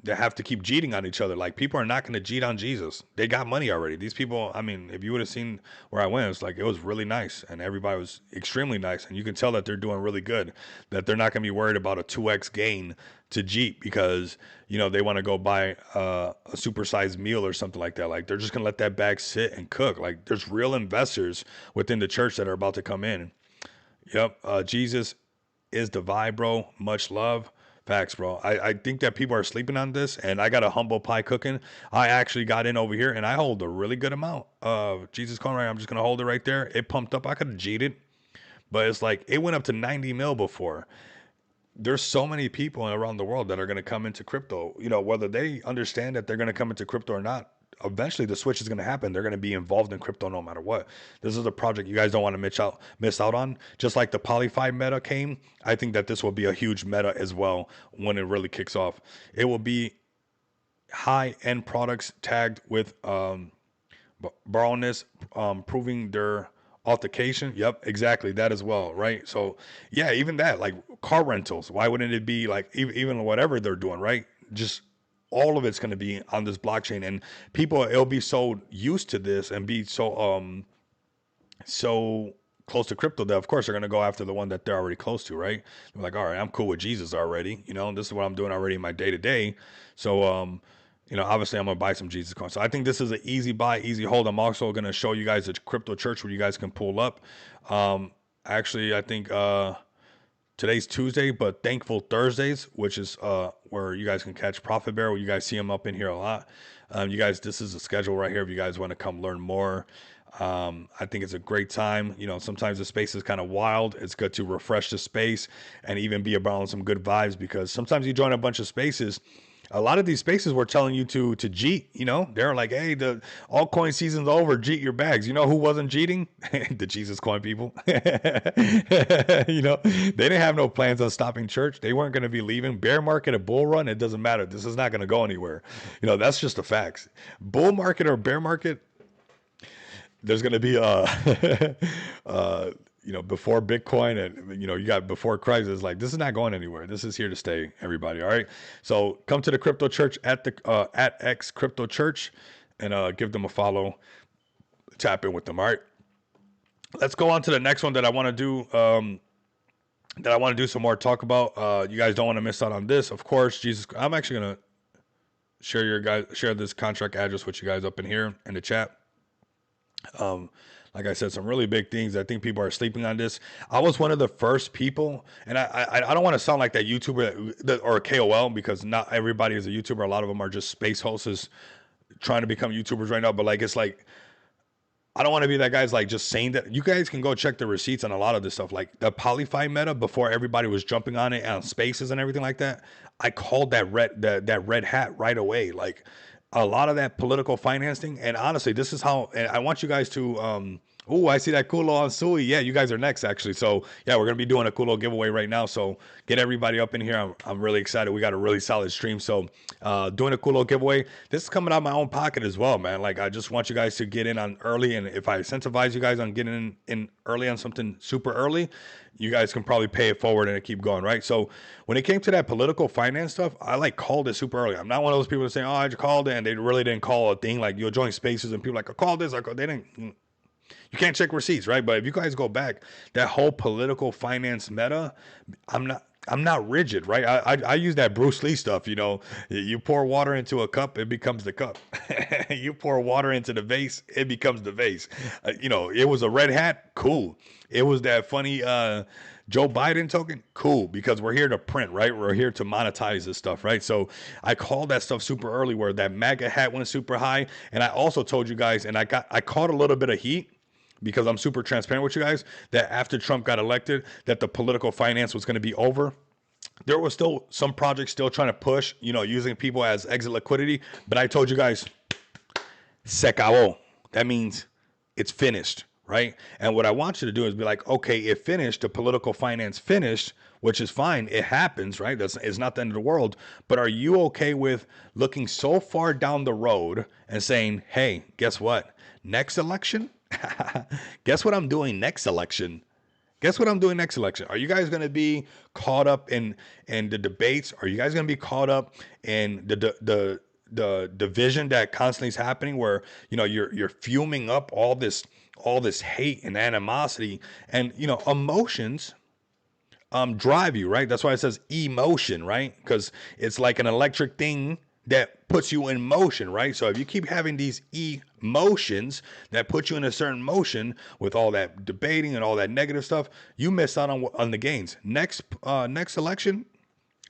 that have to keep cheating on each other. Like people are not going to cheat on Jesus. They got money already. These people, I mean, if you would have seen where I went, it's like it was really nice, and everybody was extremely nice, and you can tell that they're doing really good. That they're not going to be worried about a 2x gain to Jeep because they want to go buy a supersized meal or something like that. Like they're just going to let that bag sit and cook. Like there's real investors within the church that are about to come in. Yep, Jesus is the vibe, bro. Much love. Facts, bro. I think that people are sleeping on this, and I got a humble pie cooking. I actually got in over here, and I hold a really good amount of Jesus calling right. I'm just gonna hold it right there. It pumped up. I could have cheated, but it's like it went up to 90 mil before. There's so many people around the world that are gonna come into crypto. Whether they understand that they're gonna come into crypto or not. Eventually, the switch is going to happen. They're going to be involved in crypto no matter what. This is a project you guys don't want to miss out on. Just like the Polyfi meta came, I think that this will be a huge meta as well when it really kicks off. It will be high-end products tagged with borrowness, proving their authentication. Yep, exactly that as well, right? So yeah, even that, like car rentals. Why wouldn't it be like even whatever they're doing, right? Just all of it's going to be on this blockchain, and people, it'll be so used to this and be so close to crypto that of course they're going to go after the one that they're already close to, right? They're like, all right, I'm cool with Jesus already, this is what I'm doing already in my day to day. So obviously I'm gonna buy some Jesus coins. So I think this is an easy buy, easy hold. I'm also going to show you guys a crypto church where you guys can pull up. Actually, I think today's Tuesday, but Thankful Thursdays, which is where you guys can catch Prophet Bear. You guys see him up in here a lot. You guys, this is a schedule right here if you guys want to come learn more. I think it's a great time. Sometimes the space is kind of wild. It's good to refresh the space and even be around some good vibes, because sometimes you join a bunch of spaces. A lot of these spaces were telling you to jeet, they're like, hey, the altcoin season's over, jeet your bags. You know who wasn't jeeting? The Jesus coin people. They didn't have no plans on stopping church. They weren't going to be leaving. Bear market or bull run, it doesn't matter. This is not going to go anywhere. That's just the facts. Bull market or bear market, there's going to be before Bitcoin and, you got before Christ. It's like, this is not going anywhere. This is here to stay, everybody. All right. So come to the crypto church at X Crypto Church and give them a follow, tap in with them. All right. Let's go on to the next one that I want to do. Some more talk about. You guys don't want to miss out on this. Of course, Jesus. I'm actually going to share this contract address with you guys up in here in the chat. Like I said, some really big things. I think people are sleeping on this. I was one of the first people, and I don't want to sound like that YouTuber or KOL, because not everybody is a YouTuber. A lot of them are just space hosts trying to become YouTubers right now, but like it's like I don't want to be that guy's like just saying that. You guys can go check the receipts on a lot of this stuff. Like the Polyfi meta before everybody was jumping on it on spaces and everything like that. I called that red hat right away. Like a lot of that political financing. And honestly, this is how, and I want you guys to oh, I see that Culo on Sui. Yeah, you guys are next, actually. So, yeah, we're going to be doing a Culo giveaway right now. So, get everybody up in here. I'm really excited. We got a really solid stream. So, doing a Culo giveaway. This is coming out of my own pocket as well, man. Like, I just want you guys to get in on early. And if I incentivize you guys on getting in early on something super early, you guys can probably pay it forward and it keep going, right? So, when it came to that political finance stuff, I like called it super early. I'm not one of those people that say, oh, I just called it, and they really didn't call a thing. Like, you'll join spaces and people like, I called this. They didn't. You can't check receipts, right? But if you guys go back, that whole political finance meta, I'm not rigid, right? I use that Bruce Lee stuff, you know. You pour water into a cup, it becomes the cup. You pour water into the vase, it becomes the vase. You know, it was a red hat, cool. It was that funny Joe Biden token, cool, because we're here to print, right? We're here to monetize this stuff, right? So I called that stuff super early where that MAGA hat went super high. And I also told you guys, and I caught a little bit of heat because I'm super transparent with you guys, that after Trump got elected, that the political finance was going to be over. There was still some projects still trying to push, you know, using people as exit liquidity. But I told you guys, se acabó. That means it's finished, right? And what I want you to do is be like, okay, it finished, the political finance finished, which is fine. It happens, right? It's not the end of the world. But are you okay with looking so far down the road and saying, hey, guess what? Next election? Guess what I'm doing next election? Guess what I'm doing next election? Are you guys going to be caught up in the debates? Are you guys going to be caught up in the division that constantly is happening, where you know you're fuming up all this hate and animosity, and you know emotions drive you, right? That's why it says emotion, right? Because it's like an electric thing that puts you in motion, right? So if you keep having these emotions that put you in a certain motion with all that debating and all that negative stuff, you miss out on the gains. Next election,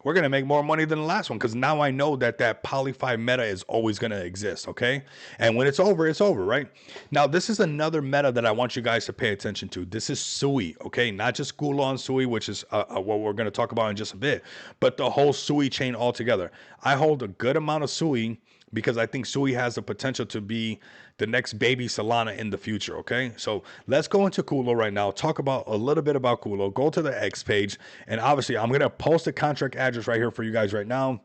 we're going to make more money than the last one, because now I know that Polyfi meta is always going to exist, okay? And when it's over, right? Now, this is another meta that I want you guys to pay attention to. This is Sui, okay? Not just Culo on Sui, which is what we're going to talk about in just a bit, but the whole Sui chain altogether. I hold a good amount of Sui because I think Sui has the potential to be the next baby Solana in the future, okay? So let's go into Culo right now, talk about a little bit about Culo, go to the X page, and obviously I'm going to post a contract address right here for you guys right now.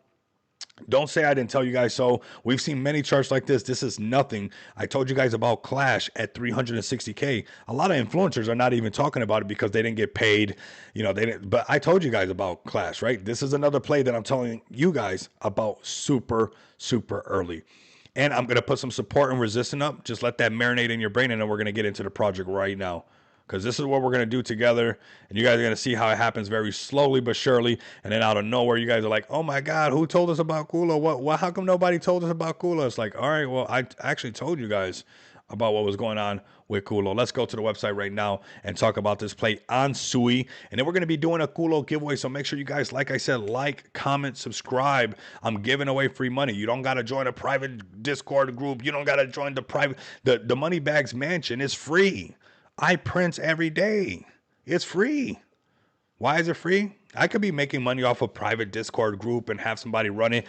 Don't say I didn't tell you guys so. We've seen many charts like this. This is nothing. I told you guys about Clash at 360K. A lot of influencers are not even talking about it because they didn't get paid. You know, they didn't. But I told you guys about Clash, right? This is another play that I'm telling you guys about super early. And I'm going to put some support and resistance up. Just let that marinate in your brain, and then we're going to get into the project right now, because this is what we're going to do together, and you guys are going to see how it happens very slowly but surely. And then out of nowhere, you guys are like, oh my God, who told us about Culo? What, how come nobody told us about Culo? It's like, all right, well, I actually told you guys about what was going on with Culo. Let's go to the website right now and talk about this play on Sui. And then we're going to be doing a Culo giveaway. So make sure you guys, like I said, like, comment, subscribe. I'm giving away free money. You don't got to join a private Discord group. You don't got to join the Money Bags Mansion is free. I print every day. It's free. Why is it free? I could be making money off a private Discord group and have somebody run it,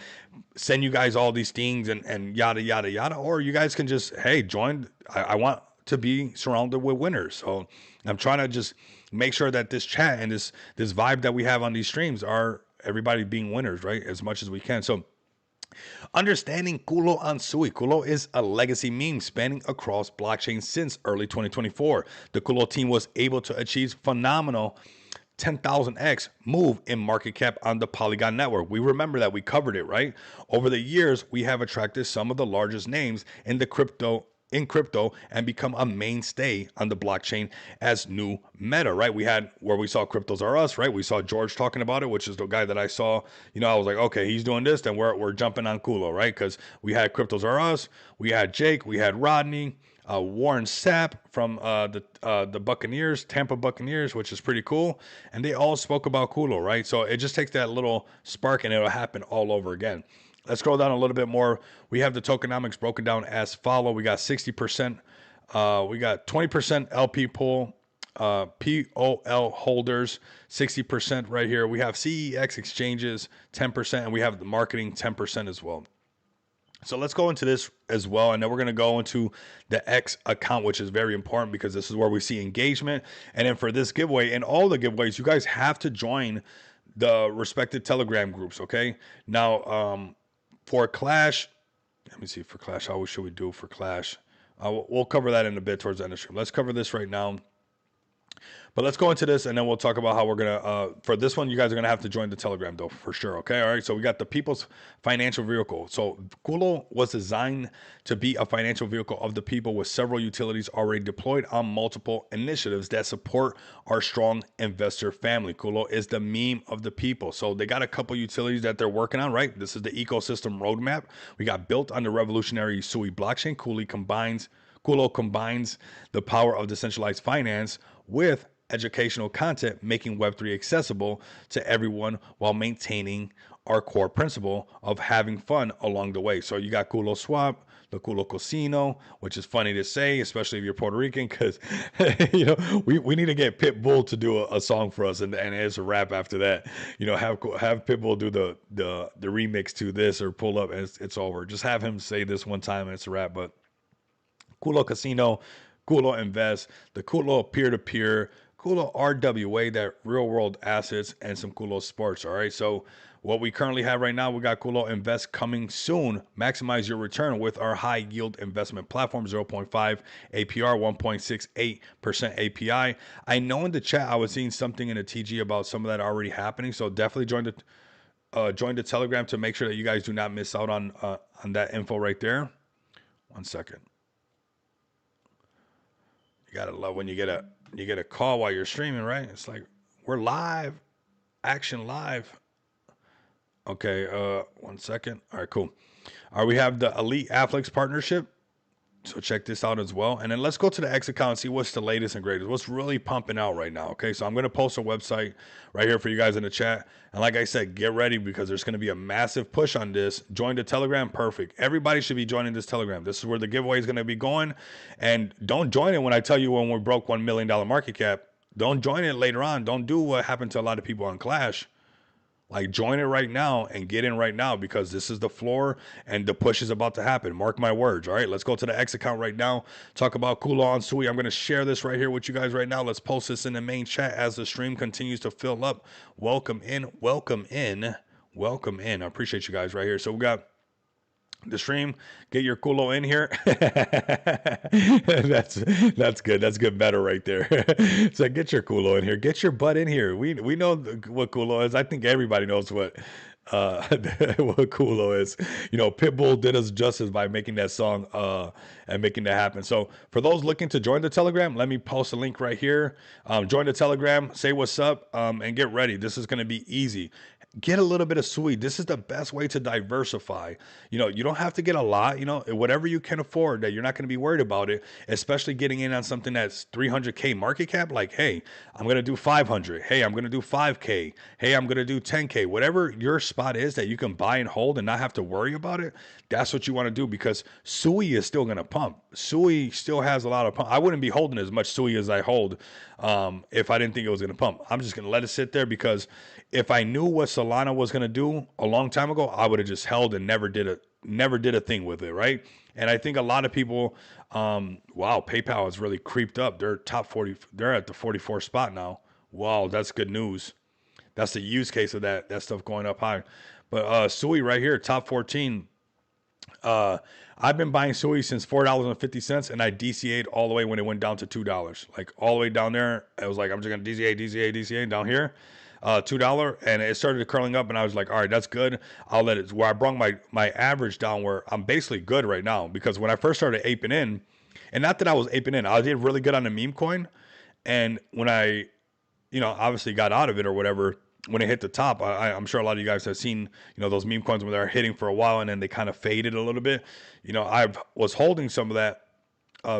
send you guys all these things and yada, yada, yada. Or you guys can just, hey, join. I want to be surrounded with winners. So I'm trying to just make sure that this chat and this vibe that we have on these streams are everybody being winners, right? As much as we can. So understanding Culo on Sui. Culo is a legacy meme spanning across blockchains since early 2024. The Culo team was able to achieve phenomenal 10,000x move in market cap on the Polygon network. We remember that, we covered it, right? Over the years, we have attracted some of the largest names in crypto and become a mainstay on the blockchain as new meta, right? We had where we saw Cryptos Are Us, right? We saw George talking about it, which is the guy that I saw, you know, I was like, okay, he's doing this, then we're jumping on Culo, right? Because we had Cryptos Are Us, we had Jake, we had Rodney, Warren Sapp from the Buccaneers, Tampa Buccaneers, which is pretty cool. And they all spoke about Culo, right? So it just takes that little spark and it'll happen all over again. Let's scroll down a little bit more. We have the tokenomics broken down as follow. We got 60%. We got 20% LP pool, POL holders, 60% right here. We have CEX exchanges, 10%, and we have the marketing 10% as well. So let's go into this as well, and then we're going to go into the X account, which is very important because this is where we see engagement. And then for this giveaway and all the giveaways, you guys have to join the respective Telegram groups, okay? Now, for Clash, let me see, for Clash, how should we do for Clash? We'll cover that in a bit towards the end of the stream. Let's cover this right now. But let's go into this, and then we'll talk about how we're going to, for this one, you guys are going to have to join the Telegram, though, for sure, okay? All right, so we got the people's financial vehicle. So Culo was designed to be a financial vehicle of the people with several utilities already deployed on multiple initiatives that support our strong investor family. Culo is the meme of the people. So they got a couple utilities that they're working on, right? This is the ecosystem roadmap. We got built on the revolutionary Sui blockchain. Culo combines the power of decentralized finance with educational content, making Web3 accessible to everyone while maintaining our core principle of having fun along the way. So you got Culo Swap, the Culo Casino, which is funny to say, especially if you're Puerto Rican, because you know we need to get Pitbull to do a song for us, and it's a rap after that. You know, have Pitbull do the remix to this or pull up, and it's over. Just have him say this one time, and it's a rap. But Culo Casino, Culo Invest, the Culo peer-to-peer, Culo RWA, that real-world assets, and some Culo Sports, all right? So what we currently have right now, we got Culo Invest coming soon. Maximize your return with our high-yield investment platform, 0.5 APR, 1.68% API. I know in the chat I was seeing something in the TG about some of that already happening, so definitely join the Telegram to make sure that you guys do not miss out on that info right there. 1 second. You gotta love when you get a call while you're streaming, right? It's like we're live, action live. Okay, 1 second. All right, cool. All right, we have the Elite Afflex partnership. So check this out as well. And then let's go to the X account and see what's the latest and greatest. What's really pumping out right now. Okay, so I'm going to post a website right here for you guys in the chat. And like I said, get ready because there's going to be a massive push on this. Join the Telegram. Perfect. Everybody should be joining this Telegram. This is where the giveaway is going to be going. And don't join it when I tell you when we broke $1 million market cap. Don't join it later on. Don't do what happened to a lot of people on Clash. Like, join it right now and get in right now because this is the floor and the push is about to happen. Mark my words. All right, let's go to the X account right now. Talk about Culo on Sui. I'm going to share this right here with you guys right now. Let's post this in the main chat as the stream continues to fill up. Welcome in. Welcome in. Welcome in. I appreciate you guys right here. So we got the stream. Get your Culo in here. that's good. That's good meta right there. So get your Culo in here. Get your butt in here. We know what Culo is. I think everybody knows what what Culo is. You know, Pitbull did us justice by making that song and making that happen. So for those looking to join the Telegram, let me post a link right here. Join the Telegram, say what's up, and get ready. This is going to be easy. Get a little bit of Sui. This is the best way to diversify. You know, you don't have to get a lot, you know, whatever you can afford that you're not going to be worried about it, especially getting in on something that's 300K market cap. Like, hey, I'm going to do 500. Hey, I'm going to do 5K. Hey, I'm going to do 10K. Whatever your spot is that you can buy and hold and not have to worry about it, that's what you want to do because Sui is still going to pump. Sui still has a lot of pump. I wouldn't be holding as much Sui as I hold if I didn't think it was going to pump. I'm just going to let it sit there because if I knew what Solana was going to do a long time ago, I would have just held and never did a thing with it, right? And I think a lot of people, wow, PayPal has really creeped up. They're top 40. They're at the 44 spot now. Wow, that's good news. That's the use case of that stuff going up high. But Sui right here, top 14. I've been buying Sui since $4.50, and I DCA'd all the way when it went down to $2. Like all the way down there, I was like, I'm just gonna DCA down here. $2, and it started curling up, and I was like, all right, that's good. I'll let it. Where I brought my average down, where I'm basically good right now, because when I first started aping in, and not that I was aping in, I did really good on the meme coin, and when I, you know, obviously got out of it or whatever. When it hit the top, I'm sure a lot of you guys have seen, you know, those meme coins when they're hitting for a while and then they kind of faded a little bit. You know, I was holding some of that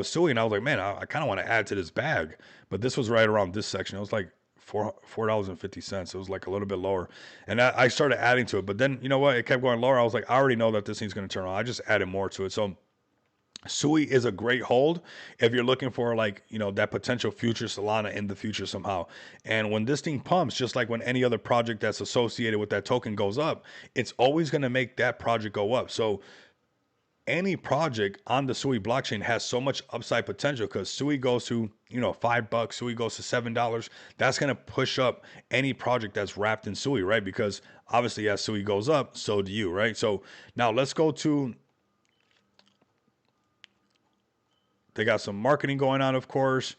Sui, and I was like, man, I kind of want to add to this bag. But this was right around this section. It was like $4.50. It was like a little bit lower, and I started adding to it. But then you know what? It kept going lower. I was like, I already know that this thing's going to turn on. I just added more to it. So Sui is a great hold if you're looking for, like, you know, that potential future Solana in the future somehow. And when this thing pumps, just like when any other project that's associated with that token goes up, it's always going to make that project go up. So any project on the Sui blockchain has so much upside potential, because Sui goes to, you know, $5, Sui goes to $7. That's going to push up any project that's wrapped in Sui, right? Because obviously as Sui goes up, so do you, right? So now let's go to, they got some marketing going on, of course.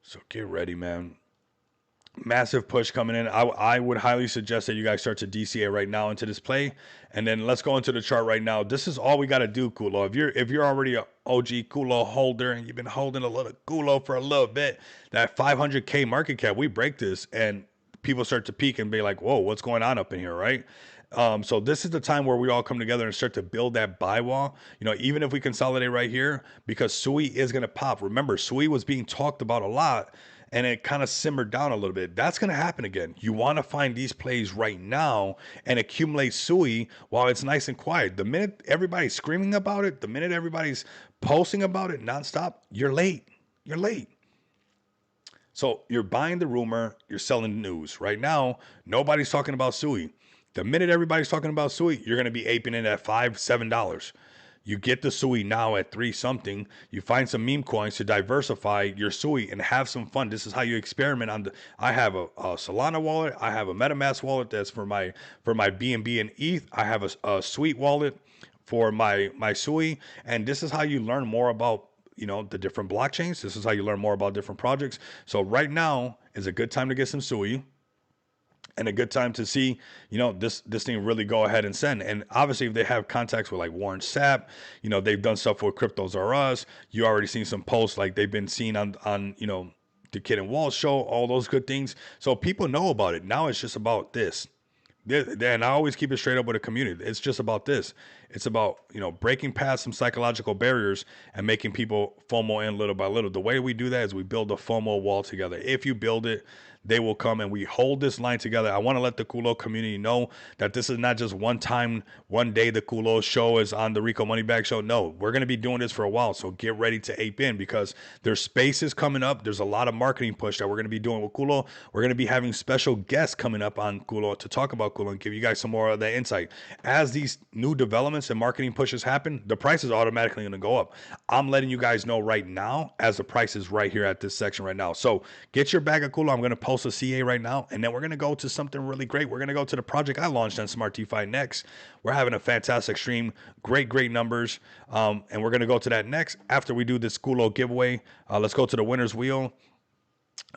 So get ready, man. Massive push coming in. I would highly suggest that you guys start to DCA right now into this play. And then let's go into the chart right now. This is all we got to do, Culo. If you're already a OG Culo holder and you've been holding a little Culo for a little bit, that 500K market cap, we break this and people start to peak and be like, whoa, what's going on up in here, right? So this is the time where we all come together and start to build that buy wall. You know, even if we consolidate right here, because Sui is going to pop. Remember, Sui was being talked about a lot, and it kind of simmered down a little bit. That's going to happen again. You want to find these plays right now and accumulate Sui while it's nice and quiet. The minute everybody's screaming about it, the minute everybody's posting about it nonstop, you're late. You're late. So you're buying the rumor, you're selling the news. Right now, nobody's talking about Sui. The minute everybody's talking about Sui, you're going to be aping it at $5, $7. You get the Sui now at 3 something. You find some meme coins to diversify your Sui and have some fun. This is how you experiment on the. I have a Solana wallet. I have a MetaMask wallet that's for my BNB and ETH. I have a Sweet wallet for my Sui, and this is how you learn more about, you know, the different blockchains. This is how you learn more about different projects. So right now is a good time to get some Sui. And a good time to see, you know, this thing really go ahead and send. And obviously, if they have contacts with like Warren Sapp, you know, they've done stuff with Cryptos R Us. You already seen some posts like they've been seen on you know, the Kid and Wall show, all those good things. So people know about it. Now it's just about this. And I always keep it straight up with the community. It's just about this. It's about, you know, breaking past some psychological barriers and making people FOMO in little by little. The way we do that is we build a FOMO wall together. If you build it, they will come, and we hold this line together. I want to let the Culo community know that this is not just one time, one day the Culo show is on the Rico Moneybag show. No, we're going to be doing this for a while. So get ready to ape in, because there's spaces coming up. There's a lot of marketing push that we're going to be doing with Culo. We're going to be having special guests coming up on Culo to talk about Culo and give you guys some more of that insight. As these new developments and marketing pushes happen, the price is automatically going to go up. I'm letting you guys know right now, as the price is right here at this section right now. So get your bag of Culo. I'm going to post a CA right now, and then we're going to go to something really great. We're going to go to the project I launched on Smart DeFi next. We're having a fantastic stream, great numbers, and we're going to go to that next after we do this Culo giveaway. Let's go to the winner's wheel.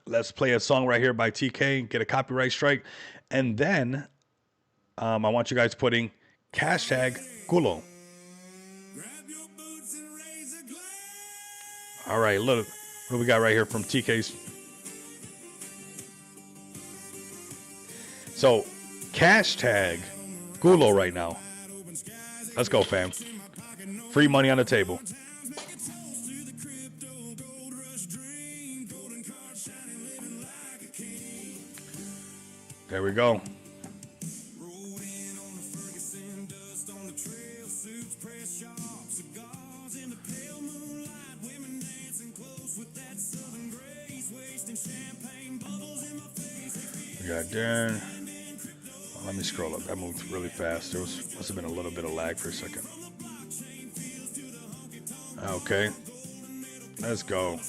Let's play a song right here by TK, get a copyright strike, and then I want you guys putting hashtag Culo. All right, look what do we got right here from TK's. So, hashtag Culo right now. Let's go, fam. Free money on the table. There we go. We got Darren. Let me scroll up. That moved really fast. There must have been a little bit of lag for a second. Okay. Let's go.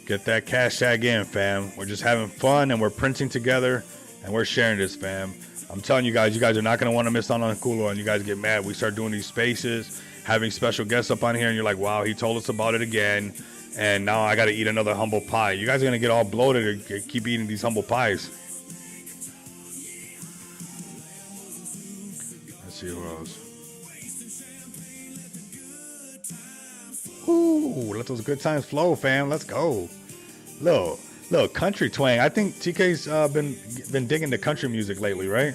Get that cash tag in, fam. We're just having fun, and we're printing together, and we're sharing this, fam. I'm telling you guys are not going to want to miss out on Culo, and you guys get mad. We start doing these spaces, having special guests up on here, and you're like, wow, he told us about it again, and now I got to eat another humble pie. You guys are going to get all bloated and keep eating these humble pies. see who else. Ooh, let those good times flow, fam. Let's go. Little country twang. I think TK's been digging the country music lately, right?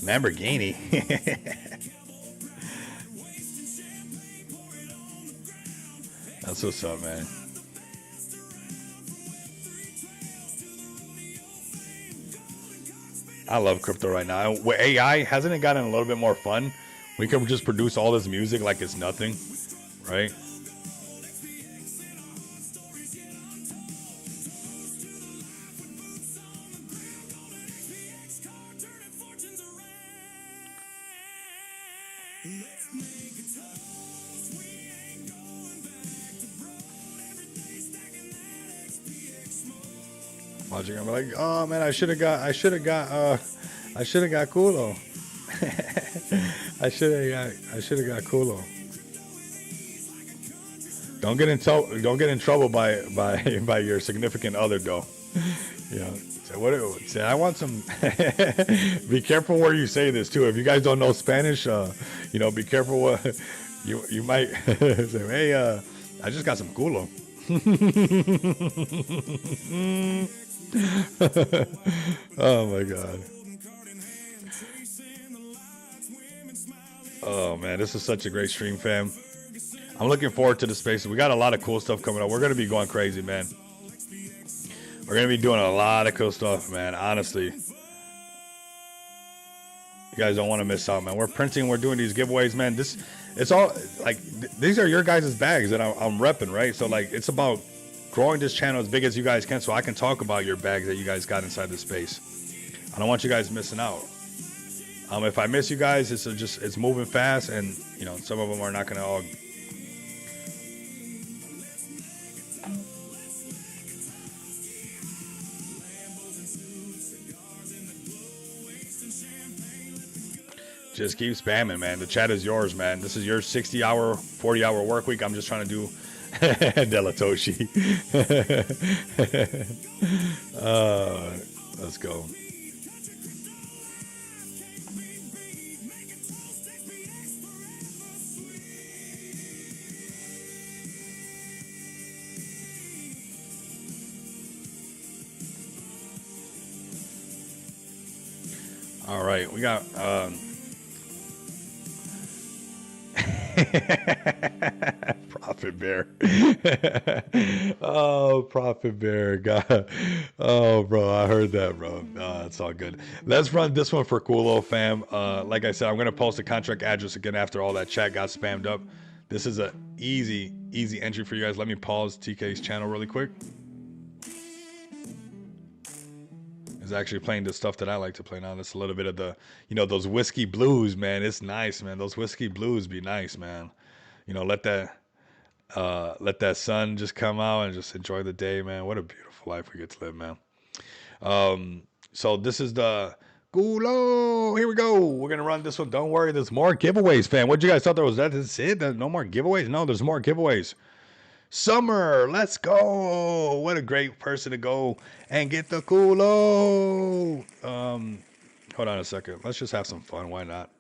Lamborghini. That's what's up, man. I love crypto right now. With AI, hasn't it gotten a little bit more fun? We can just produce all this music like it's nothing, right? Watching, I'm like, oh man, I should have got Culo. I should have got Culo. Don't get in trouble by your significant other though. You know, say I want some. Be careful where you say this too. If you guys don't know Spanish, you know, be careful what you might say. Hey, I just got some Culo. Oh my god. Oh man, this is such a great stream, fam. I'm looking forward to the spaces. We got a lot of cool stuff coming up. We're gonna be going crazy, man. We're gonna be doing a lot of cool stuff, man. Honestly, you guys don't want to miss out, man. We're printing. We're doing these giveaways, man. It's all like these are your guys' bags that I'm repping, right? So like, it's about growing this channel as big as you guys can, so I can talk about your bags that you guys got inside the space. I don't want you guys missing out. If I miss you guys, it's moving fast, and you know some of them are not gonna all. Just keep spamming, man. The chat is yours, man. This is your 60-hour, 40-hour work week. I'm just trying to do Delatoshi. Let's go. All right, we got Prophet Bear. Oh, Prophet Bear. God. Oh, bro, I heard that, bro. It's all good. Let's run this one for Culo, fam. Like I said, I'm going to post the contract address again after all that chat got spammed up. This is a easy entry for you guys. Let me pause TK's channel really quick. Is actually playing the stuff that I like to play now. That's a little bit of the, you know, those whiskey blues, man. It's nice, man. Those whiskey blues be nice, man. You know, let that sun just come out and just enjoy the day, man. What a beautiful life we get to live, man. So this is the Culo. Here we go. We're gonna run this one. Don't worry, there's more giveaways, fam. What you guys thought there was that's it? No more giveaways? No, there's more giveaways. Summer, let's go. What a great person to go and get the Culo. Hold on a second. Let's just have some fun. Why not?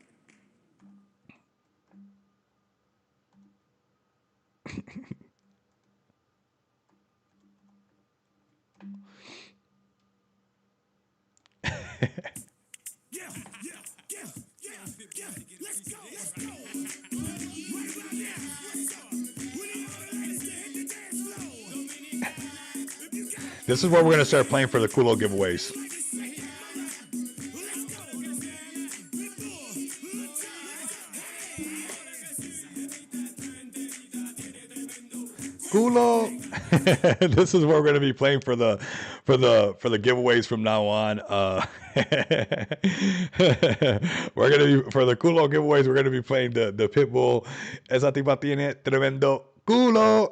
This is where we're going to start playing for the Culo giveaways. Culo. This is where we're going to be playing for the giveaways from now on. We're going to be for the Culo giveaways. We're going to be playing the Pitbull. Esa tipa tiene tremendo Culo.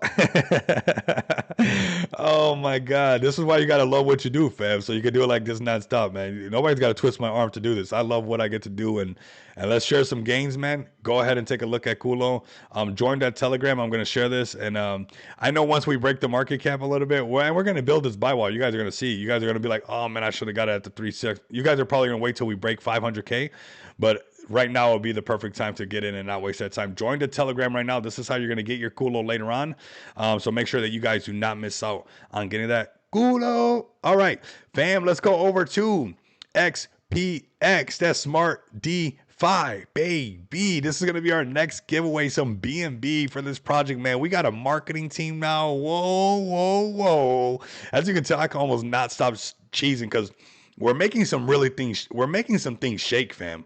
Oh my God. This is why you gotta love what you do, fam. So you can do it like this nonstop, man. Nobody's gotta twist my arm to do this. I love what I get to do, and let's share some gains, man. Go ahead and take a look at Culo. Join that Telegram. I'm gonna share this. And I know once we break the market cap a little bit, we're gonna build this buy wall. You guys are gonna see. You guys are gonna be like, oh man, I should have got it at the 3.6. You guys are probably gonna wait till we break 500K, but right now would be the perfect time to get in and not waste that time. Join the Telegram right now. This is how you're going to get your Culo later on. So make sure that you guys do not miss out on getting that Culo. All right, fam, let's go over to XPX. That's Smart DeFi, baby. This is going to be our next giveaway, some BNB for this project, man. We got a marketing team now. Whoa, whoa, whoa. As you can tell, I can almost not stop cheesing because we're making some things shake, fam.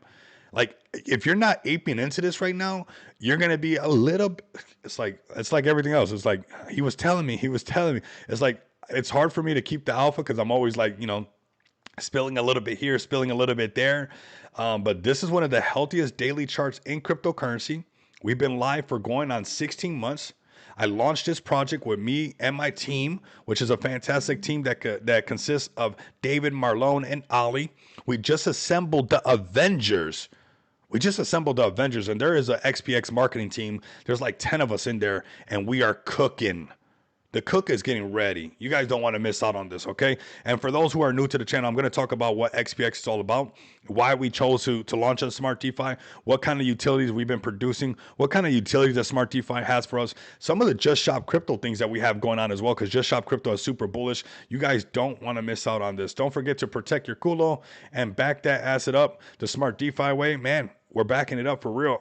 Like, if you're not aping into this right now, you're gonna be a little. It's like everything else. It's like he was telling me. It's like it's hard for me to keep the alpha because I'm always like, spilling a little bit here, spilling a little bit there. But this is one of the healthiest daily charts in cryptocurrency. We've been live for going on 16 months. I launched this project with me and my team, which is a fantastic team that consists of David, Marlon, and Ali. We just assembled the Avengers. And there is a XPX marketing team. There's like 10 of us in there, and we are cooking. The cook is getting ready. You guys don't want to miss out on this, okay? And for those who are new to the channel, I'm going to talk about what XPX is all about, why we chose to launch a Smart DeFi, what kind of utilities we've been producing, what kind of utilities that Smart DeFi has for us, some of the Just Shop Crypto things that we have going on as well, because Just Shop Crypto is super bullish. You guys don't want to miss out on this. Don't forget to protect your Culo and back that asset up the Smart DeFi way. Man, we're backing it up for real.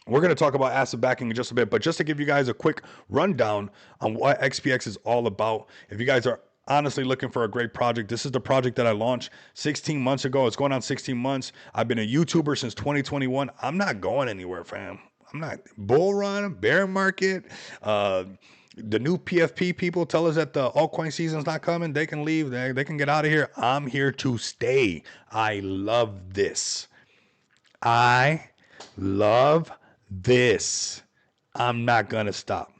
We're going to talk about asset backing in just a bit, but just to give you guys a quick rundown on what XPX is all about. If you guys are honestly looking for a great project, this is the project that I launched 16 months ago. It's going on 16 months. I've been a YouTuber since 2021. I'm not going anywhere, fam. I'm not. Bull run, bear market. The new PFP people tell us that the altcoin season's not coming. They can leave. They can get out of here. I'm here to stay. I love this. I love this. I'm not going to stop.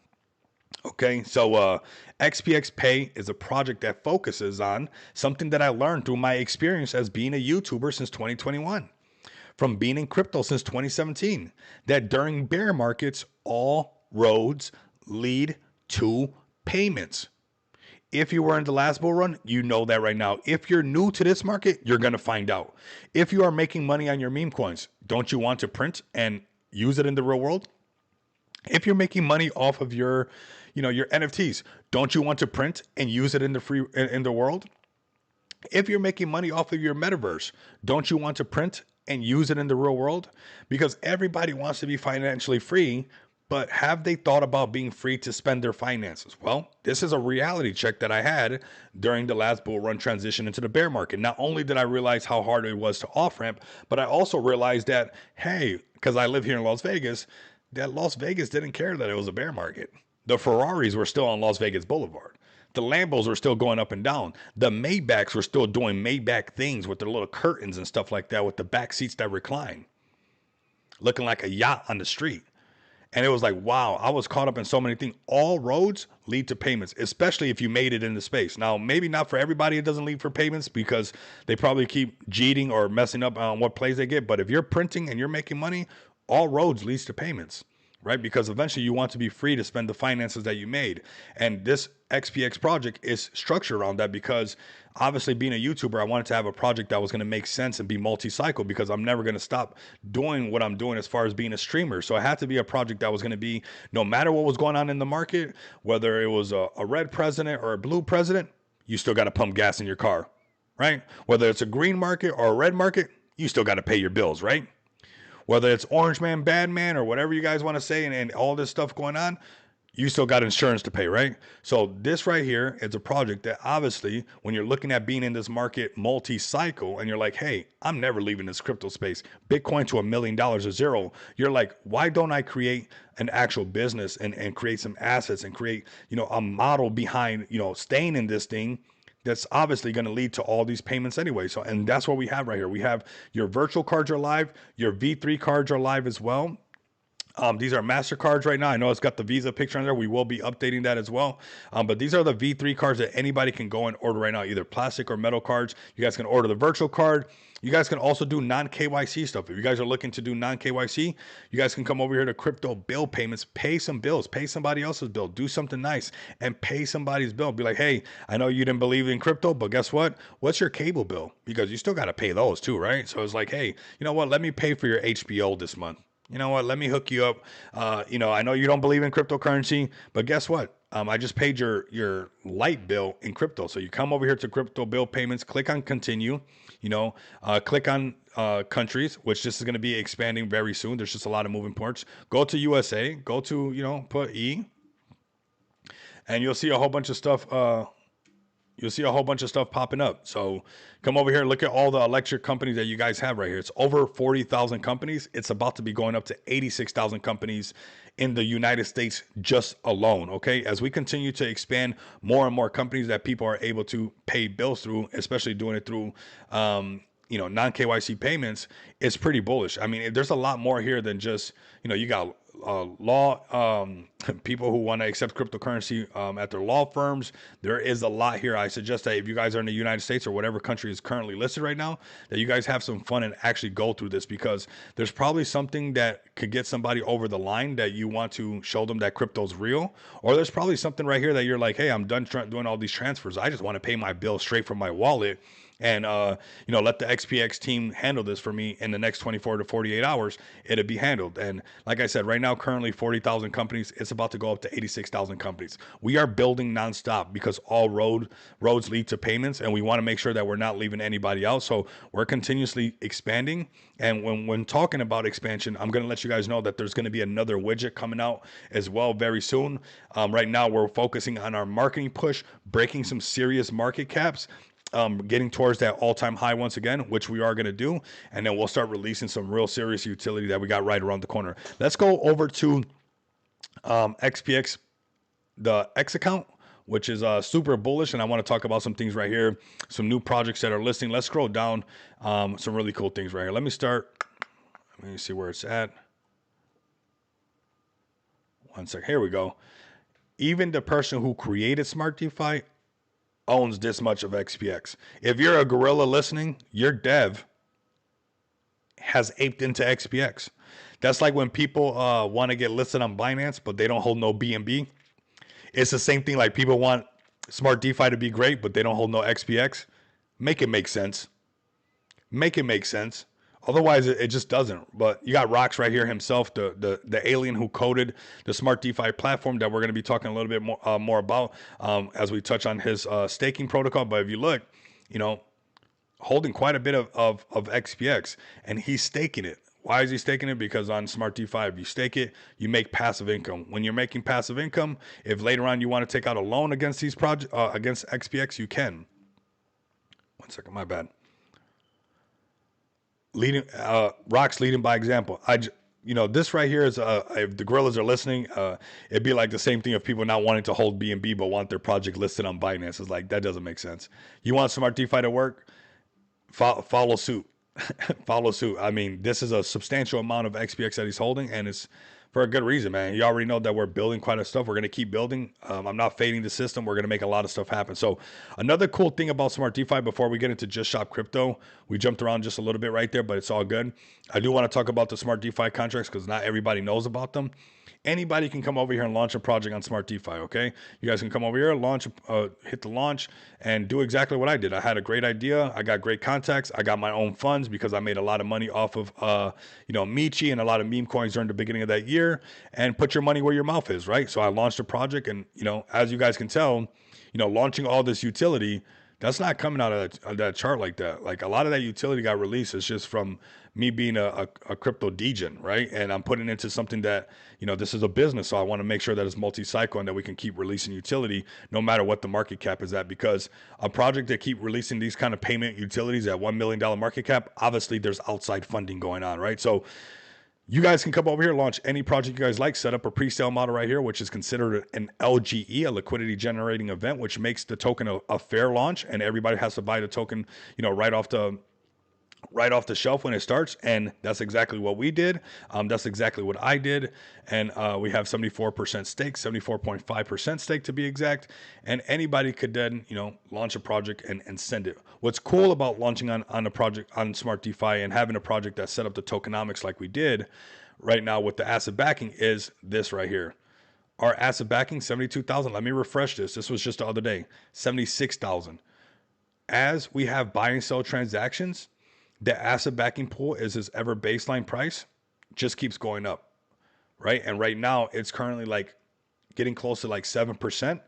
Okay, so XPX Pay is a project that focuses on something that I learned through my experience as being a YouTuber since 2021, from being in crypto since 2017, that during bear markets, all roads lead to payments. If you were in the last bull run, you know that right now. If you're new to this market, you're going to find out. If you are making money on your meme coins, don't you want to print and use it in the real world? If you're making money off of your NFTs, don't you want to print and use it in the world? If you're making money off of your metaverse, don't you want to print and use it in the real world? Because everybody wants to be financially free, but have they thought about being free to spend their finances? Well, this is a reality check that I had during the last bull run transition into the bear market. Not only did I realize how hard it was to off-ramp, but I also realized that, hey, because I live here in Las Vegas, that Las Vegas didn't care that it was a bear market. The Ferraris were still on Las Vegas Boulevard. The Lambos were still going up and down. The Maybachs were still doing Maybach things with their little curtains and stuff like that with the back seats that recline, looking like a yacht on the street. And it was like, wow, I was caught up in so many things. All roads lead to payments, especially if you made it in the space. Now, maybe not for everybody, it doesn't lead for payments because they probably keep cheating or messing up on what plays they get. But if you're printing and you're making money, all roads leads to payments, right? Because eventually you want to be free to spend the finances that you made. And this XPX project is structured around that because obviously being a YouTuber, I wanted to have a project that was going to make sense and be multi-cycle because I'm never going to stop doing what I'm doing as far as being a streamer. So it had to be a project that was going to be, no matter what was going on in the market, whether it was a red president or a blue president, you still got to pump gas in your car, right? Whether it's a green market or a red market, you still got to pay your bills, right? Whether it's orange man, bad man, or whatever you guys want to say, and all this stuff going on, you still got insurance to pay, right? So this right here is a project that obviously when you're looking at being in this market multi-cycle and you're like, hey, I'm never leaving this crypto space. Bitcoin to $1 million or zero. You're like, why don't I create an actual business and create some assets and create, a model behind, staying in this thing that's obviously going to lead to all these payments anyway. So, and that's what we have right here. We have your virtual cards are live. Your V3 cards are live as well. These are MasterCards right now. I know it's got the Visa picture on there. We will be updating that as well. But these are the V3 cards that anybody can go and order right now, either plastic or metal cards. You guys can order the virtual card. You guys can also do non-KYC stuff. If you guys are looking to do non-KYC, you guys can come over here to crypto bill payments, pay some bills, pay somebody else's bill, do something nice and pay somebody's bill. Be like, hey, I know you didn't believe in crypto, but guess what? What's your cable bill? Because you still got to pay those too, right? So it's like, hey, you know what? Let me pay for your HBO this month. You know what? Let me hook you up. I know you don't believe in cryptocurrency, but guess what? I just paid your light bill in crypto. So you come over here to crypto bill payments, click on continue, click on countries, which this is going to be expanding very soon. There's just a lot of moving parts. Go to USA, go to, put E, and you'll see a whole bunch of stuff. You'll see a whole bunch of stuff popping up. So come over here, look at all the electric companies that you guys have right here. It's over 40,000 companies. It's about to be going up to 86,000 companies in the United States just alone, okay? As we continue to expand more and more companies that people are able to pay bills through, especially doing it through, non-KYC payments, it's pretty bullish. I mean, there's a lot more here than just, you got people who want to accept cryptocurrency at their law firms. There is a lot here. I suggest that if you guys are in the United States or whatever country is currently listed right now, that you guys have some fun and actually go through this, because there's probably something that could get somebody over the line that you want to show them that crypto's real. Or there's probably something right here that you're like, hey, I'm done doing all these transfers. I just want to pay my bill straight from my wallet. And, let the XPX team handle this for me in the next 24 to 48 hours. It'll be handled. And like I said, right now, currently 40,000 companies. It's about to go up to 86,000 companies. We are building nonstop because all roads lead to payments, and we want to make sure that we're not leaving anybody out. So we're continuously expanding. And when talking about expansion, I'm going to let you guys know that there's going to be another widget coming out as well very soon. Right now, we're focusing on our marketing push, breaking some serious market caps, getting towards that all-time high once again, which we are going to do. And then we'll start releasing some real serious utility that we got right around the corner. Let's go over to XPX, the X account, which is super bullish. And I want to talk about some things right here, some new projects that are listing. Let's scroll down, some really cool things right here. Let me see where it's at. One sec. Here we go. Even the person who created Smart DeFi owns this much of XPX. If you're a gorilla listening, your dev has aped into XPX. That's like when people want to get listed on Binance, but they don't hold no BNB. It's the same thing. Like people want Smart DeFi to be great, but they don't hold no XPX. Make it make sense. Make it make sense. Otherwise, it just doesn't. But you got Rox right here himself, the alien who coded the Smart DeFi platform that we're going to be talking a little bit more about as we touch on his staking protocol. But if you look, holding quite a bit of XPX, and he's staking it. Why is he staking it? Because on Smart DeFi, if you stake it, you make passive income. When you're making passive income, if later on you want to take out a loan against these projects, against XPX, you can. One second, my bad. Rock's leading by example. This right here is if the gorillas are listening, it'd be like the same thing of people not wanting to hold BNB but want their project listed on Binance. It's like, that doesn't make sense. You want Smart DeFi to work? Follow suit. Follow suit. I mean, this is a substantial amount of XPX that he's holding, and it's for a good reason, man. You already know that we're building quite a stuff. We're going to keep building. I'm not fading the system. We're going to make a lot of stuff happen. So another cool thing about Smart DeFi, before we get into Just Shop Crypto, we jumped around just a little bit right there, but it's all good. I do want to talk about the Smart DeFi contracts because not everybody knows about them. Anybody can come over here and launch a project on Smart DeFi, okay? You guys can come over here, hit the launch, and do exactly what I did. I had a great idea. I got great contacts. I got my own funds because I made a lot of money off of, Michi and a lot of meme coins during the beginning of that year. And put your money where your mouth is, right? So I launched a project, and, as you guys can tell, launching all this utility, that's not coming out of that chart like that. Like a lot of that utility got released. It's just from me being a crypto degen, right? And I'm putting into something that, this is a business. So I want to make sure that it's multi-cycle and that we can keep releasing utility no matter what the market cap is at. Because a project that keep releasing these kind of payment utilities at $1 million market cap, obviously there's outside funding going on, right? So you guys can come over here, launch any project you guys like, set up a pre-sale model right here, which is considered an LGE, a liquidity generating event, which makes the token a fair launch, and everybody has to buy the token, right off the right off the shelf when it starts, and that's exactly what we did. That's exactly what I did, and we have 74% stake, 74.5% stake to be exact, and anybody could then, launch a project and send it. What's cool about launching on a project on Smart DeFi and having a project that set up the tokenomics like we did right now with the asset backing is this right here. Our asset backing, 72,000. Let me refresh this. This was just the other day, 76,000. As we have buy and sell transactions, the asset backing pool is his ever baseline price just keeps going up, right? And right now it's currently like getting close to like 7%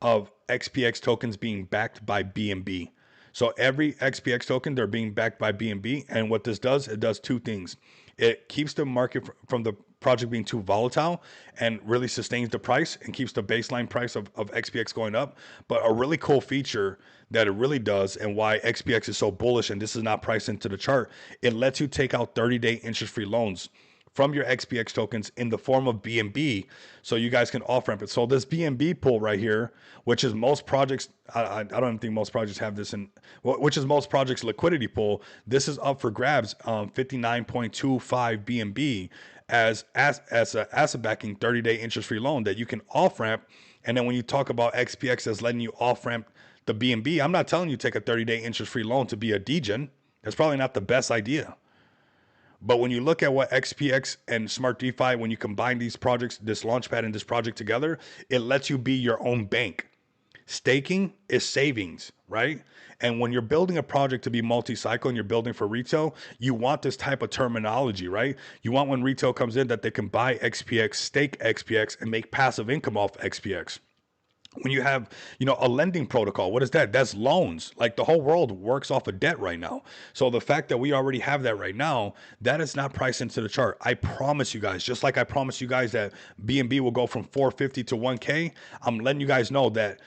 of XPX tokens being backed by BNB. So every XPX token, they're being backed by BNB. And what this does, it does two things. It keeps the market from the project being too volatile and really sustains the price and keeps the baseline price of XPX going up. But a really cool feature that it really does, and why XPX is so bullish, and this is not priced into the chart, it lets you take out 30-day interest-free loans from your XPX tokens in the form of BNB, so you guys can off-ramp it. So this BNB pool right here, which is most projects, I don't even think most projects have this in, which is most projects' liquidity pool, this is up for grabs, 59.25 BNB as an asset backing 30-day interest-free loan that you can off-ramp. And then when you talk about XPX as letting you off-ramp the BNB, I'm not telling you take a 30-day interest-free loan to be a degen. That's probably not the best idea. But when you look at what XPX and Smart DeFi, when you combine these projects, this launchpad and this project together, it lets you be your own bank. Staking is savings, right? And when you're building a project to be multi-cycle and you're building for retail, you want this type of terminology, right? You want when retail comes in that they can buy XPX, stake XPX, and make passive income off XPX. When you have, a lending protocol, what is that? That's loans. Like the whole world works off of debt right now. So the fact that we already have that right now, that is not priced into the chart. I promise you guys, just like I promise you guys that BNB will go from 450 to 1K, I'm letting you guys know that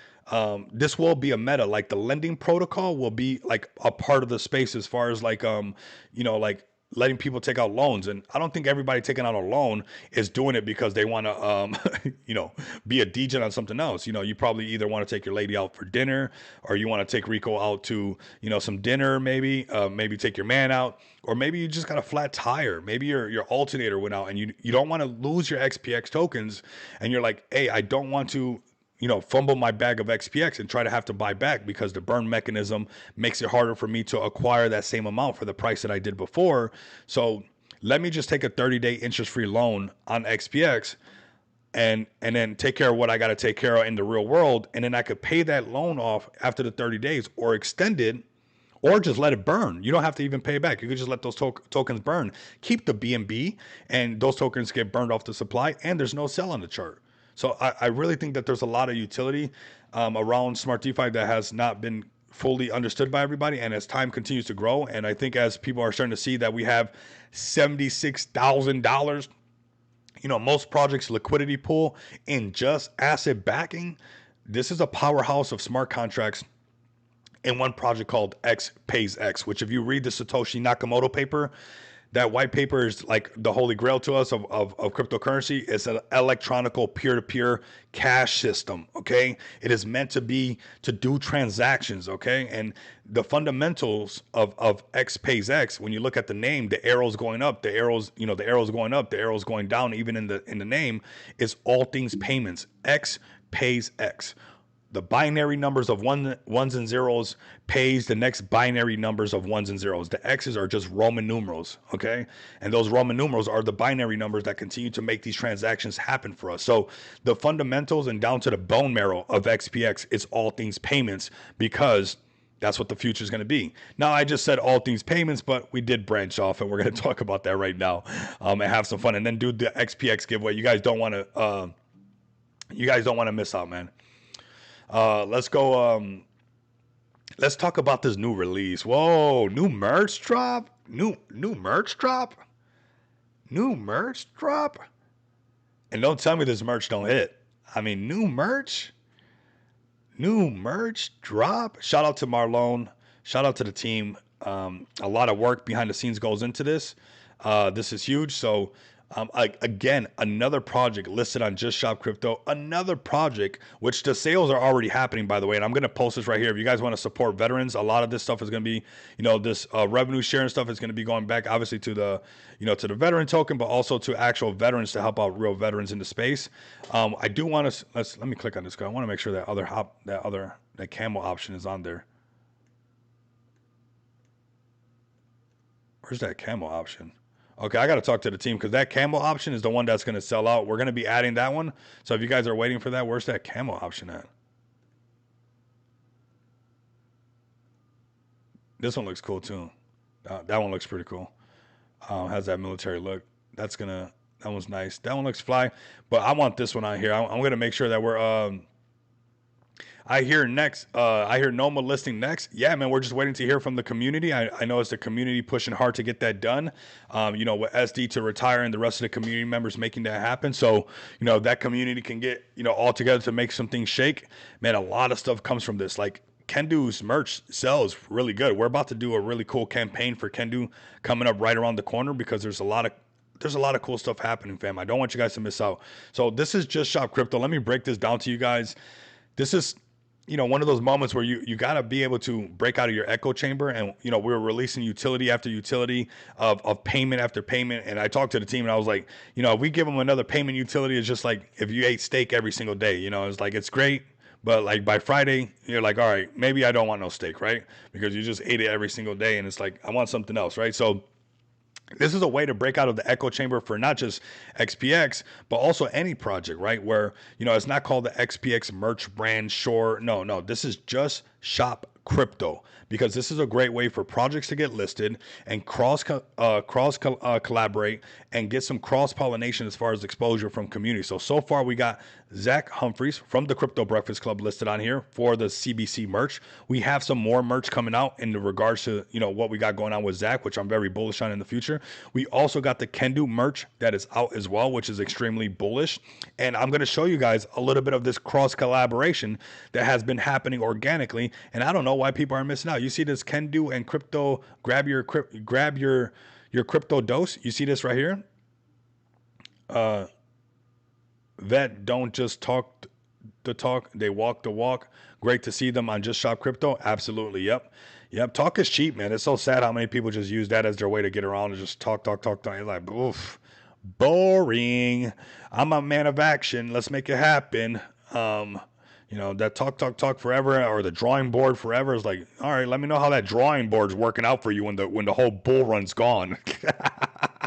this will be a meta. Like the lending protocol will be like a part of the space as far as like, like letting people take out loans. And I don't think everybody taking out a loan is doing it because they want to, be a degen on something else. You probably either want to take your lady out for dinner, or you want to take Rico out to, some dinner, maybe take your man out, or maybe you just got a flat tire. Maybe your alternator went out and you don't want to lose your XPX tokens. And you're like, hey, I don't want to, fumble my bag of XPX and try to have to buy back because the burn mechanism makes it harder for me to acquire that same amount for the price that I did before. So let me just take a 30-day interest-free loan on XPX and then take care of what I got to take care of in the real world. And then I could pay that loan off after the 30 days or extend it, or just let it burn. You don't have to even pay back. You could just let those tokens burn. Keep the BNB, and those tokens get burned off the supply, and there's no sell on the chart. So I really think that there's a lot of utility around Smart DeFi that has not been fully understood by everybody. And as time continues to grow, and I think as people are starting to see that we have $76,000, most projects' liquidity pool in just asset backing, this is a powerhouse of smart contracts in one project called X Pays X, which if you read the Satoshi Nakamoto paper, that white paper is like the holy grail to us of cryptocurrency. It's an electronical peer-to-peer cash system, okay? It is meant to do transactions, okay? And the fundamentals of X Pays X, when you look at the name, the arrows going up, the arrows going up, the arrows going down, even in the name, is all things payments. X Pays X. The binary numbers of ones and zeros pays the next binary numbers of ones and zeros. The X's are just Roman numerals, okay? And those Roman numerals are the binary numbers that continue to make these transactions happen for us. So the fundamentals and down to the bone marrow of XPX is all things payments, because that's what the future is going to be. Now, I just said all things payments, but we did branch off, and we're going to talk about that right now and have some fun, and then do the XPX giveaway. You guys don't want to miss out, man. Let's go. Let's talk about this new release. Whoa, new merch drop. New merch drop. New merch drop. And don't tell me this merch don't hit. I mean, new merch drop. Shout out to Marlon. Shout out to the team. A lot of work behind the scenes goes into this. This is huge. So Again, another project listed on Just Shop Crypto, another project, which the sales are already happening, by the way. And I'm going to post this right here. If you guys want to support veterans, a lot of this stuff is going to be, this revenue sharing stuff is going to be going back, obviously, to the, to the veteran token, but also to actual veterans to help out real veterans in the space. I do want to, let me click on this guy. I want to make sure that camel option is on there. Where's that camel option? Okay, I got to talk to the team because that camel option is the one that's going to sell out. We're going to be adding that one. So if you guys are waiting for that, where's that camel option at? This one looks cool too. That one looks pretty cool. Has that military look. That one's nice. That one looks fly. But I want this one on here. I'm going to make sure that we're... I hear Noma listing next. Yeah, man, we're just waiting to hear from the community. I know it's the community pushing hard to get that done. With SD to retire and the rest of the community members making that happen. So, that community can get, all together to make some things shake. Man, a lot of stuff comes from this. Like Kendu's merch sells really good. We're about to do a really cool campaign for Kendu coming up right around the corner because there's a lot of cool stuff happening, fam. I don't want you guys to miss out. So this is Just Shop Crypto. Let me break this down to you guys. This is one of those moments where you got to be able to break out of your echo chamber. And, we're releasing utility after utility of payment after payment. And I talked to the team and I was like, if we give them another payment utility, it's just like if you ate steak every single day, it's like, it's great. But like by Friday, you're like, all right, maybe I don't want no steak, right? Because you just ate it every single day. And it's like, I want something else, right? So this is a way to break out of the echo chamber for not just XPX, but also any project, right? Where, it's not called the XPX merch brand, sure. No, this is Just Shop Crypto, because this is a great way for projects to get listed and collaborate and get some cross pollination as far as exposure from community. So far we got Zach Humphreys from the Crypto Breakfast Club listed on here for the CBC merch. We have some more merch coming out in regards to, what we got going on with Zach, which I'm very bullish on in the future. We also got the Kendu merch that is out as well, which is extremely bullish. And I'm going to show you guys a little bit of this cross collaboration that has been happening organically. And I don't know why people are missing out. You see this Kendu and crypto, grab your crypto dose. You see this right here? That don't just talk the talk, they walk the walk. Great to see them on Just Shop Crypto. Absolutely. Yep. Talk is cheap, man. It's so sad how many people just use that as their way to get around and just talk. You're like, oof, boring. I'm a man of action. Let's make it happen. That talk forever, or the drawing board forever is like, all right, let me know how that drawing board's working out for you when the whole bull run's gone.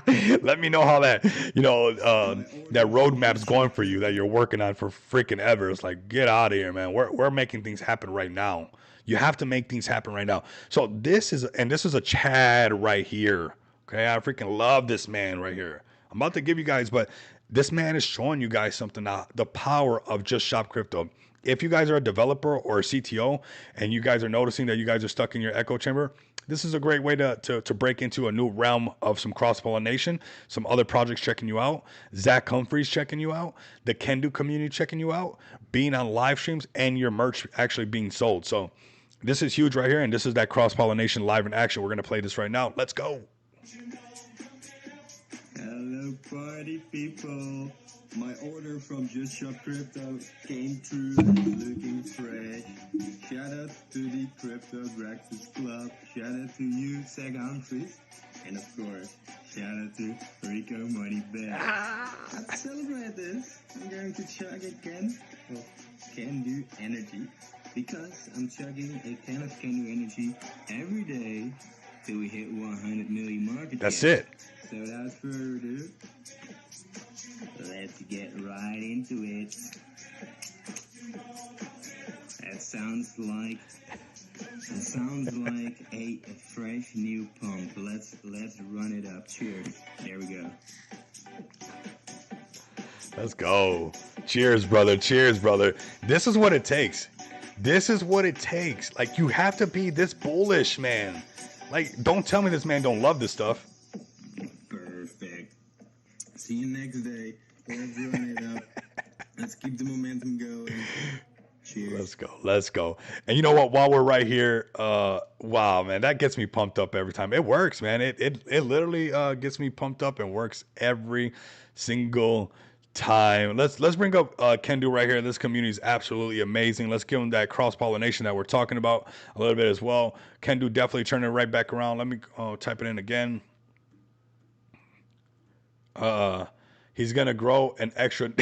Let me know how that, that roadmap's going for you that you're working on for freaking ever. It's like, get out of here, man. We're making things happen right now. You have to make things happen right now. So this is a Chad right here. Okay. I freaking love this man right here. I'm about to give you guys, but this man is showing you guys something now, the power of Just Shop Crypto. If you guys are a developer or a CTO and you guys are noticing that you guys are stuck in your echo chamber, this is a great way to break into a new realm of some cross-pollination, some other projects checking you out, Zach Humphreys checking you out, the Kendu community checking you out, being on live streams, and your merch actually being sold. So this is huge right here, and this is that cross-pollination live in action. We're going to play this right now. Let's go. Hello, party people. My order from Just Shop Crypto came through looking fresh. Shout out to the Crypto Breakfast Club. Shout out to you, Zach Humphreys. And of course, shout out to Rico Moneyback. To celebrate this, I'm going to chug a can of Kendu Energy, because I'm chugging a can of Kendu Energy every day till we hit 100 million market cap. That's it. So without further ado, let's get right into it. That sounds like a fresh new pump. Let's run it up. Cheers. There we go. Let's go. Cheers, brother. Cheers, brother. This is what it takes. Like, you have to be this bullish, man. Like, don't tell me this man don't love this stuff. Perfect. See you next day. Let's run it up. Let's keep the momentum going. Cheers. Let's go. Let's go. And you know what? While we're right here, wow, man, that gets me pumped up every time. It works, man. It literally gets me pumped up and works every single time. Let's bring up Kendu right here. This community is absolutely amazing. Let's give him that cross pollination that we're talking about a little bit as well. Kendu definitely turning it right back around. Let me type it in again. He's gonna grow an extra.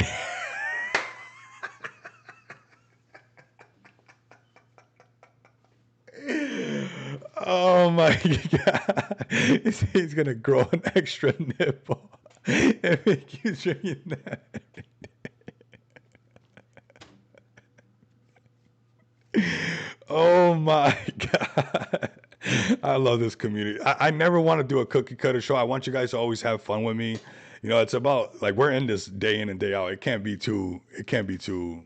Oh my god! He's gonna grow an extra nipple and make you drinking that. Oh my god! I love this community. I never want to do a cookie cutter show. I want you guys to always have fun with me. You know, it's about like we're in this day in and day out. It can't be too. It can't be too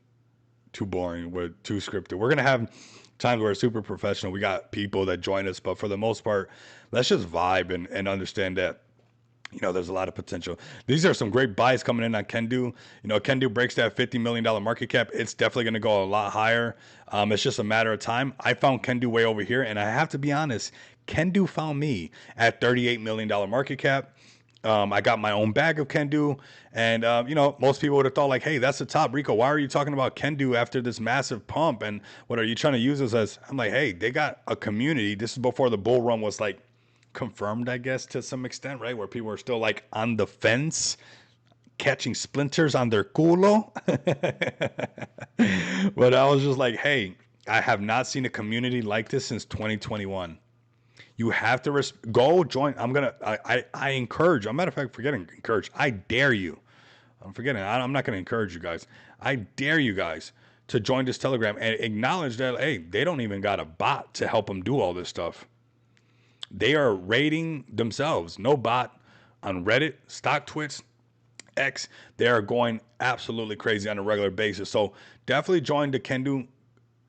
boring. We're too scripted. We're gonna have times where it's super professional. We got people that join us, but for the most part, let's just vibe and understand that there's a lot of potential. These are some great buys coming in on Kendu. Kendu breaks that $50 million market cap. It's definitely going to go a lot higher. It's just a matter of time. I found Kendu way over here, and I have to be honest, Kendu found me at $38 million market cap. I got my own bag of Kendu, and most people would have thought like, "Hey, that's the top, Rico. Why are you talking about Kendu after this massive pump? And what are you trying to use this as?" I'm like, "Hey, they got a community. This is before the bull run was like confirmed, I guess, to some extent, right? Where people are still like on the fence, catching splinters on their culo." But I was just like, "Hey, I have not seen a community like this since 2021." You have to go join. I encourage. As a matter of fact, forgetting encourage. I dare you. I'm forgetting. I'm not going to encourage you guys. I dare you guys to join this Telegram and acknowledge that, hey, they don't even got a bot to help them do all this stuff. They are rating themselves. No bot on Reddit, StockTwits, X. They are going absolutely crazy on a regular basis. So definitely join the Kendu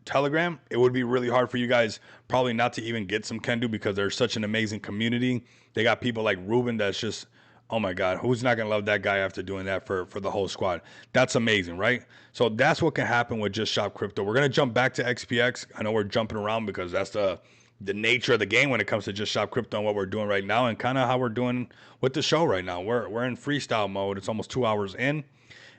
Telegram. It would be really hard for you guys probably not to even get some Kendu because there's such an amazing community. They got people like Ruben that's just, oh my God, who's not going to love that guy after doing that for the whole squad? That's amazing, right? So that's what can happen with Just Shop Crypto. We're going to jump back to XPX. I know we're jumping around because that's the nature of the game when it comes to Just Shop Crypto and what we're doing right now and kind of how we're doing with the show right now. We're in freestyle mode. It's almost 2 hours in.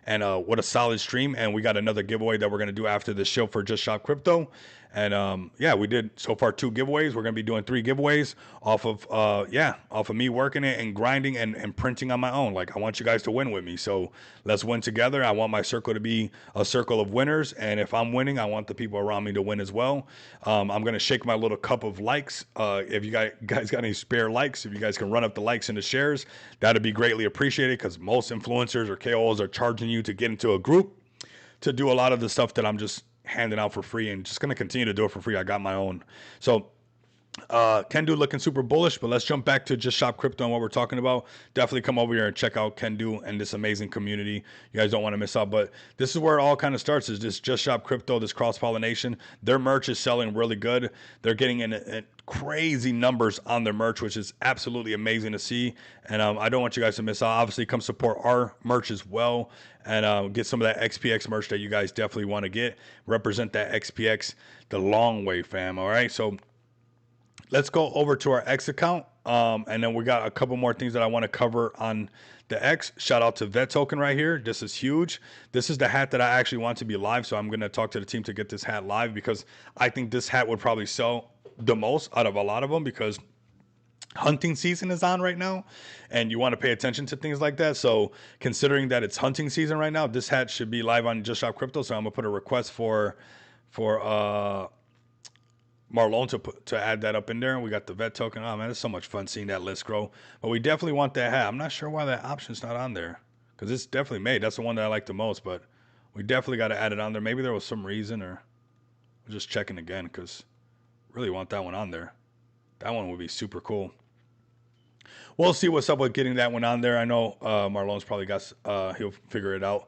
And what a solid stream. And we got another giveaway that we're going to do after the show for Just Shop Crypto. And we did so far 2 giveaways. We're going to be doing 3 giveaways off of me working it and grinding and printing on my own. Like, I want you guys to win with me. So let's win together. I want my circle to be a circle of winners. And if I'm winning, I want the people around me to win as well. I'm going to shake my little cup of likes. If you guys got any spare likes, if you guys can run up the likes and the shares, that'd be greatly appreciated because most influencers or KOLs are charging you to get into a group to do a lot of the stuff that I'm just handing out for free and just going to continue to do it for free. I got my own. So Kendu looking super bullish, but let's jump back to Just Shop Crypto and what we're talking about. Definitely come over here and check out Kendu and this amazing community. You guys don't want to miss out, but this is where it all kind of starts, is this Just Shop Crypto, this cross-pollination. Their merch is selling really good. They're getting in crazy numbers on their merch, which is absolutely amazing to see. And I don't want you guys to miss out. Obviously, come support our merch as well and get some of that XPX merch that you guys definitely want to get. Represent that XPX the long way, fam. All right, so let's go over to our X account. And then we got a couple more things that I want to cover on the X. Shout out to Vet Token right here. This is huge. This is the hat that I actually want to be live. So I'm going to talk to the team to get this hat live because I think this hat would probably sell the most out of a lot of them because hunting season is on right now and you want to pay attention to things like that. So considering that it's hunting season right now, this hat should be live on Just Shop Crypto. So I'm going to put a request for Marlon to add that up in there. And we got the Vet Token. Oh man, it's so much fun seeing that list grow. But we definitely want that hat. I'm not sure why that option's not on there because it's definitely made. That's the one that I like the most, but we definitely got to add it on there. Maybe there was some reason, or I'm just checking again because really want that one on there. That one would be super cool. We'll see what's up with getting that one on there. I know Marlon's probably got, he'll figure it out.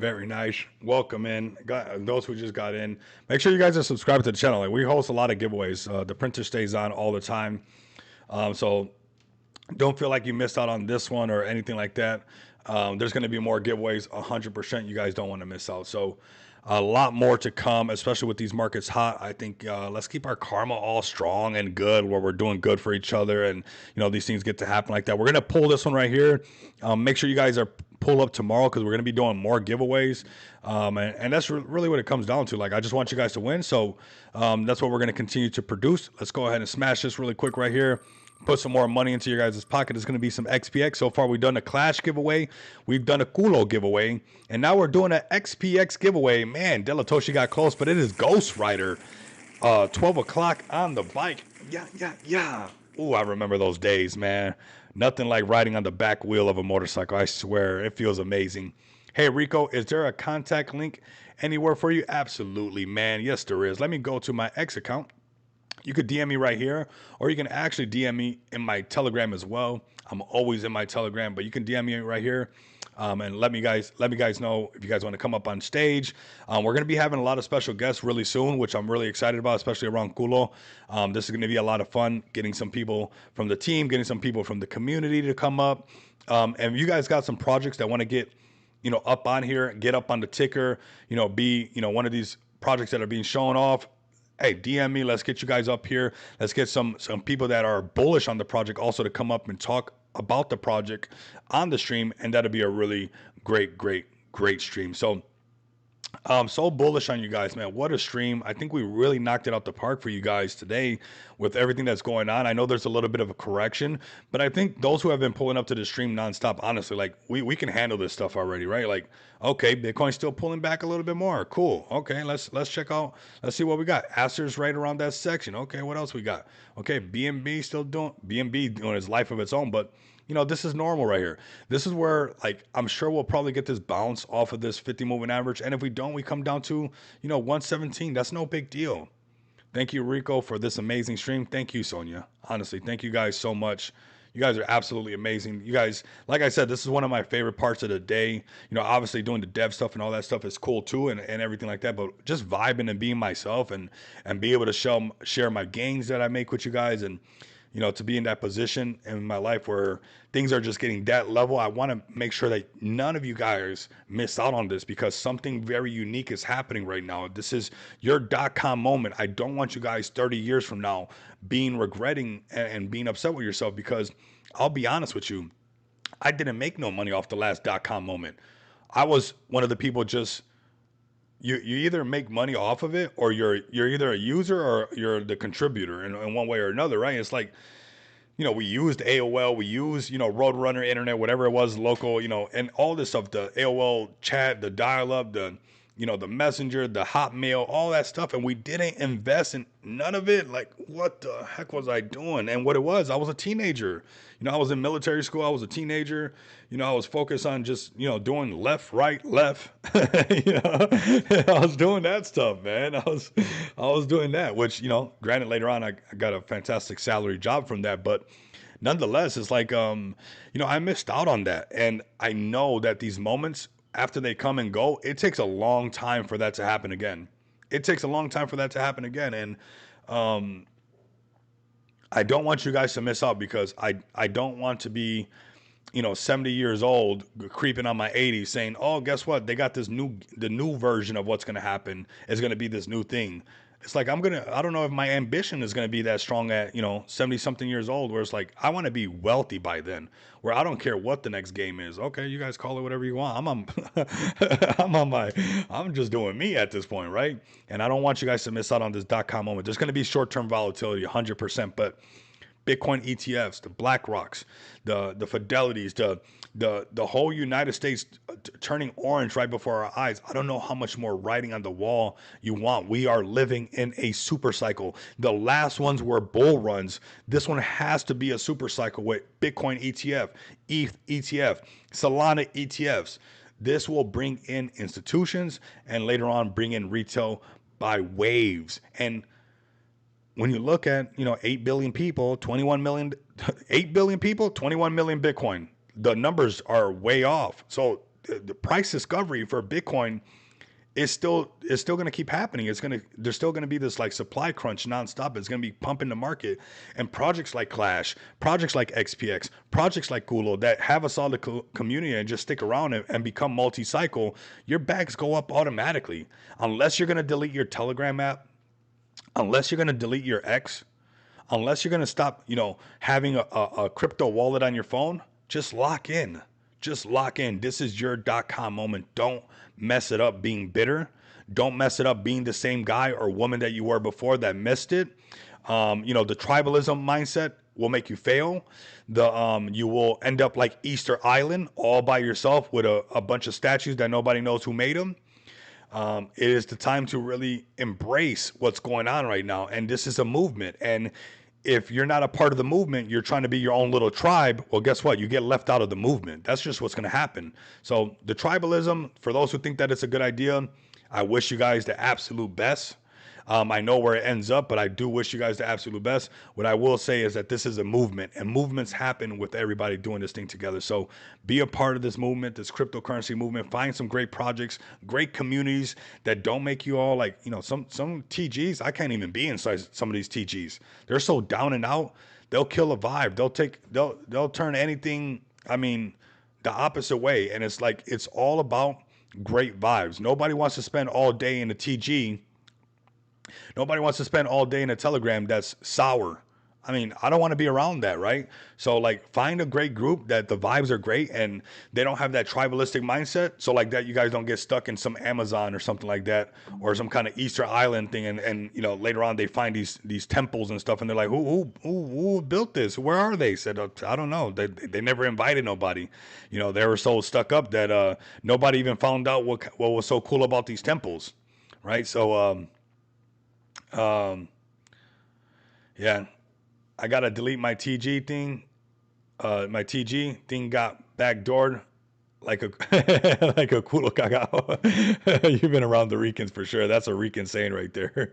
Very nice. Welcome in. Those who just got in. Make sure you guys are subscribed to the channel. Like we host a lot of giveaways. The printer stays on all the time. So don't feel like you missed out on this one or anything like that. There's going to be more giveaways. 100%. You guys don't want to miss out. So a lot more to come, especially with these markets hot. I think let's keep our karma all strong and good, where we're doing good for each other, and these things get to happen like that. We're gonna pull this one right here. Make sure you guys are pull up tomorrow, because we're gonna be doing more giveaways, and that's really what it comes down to. Like, I just want you guys to win, so that's what we're gonna continue to produce. Let's go ahead and smash this really quick right here. Put some more money into your guys' pocket. It's going to be some XPX. So far, we've done a Clash giveaway. We've done a Culo giveaway. And now we're doing an XPX giveaway. Man, Delatoshi got close, but it is Ghost Rider. 12 o'clock on the bike. Yeah. Ooh, I remember those days, man. Nothing like riding on the back wheel of a motorcycle. I swear, it feels amazing. Hey, Rico, is there a contact link anywhere for you? Absolutely, man. Yes, there is. Let me go to my X account. You could DM me right here, or you can actually DM me in my Telegram as well. I'm always in my Telegram, but you can DM me right here, and let me guys know if you guys want to come up on stage. We're going to be having a lot of special guests really soon, which I'm really excited about, especially around Culo. This is going to be a lot of fun, getting some people from the team, getting some people from the community to come up. And if you guys got some projects that want to get, up on here, get up on the ticker, be, one of these projects that are being shown off. Hey, DM me. Let's get you guys up here. Let's get some people that are bullish on the project also to come up and talk about the project on the stream, and that'll be a really great stream. So I'm so bullish on you guys, man. What a stream. I think we really knocked it out the park for you guys today with everything that's going on. I know there's a little bit of a correction, but I think those who have been pulling up to the stream nonstop, honestly, like we can handle this stuff already, right? Like, okay, Bitcoin's still pulling back a little bit more. Cool. Okay, let's check out. Let's see what we got. Aster's right around that section. Okay, what else we got? Okay, BNB still doing its life of its own, but this is normal right here. This is where, like, I'm sure we'll probably get this bounce off of this 50 moving average. And if we don't, we come down to, 117. That's no big deal. Thank you, Rico, for this amazing stream. Thank you, Sonia. Honestly, thank you guys so much. You guys are absolutely amazing. You guys, like I said, this is one of my favorite parts of the day. Obviously doing the dev stuff and all that stuff is cool too, and everything like that. But just vibing and being myself and be able to share my gains that I make with you guys, and to be in that position in my life where things are just getting that level. I want to make sure that none of you guys miss out on this, because something very unique is happening right now. This is your .com moment. I don't want you guys 30 years from now being regretting and being upset with yourself, because I'll be honest with you, I didn't make no money off the last .com moment. I was one of the people just, you either make money off of it, or you're either a user or you're the contributor in one way or another, right? It's like, we used AOL, we used, Roadrunner internet, whatever it was, local, and all this stuff, the AOL chat, the dial-up, the messenger, the Hotmail, all that stuff. And we didn't invest in none of it. Like, what the heck was I doing? And what it was, I was a teenager. I was in military school. I was a teenager. I was focused on just, doing left, right, left. I was doing that stuff, man. I was doing that, which, granted, later on, I got a fantastic salary job from that. But nonetheless, it's like, I missed out on that. And I know that these moments, after they come and go, it takes a long time for that to happen again. And I don't want you guys to miss out, because I don't want to be, 70 years old, creeping on my 80s, saying, oh, guess what? They got the new version of what's going to happen is going to be this new thing. It's like, I don't know if my ambition is going to be that strong at, 70 something years old, where it's like, I want to be wealthy by then, where I don't care what the next game is. Okay, you guys call it whatever you want. I'm just doing me at this point, right? And I don't want you guys to miss out on this .com moment. There's going to be short-term volatility, 100%, but Bitcoin ETFs, the BlackRocks, the Fidelities, the whole United States turning orange right before our eyes. I don't know how much more writing on the wall you want. We are living in a super cycle. The last ones were bull runs. This one has to be a super cycle with Bitcoin ETF, ETH ETF, Solana ETFs. This will bring in institutions and later on bring in retail by waves. And when you look at, 8 billion people, 21 million, 8 billion people, 21 million Bitcoin, the numbers are way off. So the price discovery for Bitcoin is still going to keep happening. There's still going to be this like supply crunch nonstop. It's going to be pumping the market, and projects like Clash, projects like XPX, projects like Culo that have a solid community and just stick around and become multi-cycle, your bags go up automatically. Unless you're going to delete your Telegram app, unless you're going to delete your X, unless you're going to stop, having a crypto wallet on your phone, just lock in. Just lock in. This is your .com moment. Don't mess it up being bitter. Don't mess it up being the same guy or woman that you were before that missed it. The tribalism mindset will make you fail. You will end up like Easter Island all by yourself with a bunch of statues that nobody knows who made them. It is the time to really embrace what's going on right now. And this is a movement. And if you're not a part of the movement, you're trying to be your own little tribe. Well, guess what? You get left out of the movement. That's just what's going to happen. So the tribalism, for those who think that it's a good idea, I wish you guys the absolute best. I know where it ends up, but I do wish you guys the absolute best. What I will say is that this is a movement, and movements happen with everybody doing this thing together. So be a part of this movement, this cryptocurrency movement. Find some great projects, great communities that don't make you all like, some TGs. I can't even be inside some of these TGs. They're so down and out. They'll kill a vibe. They'll turn anything, the opposite way. And it's like, it's all about great vibes. Nobody wants to spend all day in a TG. Nobody wants to spend all day in a Telegram that's sour. I don't want to be around that, right? So like find a great group that the vibes are great and they don't have that tribalistic mindset. So like that, you guys don't get stuck in some Amazon or something like that, or some kind of Easter Island thing. And later on they find these temples and stuff. And they're like, who built this? Where are they? Said, I don't know. They never invited nobody. They were so stuck up that nobody even found out what was so cool about these temples. Right. So, yeah, I got to delete my TG thing. My TG thing got backdoored like a like a culo cagao. You've been around the Ricans for sure. That's a Rican saying right there.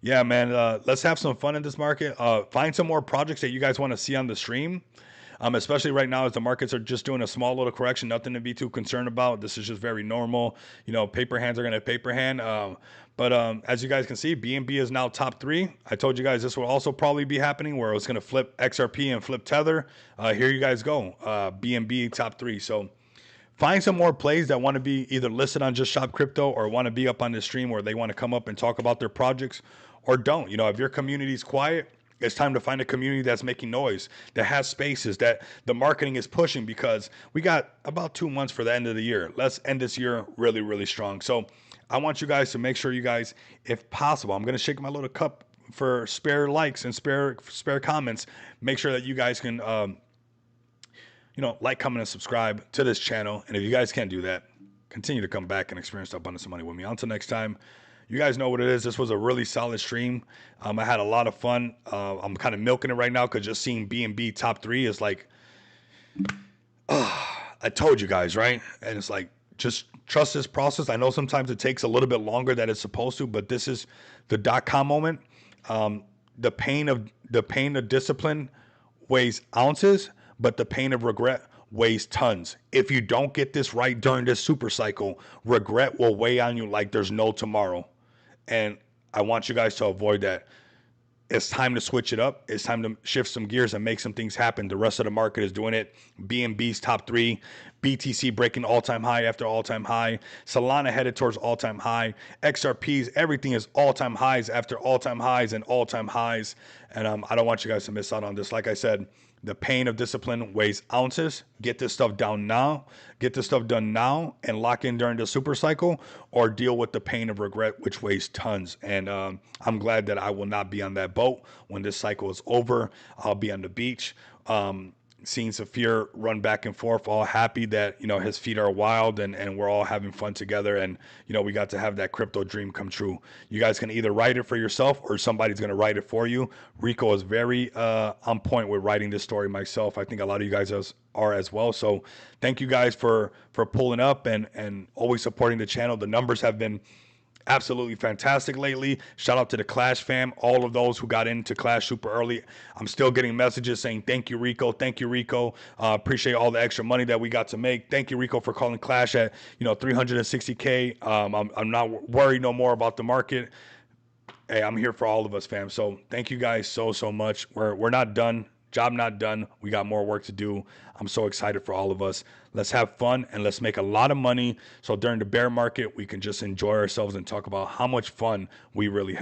Yeah, man, let's have some fun in this market. Find some more projects that you guys want to see on the stream. Especially right now as the markets are just doing a small little correction, nothing to be too concerned about. This is just very normal. Paper hands are going to paper hand. But as you guys can see, BNB is now top 3. I told you guys this will also probably be happening where it's going to flip XRP and flip Tether. Here you guys go. BNB top 3. So find some more plays that want to be either listed on Just Shop Crypto or want to be up on the stream where they want to come up and talk about their projects, or don't. If your community is quiet, it's time to find a community that's making noise, that has spaces, that the marketing is pushing, because we got about 2 months for the end of the year. Let's end this year really, really strong. So I want you guys to make sure you guys, if possible, I'm going to shake my little cup for spare likes and spare comments. Make sure that you guys can, like, comment, and subscribe to this channel. And if you guys can't do that, continue to come back and experience abundance of money with me. Until next time. You guys know what it is. This was a really solid stream. I had a lot of fun. I'm kind of milking it right now because just seeing BNB top 3 is like, I told you guys, right? And it's like, just trust this process. I know sometimes it takes a little bit longer than it's supposed to, but this is the .com moment. The pain of discipline weighs ounces, but the pain of regret weighs tons. If you don't get this right during this super cycle, regret will weigh on you like there's no tomorrow. And I want you guys to avoid that. It's time to switch it up. It's time to shift some gears and make some things happen. The rest of the market is doing it. BNB's top 3, BTC breaking all-time high after all-time high, Solana headed towards all-time high, XRPs, everything is all-time highs after all-time highs and all-time highs. And I don't want you guys to miss out on this. Like I said, the pain of discipline weighs ounces. Get this stuff down now. Get this stuff done now and lock in during the super cycle, or deal with the pain of regret, which weighs tons. And I'm glad that I will not be on that boat when this cycle is over. I'll be on the beach. Seeing Saphir run back and forth, all happy that, his feet are wild and we're all having fun together. And, we got to have that crypto dream come true. You guys can either write it for yourself or somebody's going to write it for you. Rico is very on point with writing this story myself. I think a lot of you guys are as well. So thank you guys for pulling up and always supporting the channel. The numbers have been absolutely fantastic lately. Shout out to the Clash fam, all of those who got into Clash super early. I'm still getting messages saying thank you, Rico. Thank you, Rico. Appreciate all the extra money that we got to make. Thank you, Rico, for calling Clash at 360K. I'm not worried no more about the market. Hey, I'm here for all of us, fam. So thank you guys so much. We're not done. Job not done. We got more work to do. I'm so excited for all of us. Let's have fun and let's make a lot of money. So during the bear market, we can just enjoy ourselves and talk about how much fun we really had.